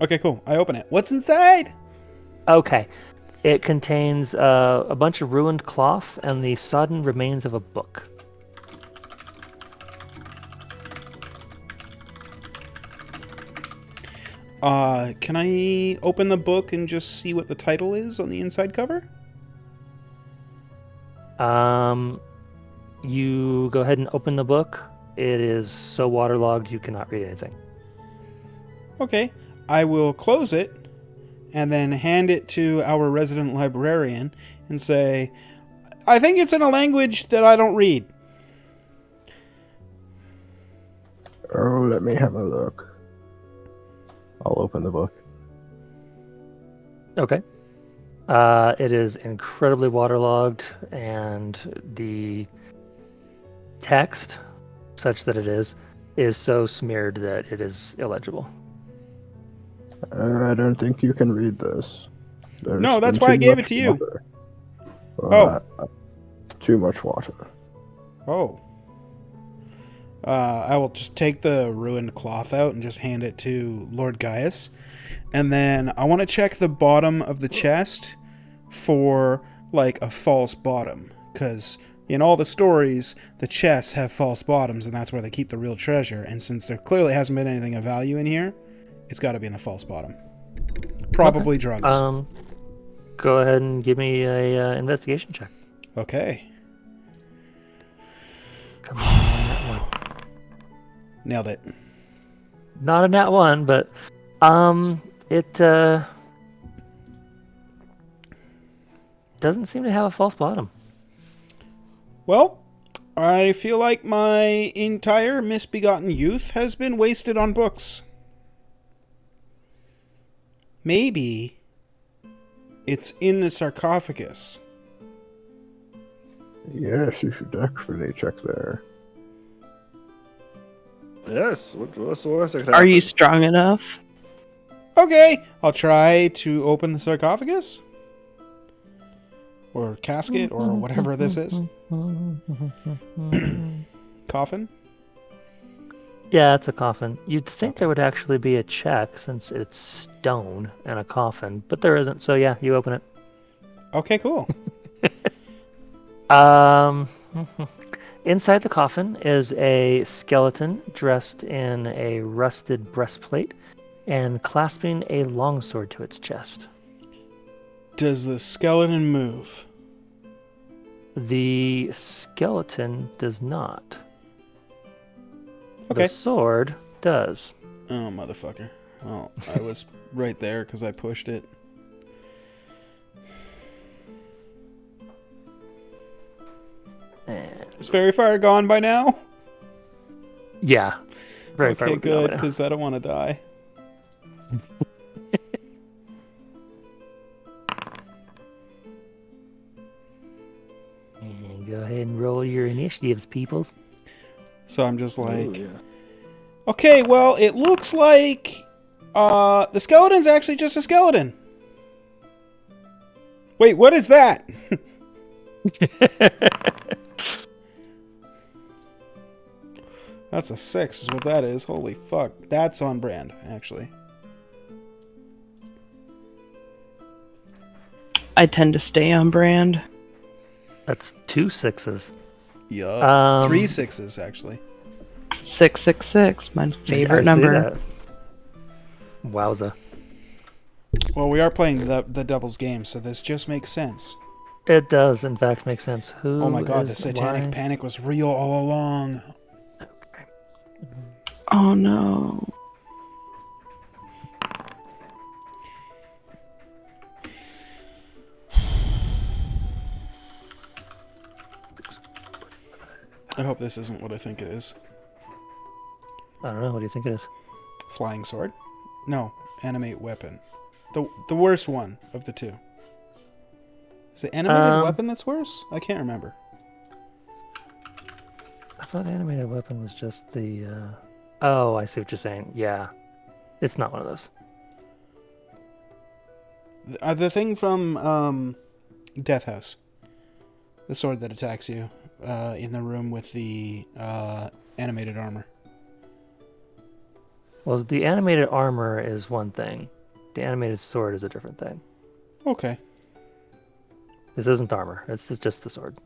Okay, cool. I open it. What's inside? Okay. It contains a bunch of ruined cloth and the sodden remains of a book. Can I open the book and just see what the title is on the inside cover? You go ahead and open the book. It is so waterlogged you cannot read anything. Okay. I will close it and then hand it to our resident librarian and say, I think it's in a language that I don't read. Oh, let me have a look. I'll open the book. Okay. It is incredibly waterlogged, and the text, such that it is so smeared that it is illegible. I don't think you can read this. There's No, that's been why I too gave it much to you. water. Oh. Too much water. Oh. I will just take the ruined cloth out and just hand it to Lord Gaius. And then I want to check the bottom of the chest for, like, a false bottom. Because in all the stories, the chests have false bottoms, and that's where they keep the real treasure. And since there clearly hasn't been anything of value in here, it's got to be in the false bottom. Probably drugs. Go ahead and give me a investigation check. Okay. Come on, that one. Nailed it. Not a nat one, but it doesn't seem to have a false bottom. Well, I feel like my entire misbegotten youth has been wasted on books. Maybe it's in the sarcophagus. Yes, you should definitely check there. Yes. What's the worst that could Are happen? you strong enough? Okay, I'll try to open the sarcophagus. Or casket, or whatever this is. Coffin? Yeah, it's a coffin. You'd think there would actually be a check since it's stone and a coffin, but there isn't. So yeah, you open it. Okay, cool. Inside the coffin is a skeleton dressed in a rusted breastplate and clasping a longsword to its chest. Does the skeleton move? The skeleton does not. Okay. The sword does. Oh, motherfucker. Well, I was right there because I pushed it. And Is Fairy Fire gone by now? yeah. Very far Okay, would be gone good, by now. because I don't want to die. And go ahead and roll your initiatives, peoples. So I'm just like, Ooh, yeah. okay, well, it looks like the skeleton's actually just a skeleton. Wait, what is that? That's a 6 is what that is. Holy fuck. That's on brand, actually. I tend to stay on brand. That's 2 6s. Yeah. 3 6s, actually. 666, my favorite I see number. that. Wowza. Well, we are playing the devil's game, so this just makes sense. It does, in fact, make sense. Who Oh my god, the is satanic why- panic was real all along. Oh no. I hope this isn't what I think it is. I don't know. What do you think it is? Flying sword? No, animate weapon. The worst one of the two. Is it animated weapon that's worse? I can't remember. I thought animated weapon was just the. Oh, I see what you're saying. Yeah, it's not one of those. The thing from Death House. The sword that attacks you in the room with the animated armor. Well, the animated armor is one thing. The animated sword is a different thing. Okay, This isn't armor. It's just the sword.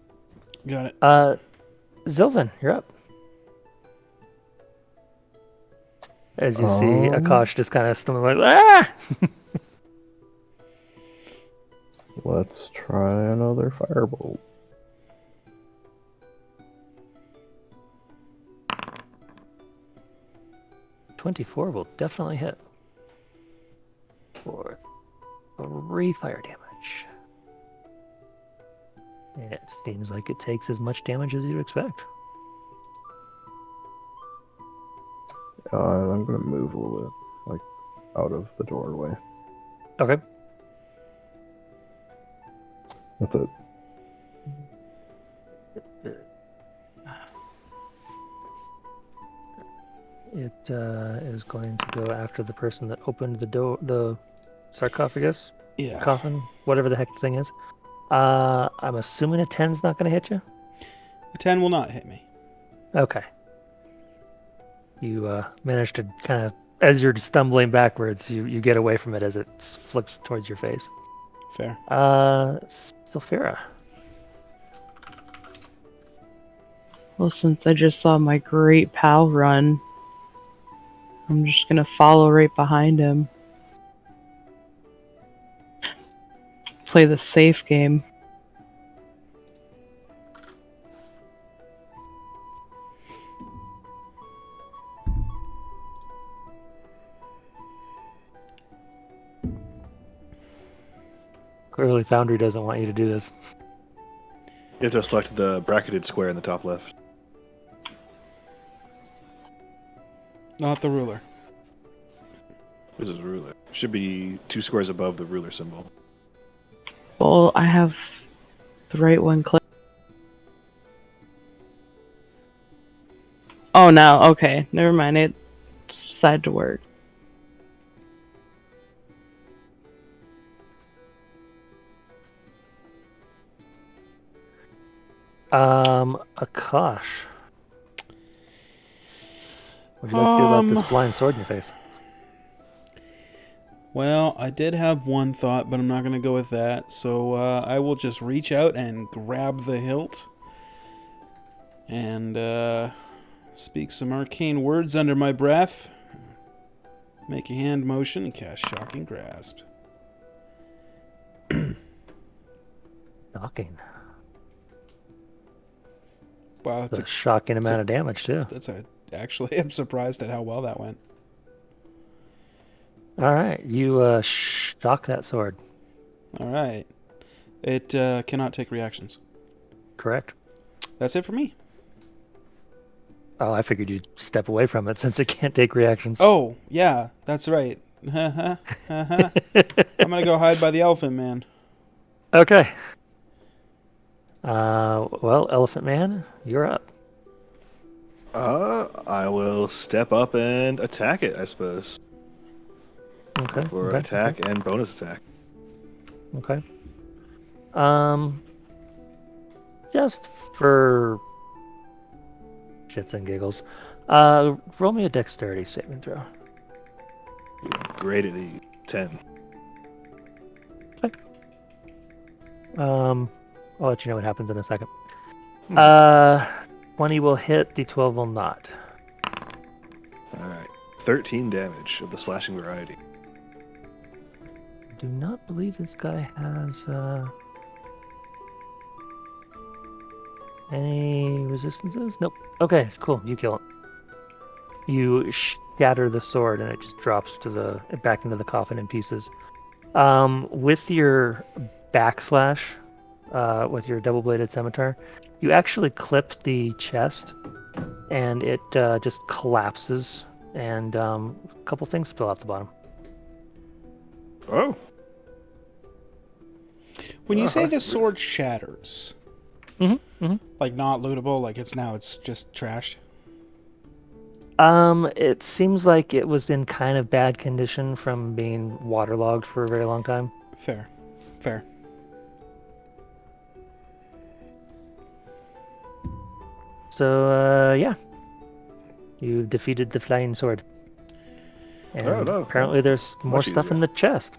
got it. Zylvan, you're up. As you see, Um, Akash just kind of stumbling like, ah! Let's try another firebolt. .24 will definitely hit. For 3 fire damage. And it seems like it takes as much damage as you'd expect. I'm gonna move a little bit, like out of the doorway. Okay. That's it. It is going to go after the person that opened the sarcophagus, Yeah. coffin, whatever the heck the thing is. I'm assuming a 10's not going to hit you? A 10 will not hit me. Okay. You manage to kind of, as you're stumbling backwards, you get away from it as it flicks towards your face. Fair. Sylphira. Well, since I just saw my great pal run, I'm just gonna follow right behind him. Play the safe game. Clearly Foundry doesn't want you to do this. You have to select the bracketed square in the top left. Not the ruler. This is a ruler. Should be 2 squares above the ruler symbol. Well, I have the right one clicked. Oh, now, okay. Never mind. It decided to work. Akash. What would you like to do about this flying sword in your face? Well, I did have one thought, but I'm not going to go with that. So I will just reach out and grab the hilt. And speak some arcane words under my breath. Make a hand motion and cast Shocking Grasp. Shocking. Wow, That's a shocking amount of damage, too. actually, I'm surprised at how well that went. All right. You shock that sword. All right. It cannot take reactions. Correct. That's it for me. Oh, I figured you'd step away from it since it can't take reactions. Oh, yeah, that's right. I'm gonna go hide by the elephant man. Okay. Well, Elephant Man, you're up. I will step up and attack it, I suppose. Okay. For okay, attack and bonus attack. Okay. Just for shits and giggles, roll me a dexterity saving throw. Great at the 10. I'll let you know what happens in a second. 20 will hit, D12 will not. Alright. 13 damage of the slashing variety. Do not believe this guy has any resistances. Nope. Okay, cool. You kill him. You shatter the sword, and it just drops to back into the coffin in pieces. With your backslash, with your double-bladed scimitar, you actually clip the chest, and it just collapses, and a couple things spill out the bottom. Oh. When you say the sword shatters, like not lootable, like it's just trashed. It seems like it was in kind of bad condition from being waterlogged for a very long time. Fair. So, yeah. You defeated the flying sword. And Oh, no. apparently there's more Much stuff easier. in the chest.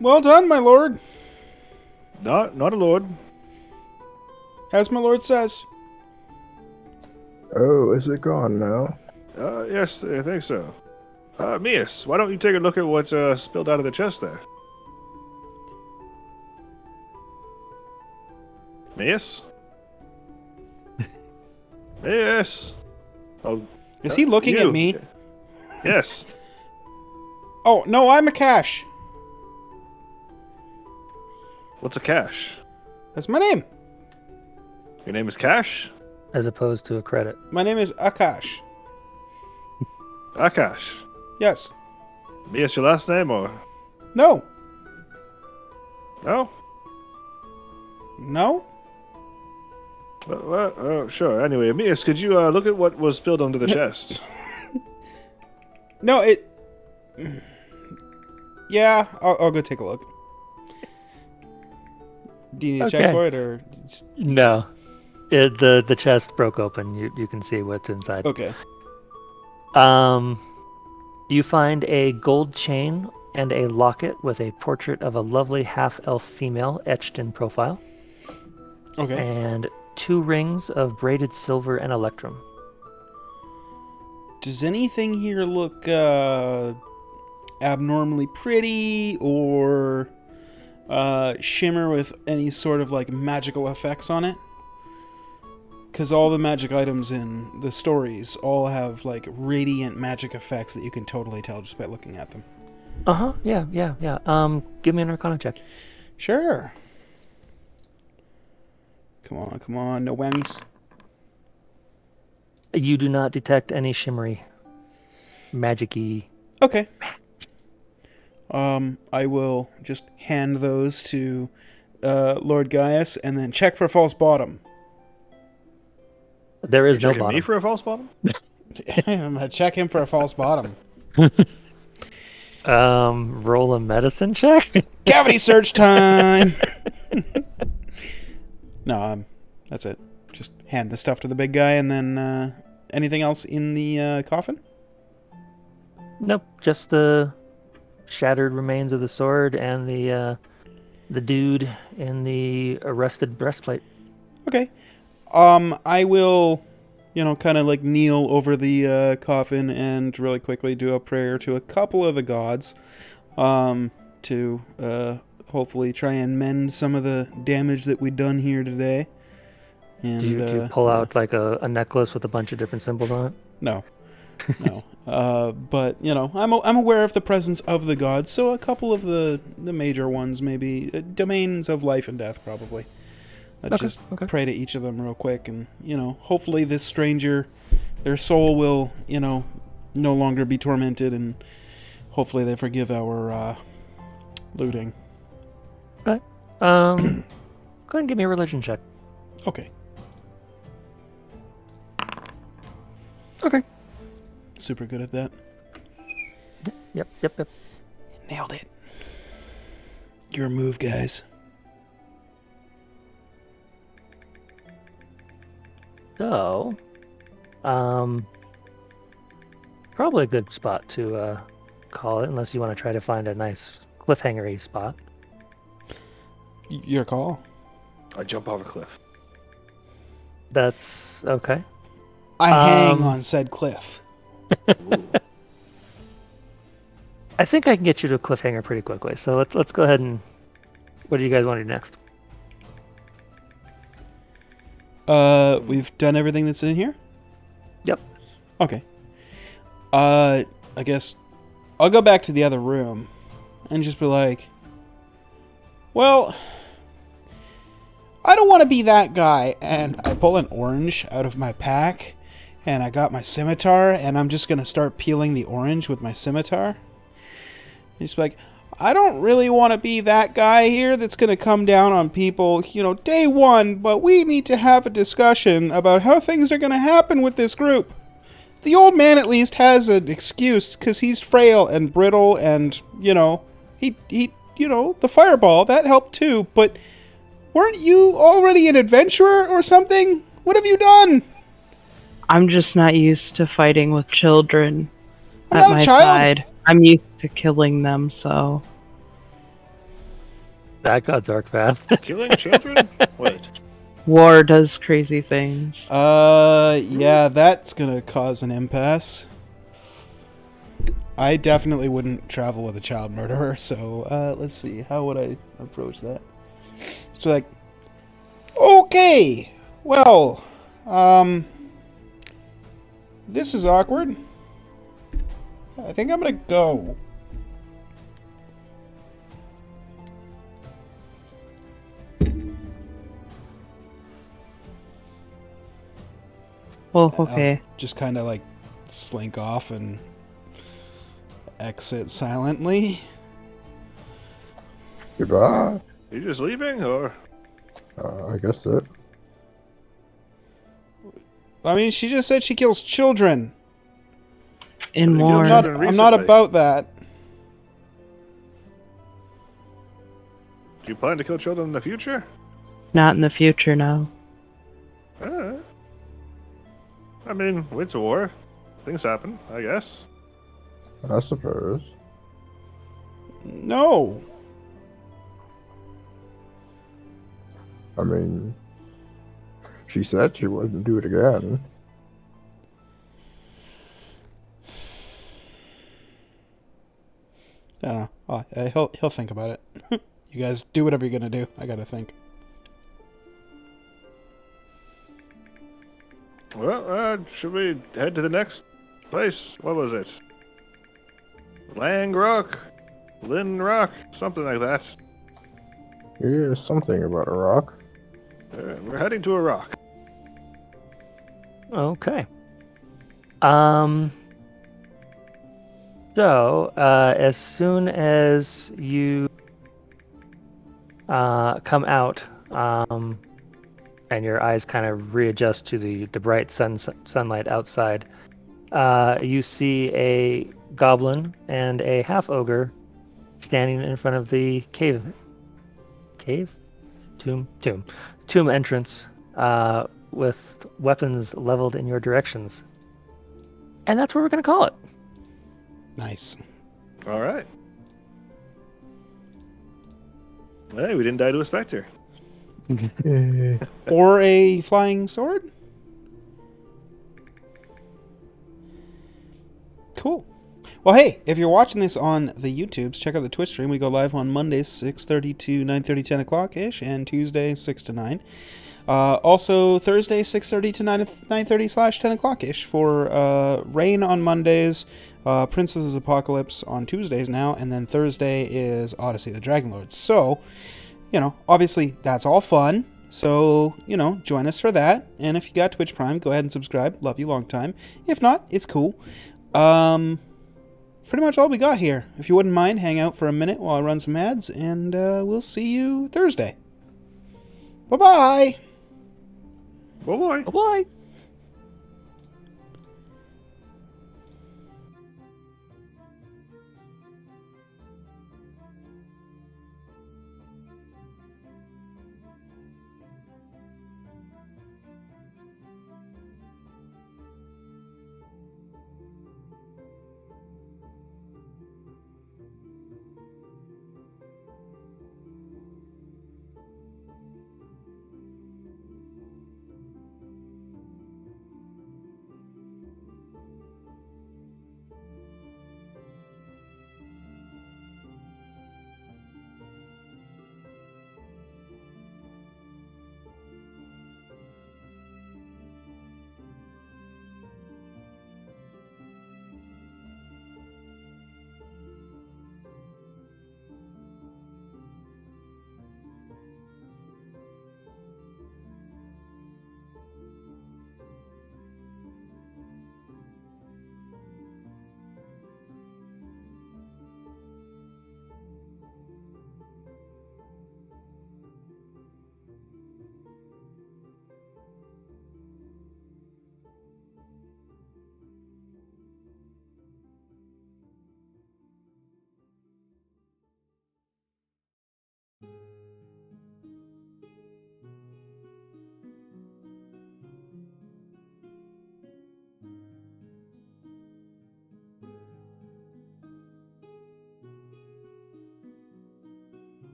Well done, my lord. Not a lord. As my lord says. Oh, is it gone now? Yes, I think so. Mias, why don't you take a look at what spilled out of the chest there? Mias? Mias? Oh, Is he looking you. at me? Yes. Oh, no, I'm a cash. What's a cash? That's my name. Your name is Cash? As opposed to a credit. My name is Akash. Akash. Yes. Mias, your last name or No. no? No? Well, sure. Anyway, Mias, could you look at what was spilled under the chest? No, it... Yeah, I'll go take a look. Do you need to check Okay. for it, or... Just... No. The chest broke open. You can see what's inside. Okay. You find a gold chain and a locket with a portrait of a lovely half-elf female etched in profile, Okay. and 2 rings of braided silver and electrum. Does anything here look abnormally pretty or shimmer with any sort of like magical effects on it? Because all the magic items in the stories all have like radiant magic effects that you can totally tell just by looking at them. Uh-huh. Yeah. Give me an Arcana check. Sure. Come on, no whammies. You do not detect any shimmery, magic-y. Okay. I will just hand those to Lord Gaius and then check for false bottom. There is no Checking bottom. me for a false bottom? I'm gonna check him for a false bottom. Roll a medicine check. Cavity search time. No, that's it. Just hand the stuff to the big guy, and then anything else in the coffin? Nope, just the shattered remains of the sword and the dude in the arrested breastplate. Okay. I will, kind of like kneel over the coffin and really quickly do a prayer to a couple of the gods, to hopefully try and mend some of the damage that we've done here today. And Do you pull out like a necklace with a bunch of different symbols on it? No. But I'm aware of the presence of the gods, so a couple of the major ones, maybe domains of life and death, probably. Just pray to each of them real quick, and hopefully this stranger, their soul will no longer be tormented, and hopefully they forgive our looting. Okay. Go ahead and give me a religion check. Okay. Okay. Super good at that. Yep. Nailed it. Your move, guys. So, probably a good spot to call it, unless you want to try to find a nice cliffhanger-y spot. Your call. I jump off a cliff. That's okay. I hang on said cliff. Ooh. I think I can get you to a cliffhanger pretty quickly. So let's go ahead and. What do you guys want to do next? We've done everything that's in here? Yep. Okay. I guess I'll go back to the other room and just be like, well, I don't want to be that guy. And I pull an orange out of my pack, and I got my scimitar, and I'm just going to start peeling the orange with my scimitar. And just be like, I don't really want to be that guy here that's going to come down on people, day one, but we need to have a discussion about how things are going to happen with this group. The old man at least has an excuse, because he's frail and brittle, and, he the fireball, that helped too, but weren't you already an adventurer or something? What have you done? I'm just not used to fighting with children I'm at not a my child. side. I'm used to killing them, so That got dark fast. Killing children? Wait. war does crazy things. Yeah, that's gonna cause an impasse. I definitely wouldn't travel with a child murderer, so let's see, how would I approach that? So like, okay, well, this is awkward. I think I'm gonna go. Well, okay. Just kind of like slink off, and exit silently. Goodbye. You just leaving, or I guess that. I mean, she just said she kills children. And You more. don't I'm not recently. about that. do you plan to kill children in the future? Not in the future, no. I mean, it's a war. Things happen, I guess. I suppose. No. I mean, she said she wouldn't do it again. I don't know. He'll think about it. You guys do whatever you're gonna do. I gotta think. Well, should we head to the next place? What was it? Lang Rock? Lynn Rock? Something like that. Yeah, something about a rock. We're heading to a rock. Okay. So, as soon as you come out, and your eyes kind of readjust to the bright sunlight outside, you see a goblin and a half ogre standing in front of the tomb entrance, with weapons leveled in your directions. And that's what we're going to call it. Nice. All right. Hey, we didn't die to a specter. Or a flying sword? Cool. Well, hey, if you're watching this on the YouTubes, check out the Twitch stream. We go live on Mondays, 6:30 to 9:30, 10 o'clock-ish, and Tuesday, 6 to 9. Also, Thursday, 6:30 to 9:30/10 o'clock-ish for Rain on Mondays, Princess's Apocalypse on Tuesdays now, and then Thursday is Odyssey the Dragon Lord. So, obviously that's all fun. So, join us for that. And if you got Twitch Prime, go ahead and subscribe. Love you long time. If not, it's cool. Pretty much all we got here. If you wouldn't mind, hang out for a minute while I run some ads, and we'll see you Thursday. Bye-bye! Boy. Bye.